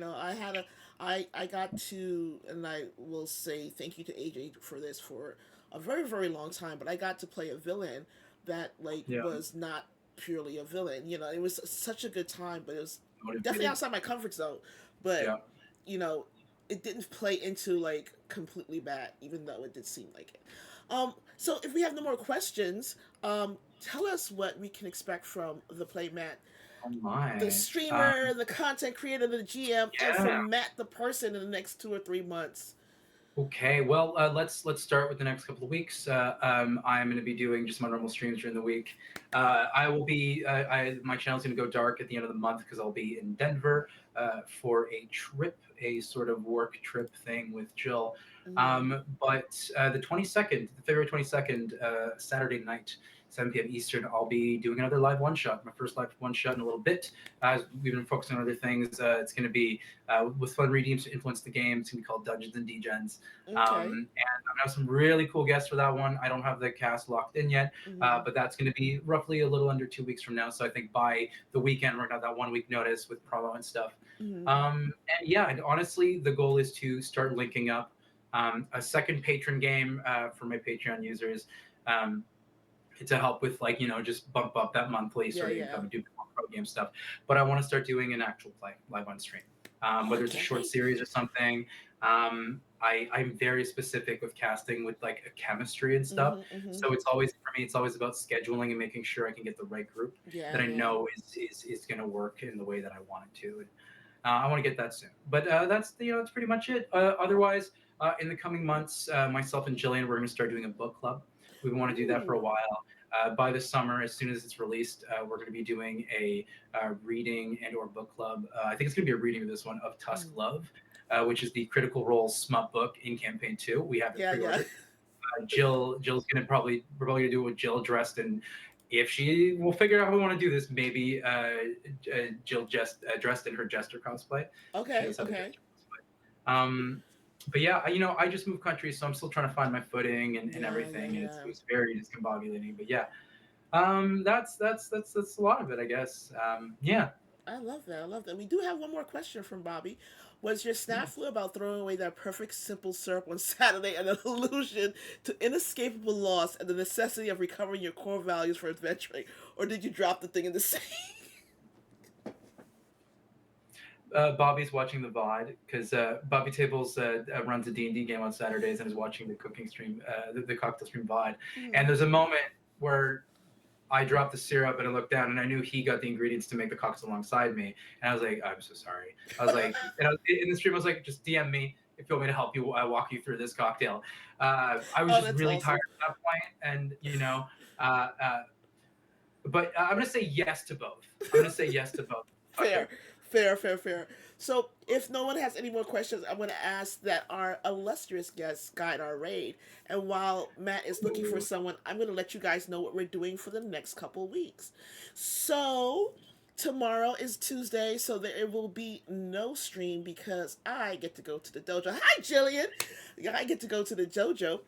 I got to, and I will say thank you to AJ for this for a very very long time. But I got to play a villain that like Yeah. was not purely a villain. It was such a good time, but it was definitely Motivated. outside my comfort zone. But Yeah. you know, it didn't play into like completely bad, even though it did seem like it. So if we have no more questions, tell us what we can expect from the PlayMatt. Oh The my. streamer, the content creator, the GM, and Yeah. from Matt the person in the next 2 or 3 months. Okay, well, let's start with the next couple of weeks. I'm going to be doing just my normal streams during the week. I will be my channel's going to go dark at the end of the month because I'll be in Denver for a trip, a sort of work trip thing with Jill. Mm, But the 22nd, February 22nd, Saturday night, 7 p.m. Eastern, I'll be doing another live one shot, my first live one shot in a little bit. As we've been focusing on other things, it's going to be with fun redeems to influence the game. It's going to be called Dungeons and Degens. okay. And I'm gonna have some really cool guests for that one. I don't have the cast locked in yet, Mm, but that's going to be roughly a little under 2 weeks from now. So I think by the weekend we're gonna have that 1 week notice with promo and stuff. mm, And yeah, and honestly, the goal is to start linking up a second patron game for my Patreon users. Um, to help with like just bump up that monthly yeah, sort of yeah. income and do more pro game stuff. But I want to start doing an actual play live on stream, Oh, I whether it's a can't short wait. series or something. I'm very specific with casting with like a chemistry and stuff. Mm-hmm, mm-hmm. So it's always for me. It's always about scheduling and making sure I can get the right group Yeah, that I yeah. know is going to work in the way that I want it to. And, I want to get that soon. But that's pretty much it. Otherwise, in the coming months, myself and Jillian, we're going to start doing a book club. We want to do that for a Ooh. while. By the summer, as soon as it's released, we're going to be doing a reading and/or book club. I think it's going to be a reading of this one of Tusk Mm. Love, which is the Critical Role smut book in campaign 2. We have it Yeah, yeah. pre-ordered. Jill's going to we're probably going to do it with Jill dressed in. If she will figure out how we want to do this, maybe Jill just dressed in her jester cosplay. She Okay, does have a okay. jester cosplay. But yeah, I just moved countries, so I'm still trying to find my footing and Yeah, yeah, everything, and yeah. it's very discombobulating. But yeah, that's a lot of it, I guess. Yeah. I love that. I love that. We do have one more question from Bobby. Was your snafu about throwing away that perfect simple syrup on Saturday an allusion to inescapable loss and the necessity of recovering your core values for adventuring, or did you drop the thing in the sink? Bobby's watching the VOD because Bobby Tables runs a D&D game on Saturdays and is watching the cooking stream, the cocktail stream VOD. Mm. And there's a moment where I dropped the syrup and I looked down and I knew he got the ingredients to make the cocktail alongside me. And I was like, I'm so sorry. I was like, in the stream, I was like, just DM me if you want me to help you walk you through this cocktail. I was Oh, just that's really tired awesome. at that point, and uh, uh, but I'm gonna say yes to both. I'm gonna say yes to both. Okay. Fair, fair, fair, fair. So, if no one has any more questions, I'm going to ask that our illustrious guests guide our raid. And while Matt is looking for someone, I'm going to let you guys know what we're doing for the next couple weeks. So, tomorrow is Tuesday, so there will be no stream because I get to go to the dojo. Hi, Jillian! I get to go to the dojo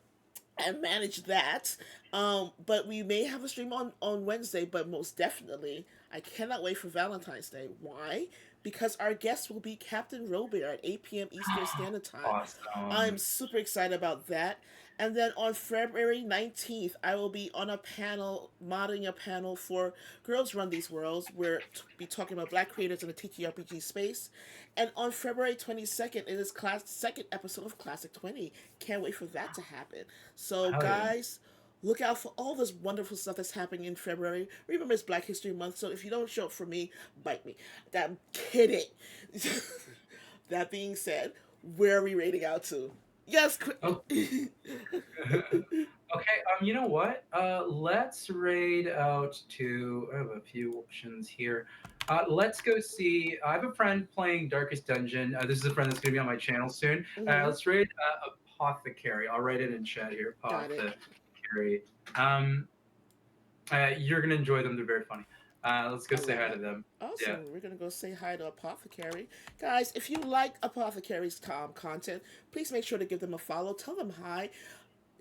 and manage that. But we may have a stream on Wednesday, but most definitely, I cannot wait for Valentine's Day. Why? Because our guest will be Captain Robert at 8 p.m. Eastern Standard Time. I'm Awesome. super excited about that. And then on February 19th, I will be on a panel, modding a panel for Girls Run These Worlds. Be talking about Black creators in the TTRPG space. And on February 22nd, it is class second episode of Classic 20. Can't wait for that to happen. So, Hell yeah. guys, look out for all this wonderful stuff that's happening in February. Remember, it's Black History Month, so if you don't show up for me, bite me. I'm kidding. That being said, where are we rating out to? Yes. Oh, okay. You know what? Let's raid out to. I have a few options here. Let's go see. I have a friend playing Darkest Dungeon. This is a friend that's going to be on my channel soon. Mm-hmm. Let's raid Apothecary. I'll write it in chat here. Got it. Apothecary. Um, you're going to enjoy them. They're very funny. Let's go I say love hi it. to them. Yeah. Awesome. We're going to go say hi to Apothecary. Guys, if you like Apothecary's content, please make sure to give them a follow. Tell them hi.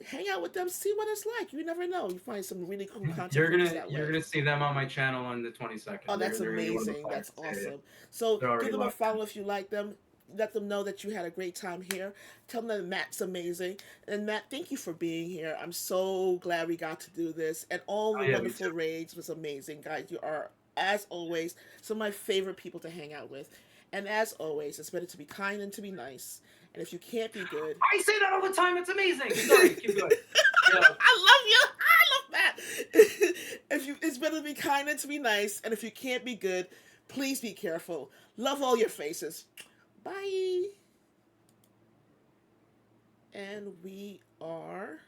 Hang out with them. See what it's like. You never know. You find some really cool content creators that You're way. gonna see them on my channel on the 22nd. Oh, that's They're gonna be one of the amazing. That's flyers. awesome. So They're give already them a locked in. follow if you like them. Let them know that you had a great time here. Tell them that Matt's amazing. And Matt, thank you for being here. I'm so glad we got to do this. And all the Oh yeah, me wonderful too. raids was amazing, guys. You are, as always, some of my favorite people to hang out with. And as always, it's better to be kind than to be nice. And if you can't be good, I say that all the time. It's amazing. Sorry, keep going. Yeah. I love you. I love that. It's better to be kind than to be nice, and if you can't be good, please be careful. Love all your faces. Bye. And we are